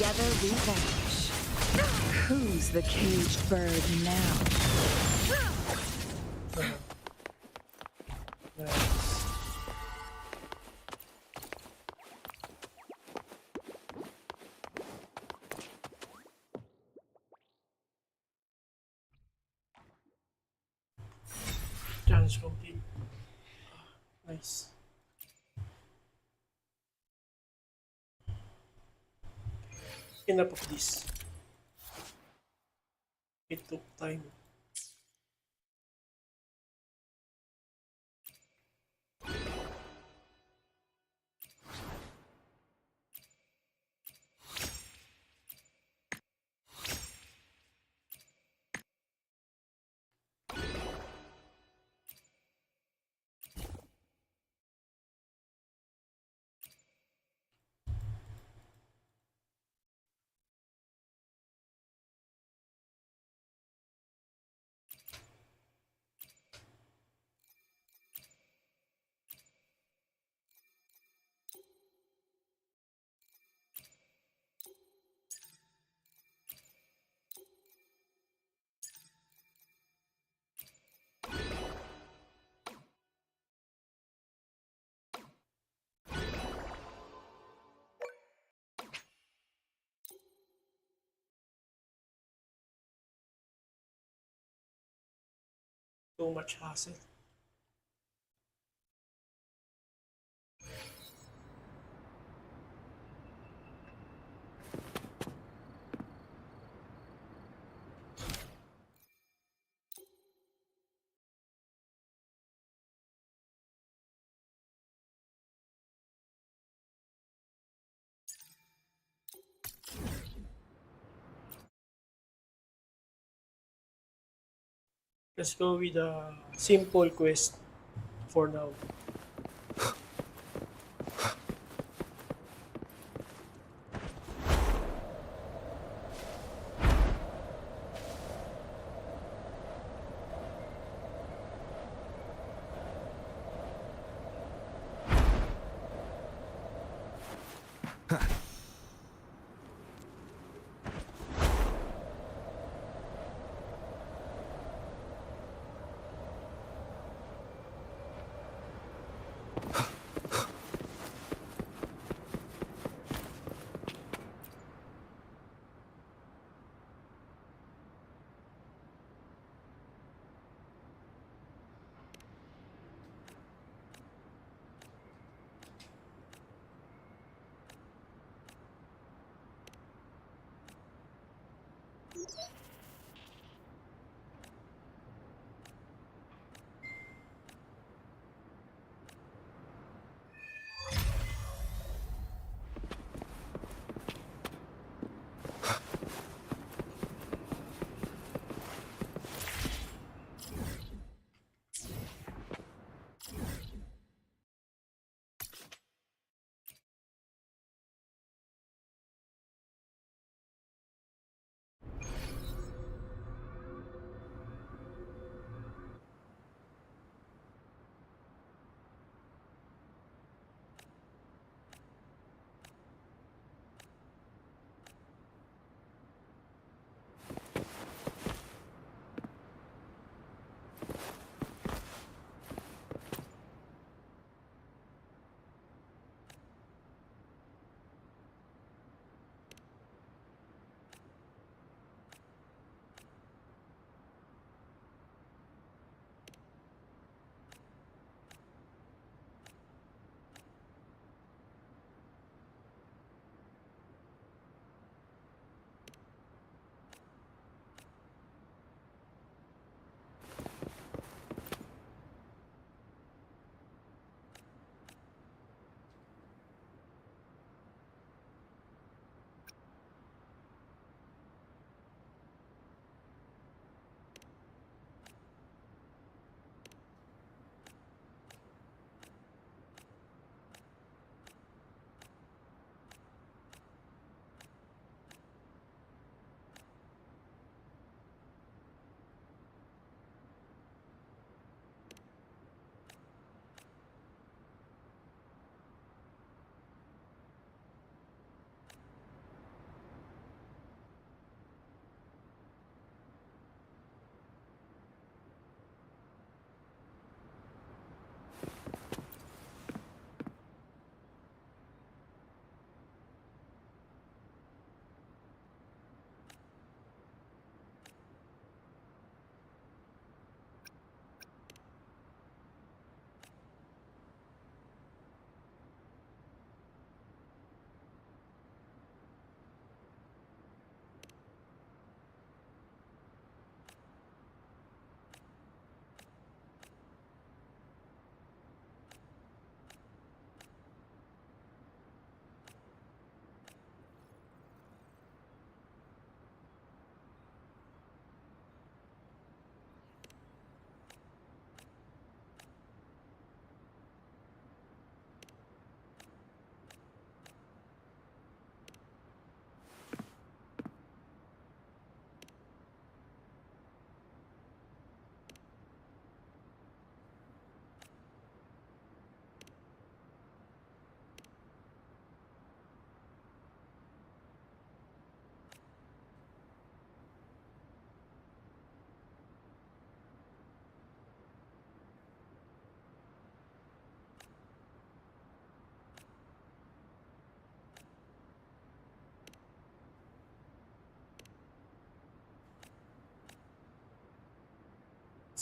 Together we vanish. Who's the caged bird now? Challenge complete. Nice. Enough of this. It took time. Too much hassle. Let's go with a simple quest for now.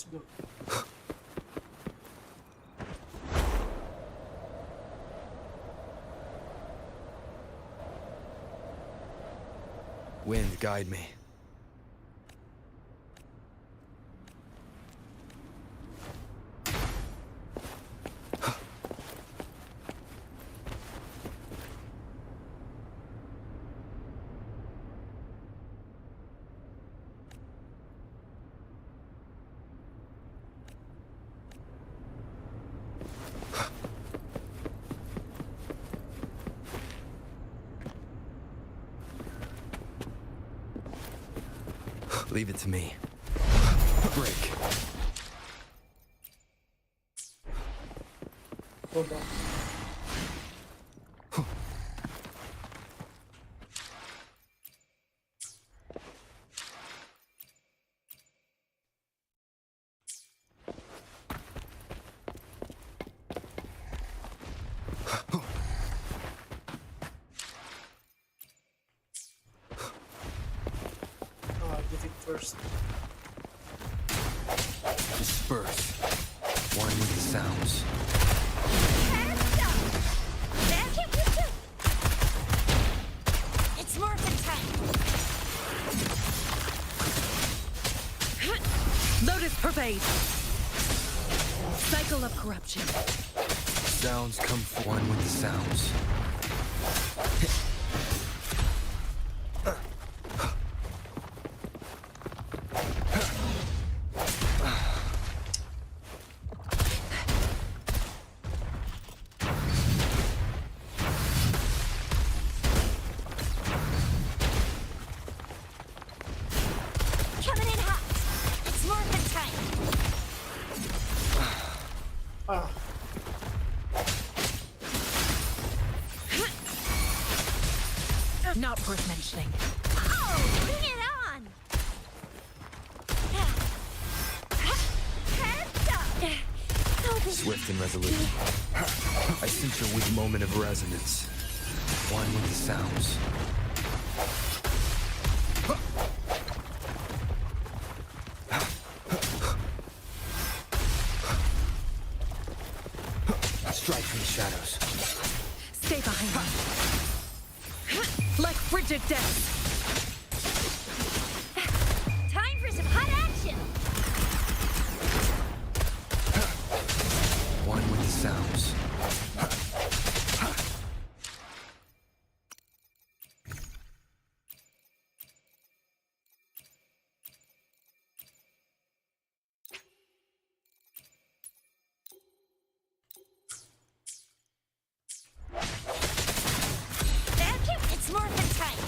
Let's go. Wind, guide me. Leave it to me. Break. Hold on. Get it first. Disperse. One with the sounds. It's morphin' time. Lotus pervade. Cycle of corruption. Sounds come for one with the sounds. Coming in hot. It's morphin' time. Not worth mentioning. Oh, bring it on! Swift and resolute. I sense your weak moment of resonance. One with the sounds. Strike from the shadows. Stay behind me. Like frigid death. Time for some hot action! One with the sounds. It's morphin' time.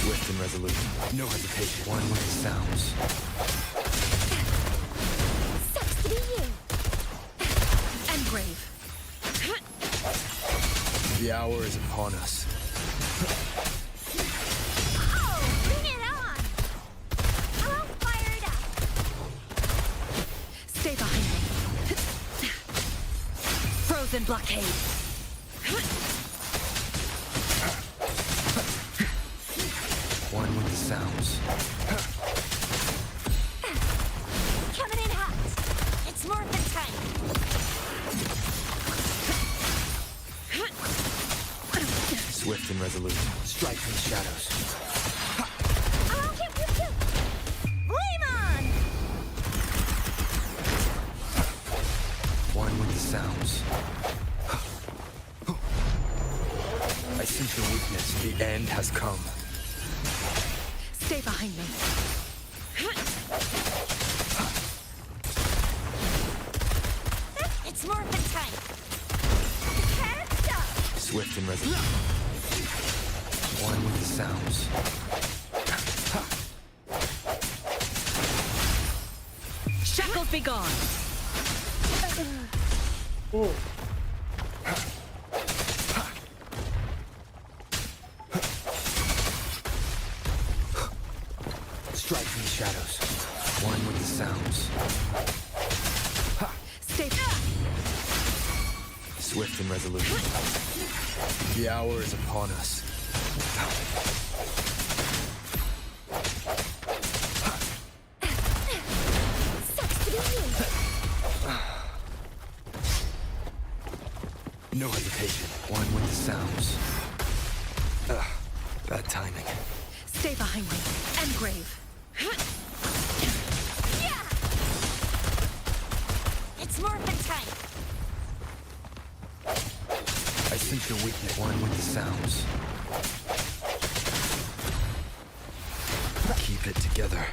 Swift and resolute. No hesitation. One with the sounds. Sucks to be you. And grave. The hour is upon us. Oh, bring it on! I'm all fired up. Stay behind me. Frozen blockade. One with the sounds. Coming in hot. It's morphin' time. Swift and resolute. Strike from the shadows. Oh, flame on! One with the sounds. I sense your weakness. The end has come. Stay behind me. It's morphin' time. Swift and resolute. One with the sounds. Shackles be gone. Oh. Strike from the shadows. One with the sounds. Stay. Swift and resolute. The hour is upon us. No hesitation. One with the sounds. Bad timing. Stay behind me. Engrave. It's Morphin time. I sense your weakness. One with the sounds. Keep it together.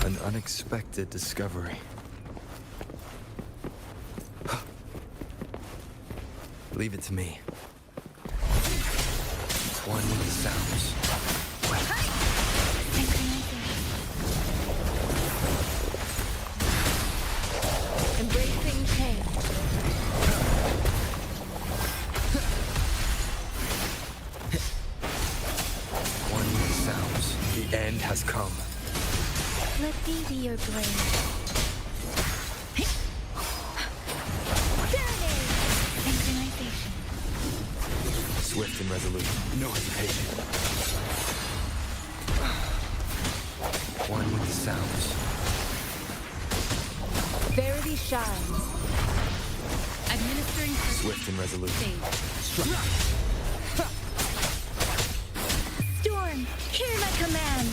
An unexpected discovery. Leave it to me. One with the sounds. Embracing change. One with the sounds. The end has come. Let me be your blade. Synchronization. Swift and resolute. No hesitation. One with the sounds. Verity shines. Administering Swift and resolute. Storm, hear my command.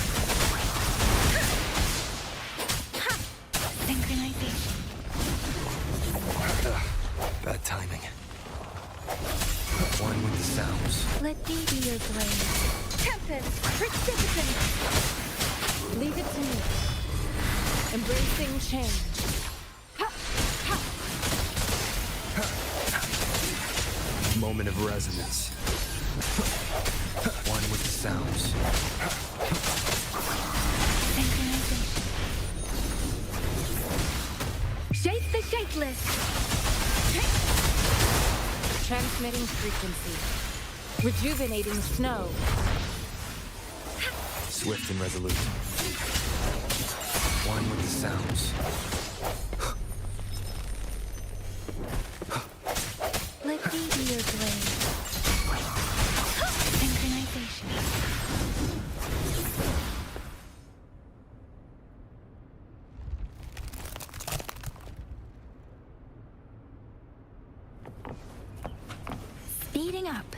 Synchronization. Bad timing. One with the sounds. Let me be your blade. Tempest, precipitant. Leave it to me. Embracing change. Moment of resonance. One with the sounds. Synchronization. Shape the shapeless. Transmitting frequency. Rejuvenating snow. Swift and resolute. One with the sounds. Let me be your blade. Synchronization. Speeding up.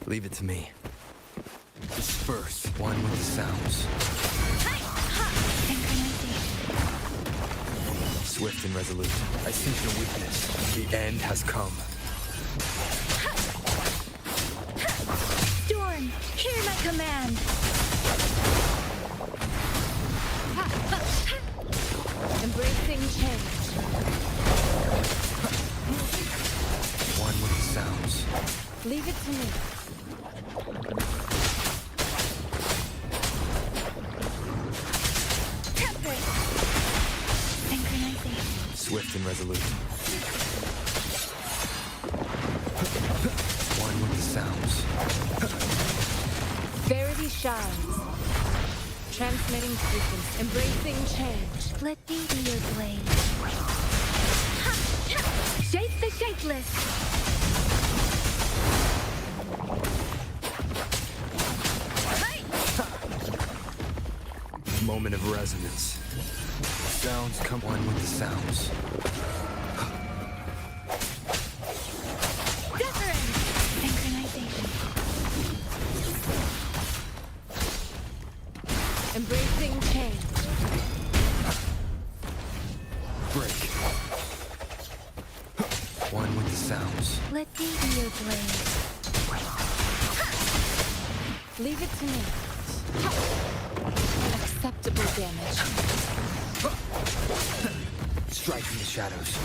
Leave it to me. Disperse. One with the sounds. Swift and resolute. I sense your weakness. The end has come. Storm, hear my command. Embracing change. One with the sounds. Leave it to me. Swift and resolute. One with the sounds. Verity shines. Transmitting frequency. Embracing change. Let me be your blade. Shape the shapeless. Moment of resonance. Sounds come one with the sounds. Synchronization. Embracing change. Break. One with the sounds. Let me be your blade. Leave it to me. Acceptable damage. Strike in the shadows.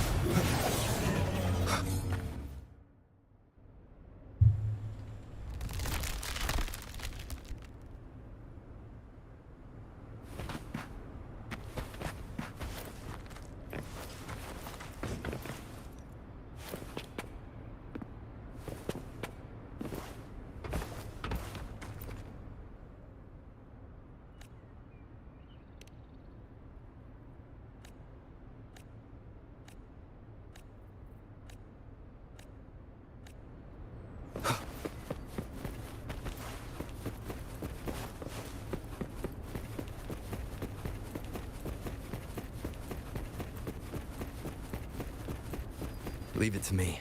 Leave it to me.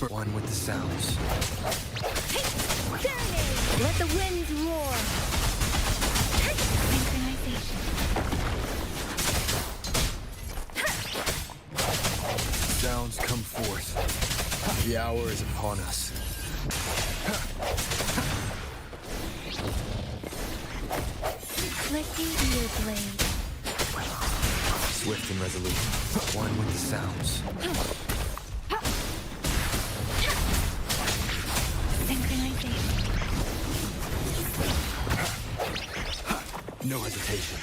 One with the sounds. Let the winds roar. Synchronization. Sounds come forth. The hour is upon us. Let me be your blade. Swift and resolute. One with the sounds. Synchronization. No hesitation.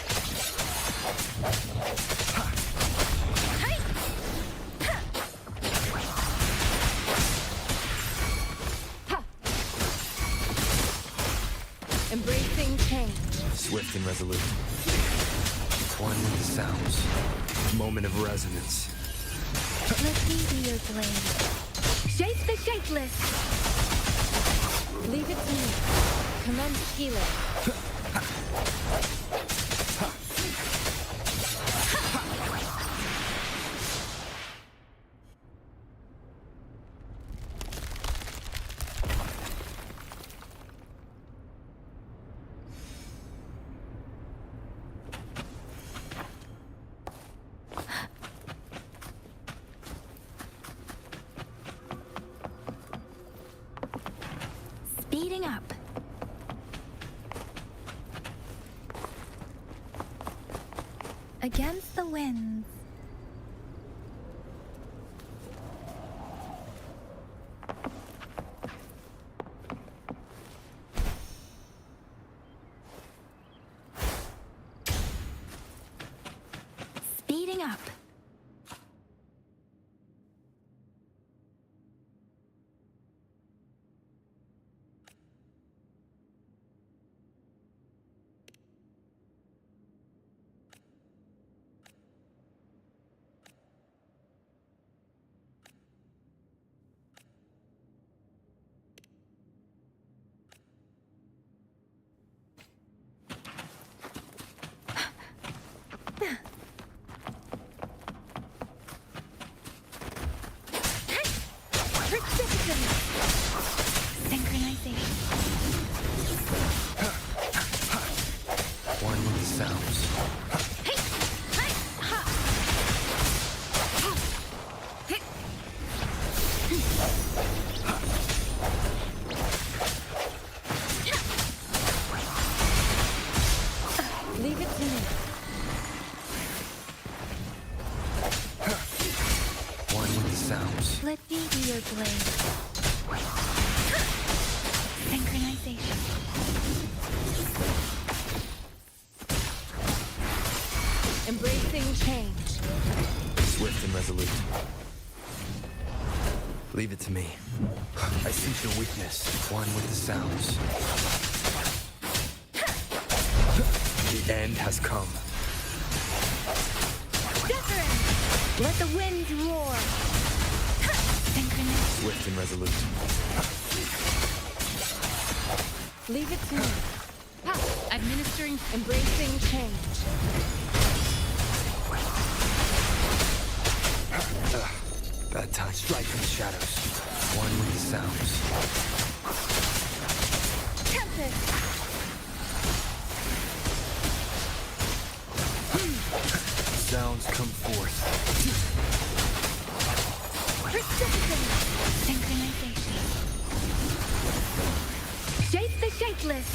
Embracing change. Swift and resolute. One with the sounds. Moment of resonance. Let me be your blade. Shape the shapeless. Leave it to me. Commence healing. Speeding up. Against the winds. Speeding up. Synchronization. One with the sounds. Leave it to me. One with the sounds. Let me be your blade. Synchronization. Embracing change. Swift and resolute. Leave it to me. I sense your weakness. One with the sounds. The end has come. Let the winds roar. Synchronization. Swift and resolute. Leave it to me. Ha! Administering, embracing change. Bad time. Strike from the shadows. One with the sounds. Tempest! Sounds come forth. Precipitate! Synchronization. Shape the shapeless!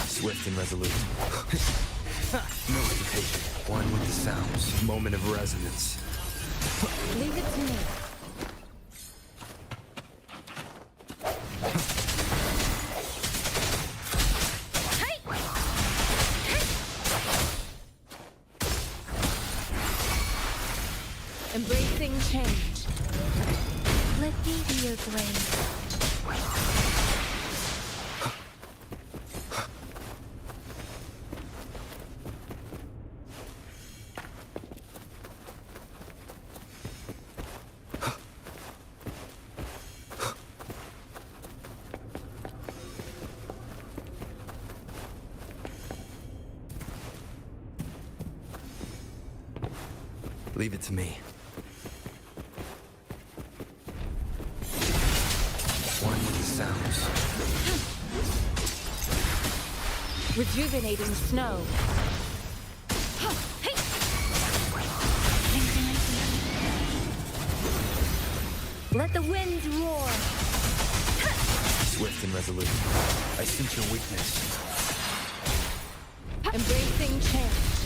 Swift and resolute. No hesitation. One with the sounds. Moment of resonance. Leave it to me. Embracing change. Let me be your blade. Leave it to me. One with the sounds. Rejuvenating snow. Let the winds roar. Swift and resolute. I sense your weakness. Embracing change.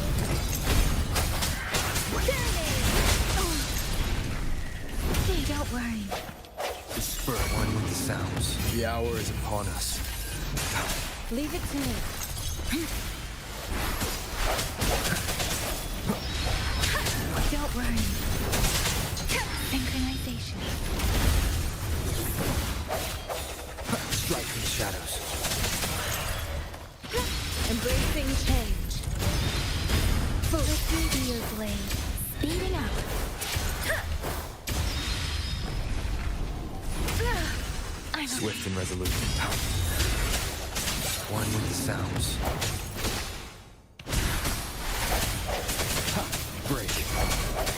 Hey, don't worry. Spur one with the sounds. The hour is upon us. Leave it to me. Don't worry. Synchronization. Strike from the shadows. Embracing change. Let me be your blade. Speeding up. Swift and resolute. One with the sounds. Break.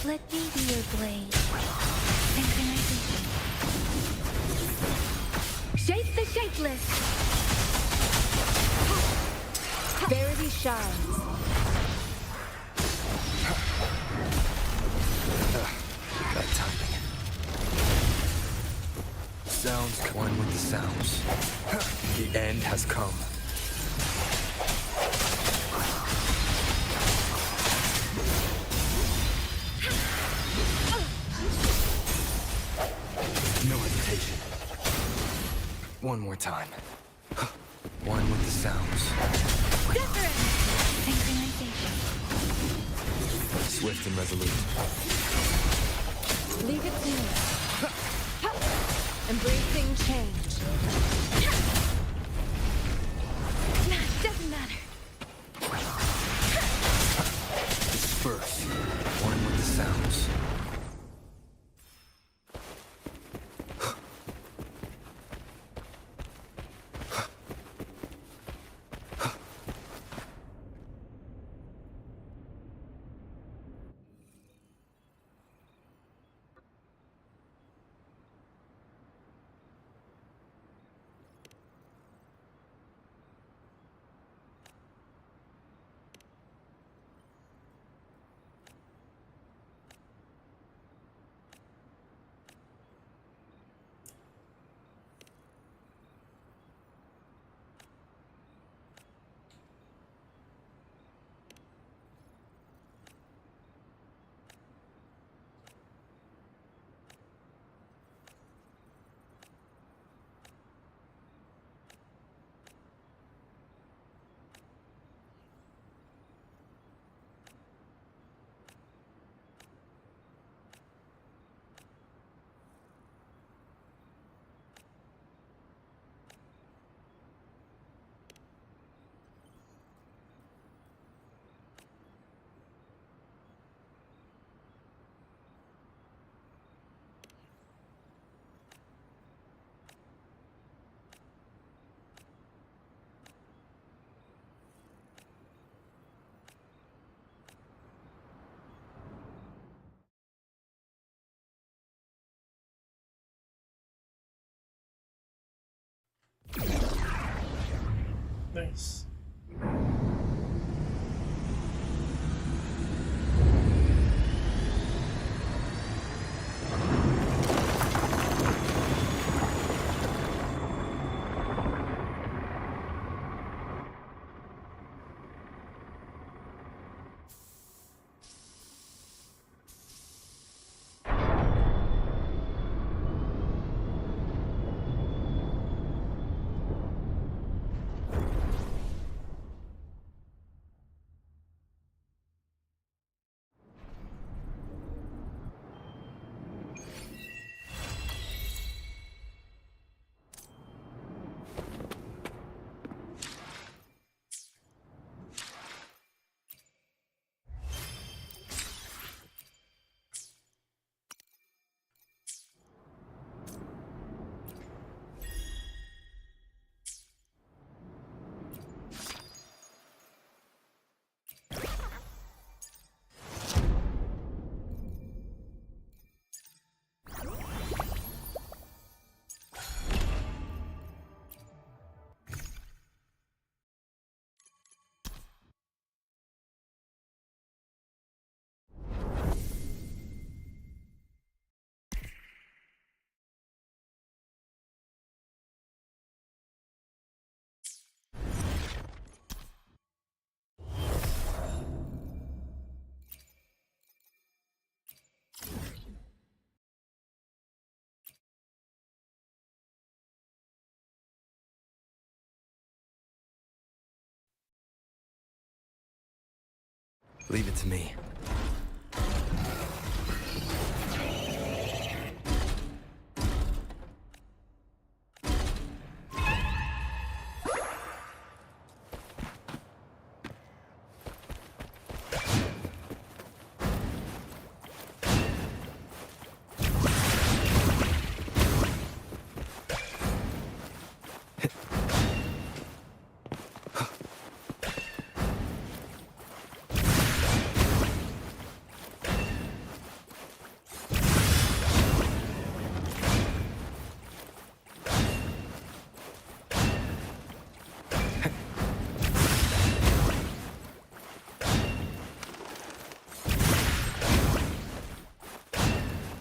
Let me be your blade. Synchronization. Shape the shapeless. Verity shines. Bad timing. Sounds. One with the sounds. The end has come. No hesitation. One more time. One with the sounds. Synchronization. Swift and resolute. Leave it to me. Embracing change. Doesn't matter. Disperse. One with the sounds. Nice. Leave it to me.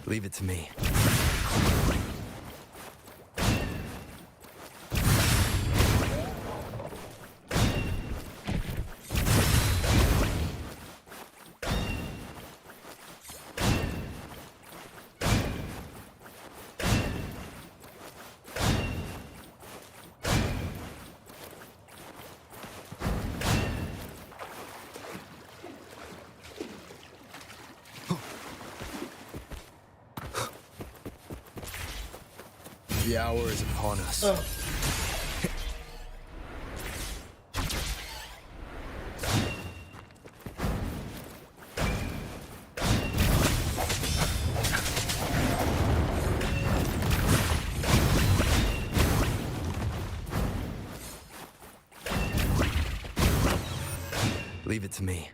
Leave it to me. The hour is upon us. Leave it to me.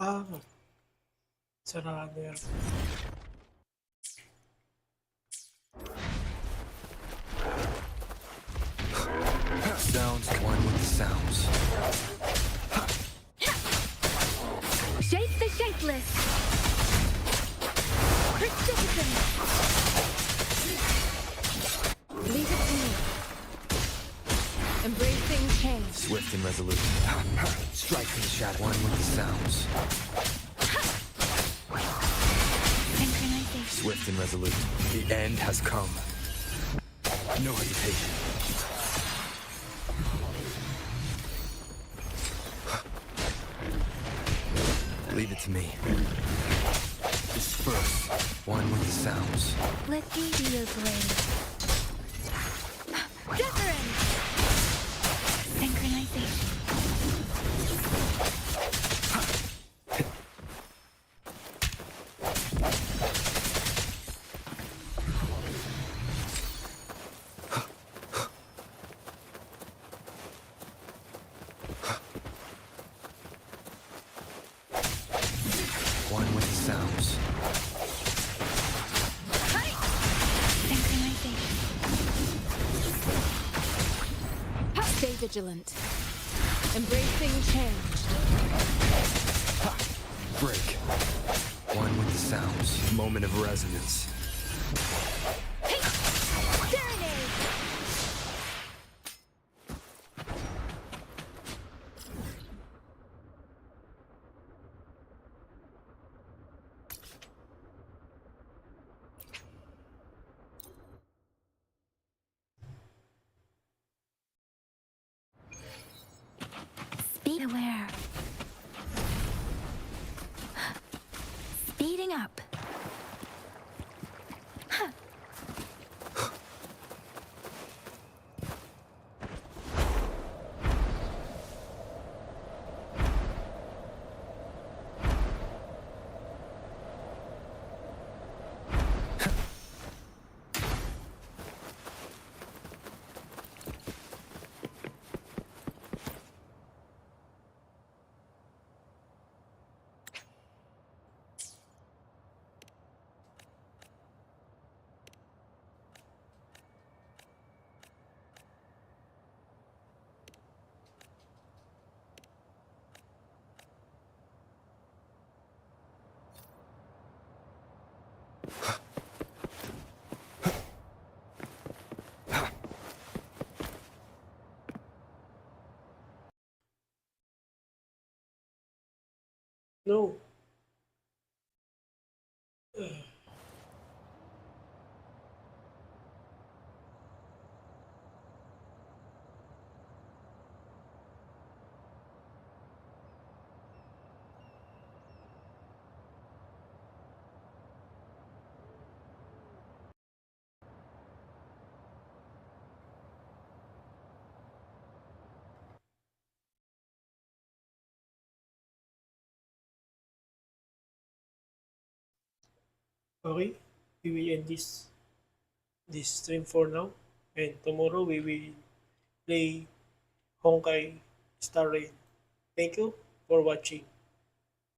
Ah, sarado yan. Sounds one with the sounds. Shape the shapeless. Precipitant. Leave it to me. Embracing change. Swift and resolute. Strike from the shadow. One with the sounds. Synchronization. Swift and resolute. The end has come. No hesitation. Leave it to me. Disperse. One with the sounds. Let me be your blade. Different! Synchronization. One with the sounds. Stay vigilant. Embracing change. Break. One with the sounds. Moment of resonance. Speed aware. Speeding up. No. Okay, we will end this stream for now, and tomorrow we will play Honkai Star Rail. Thank you for watching.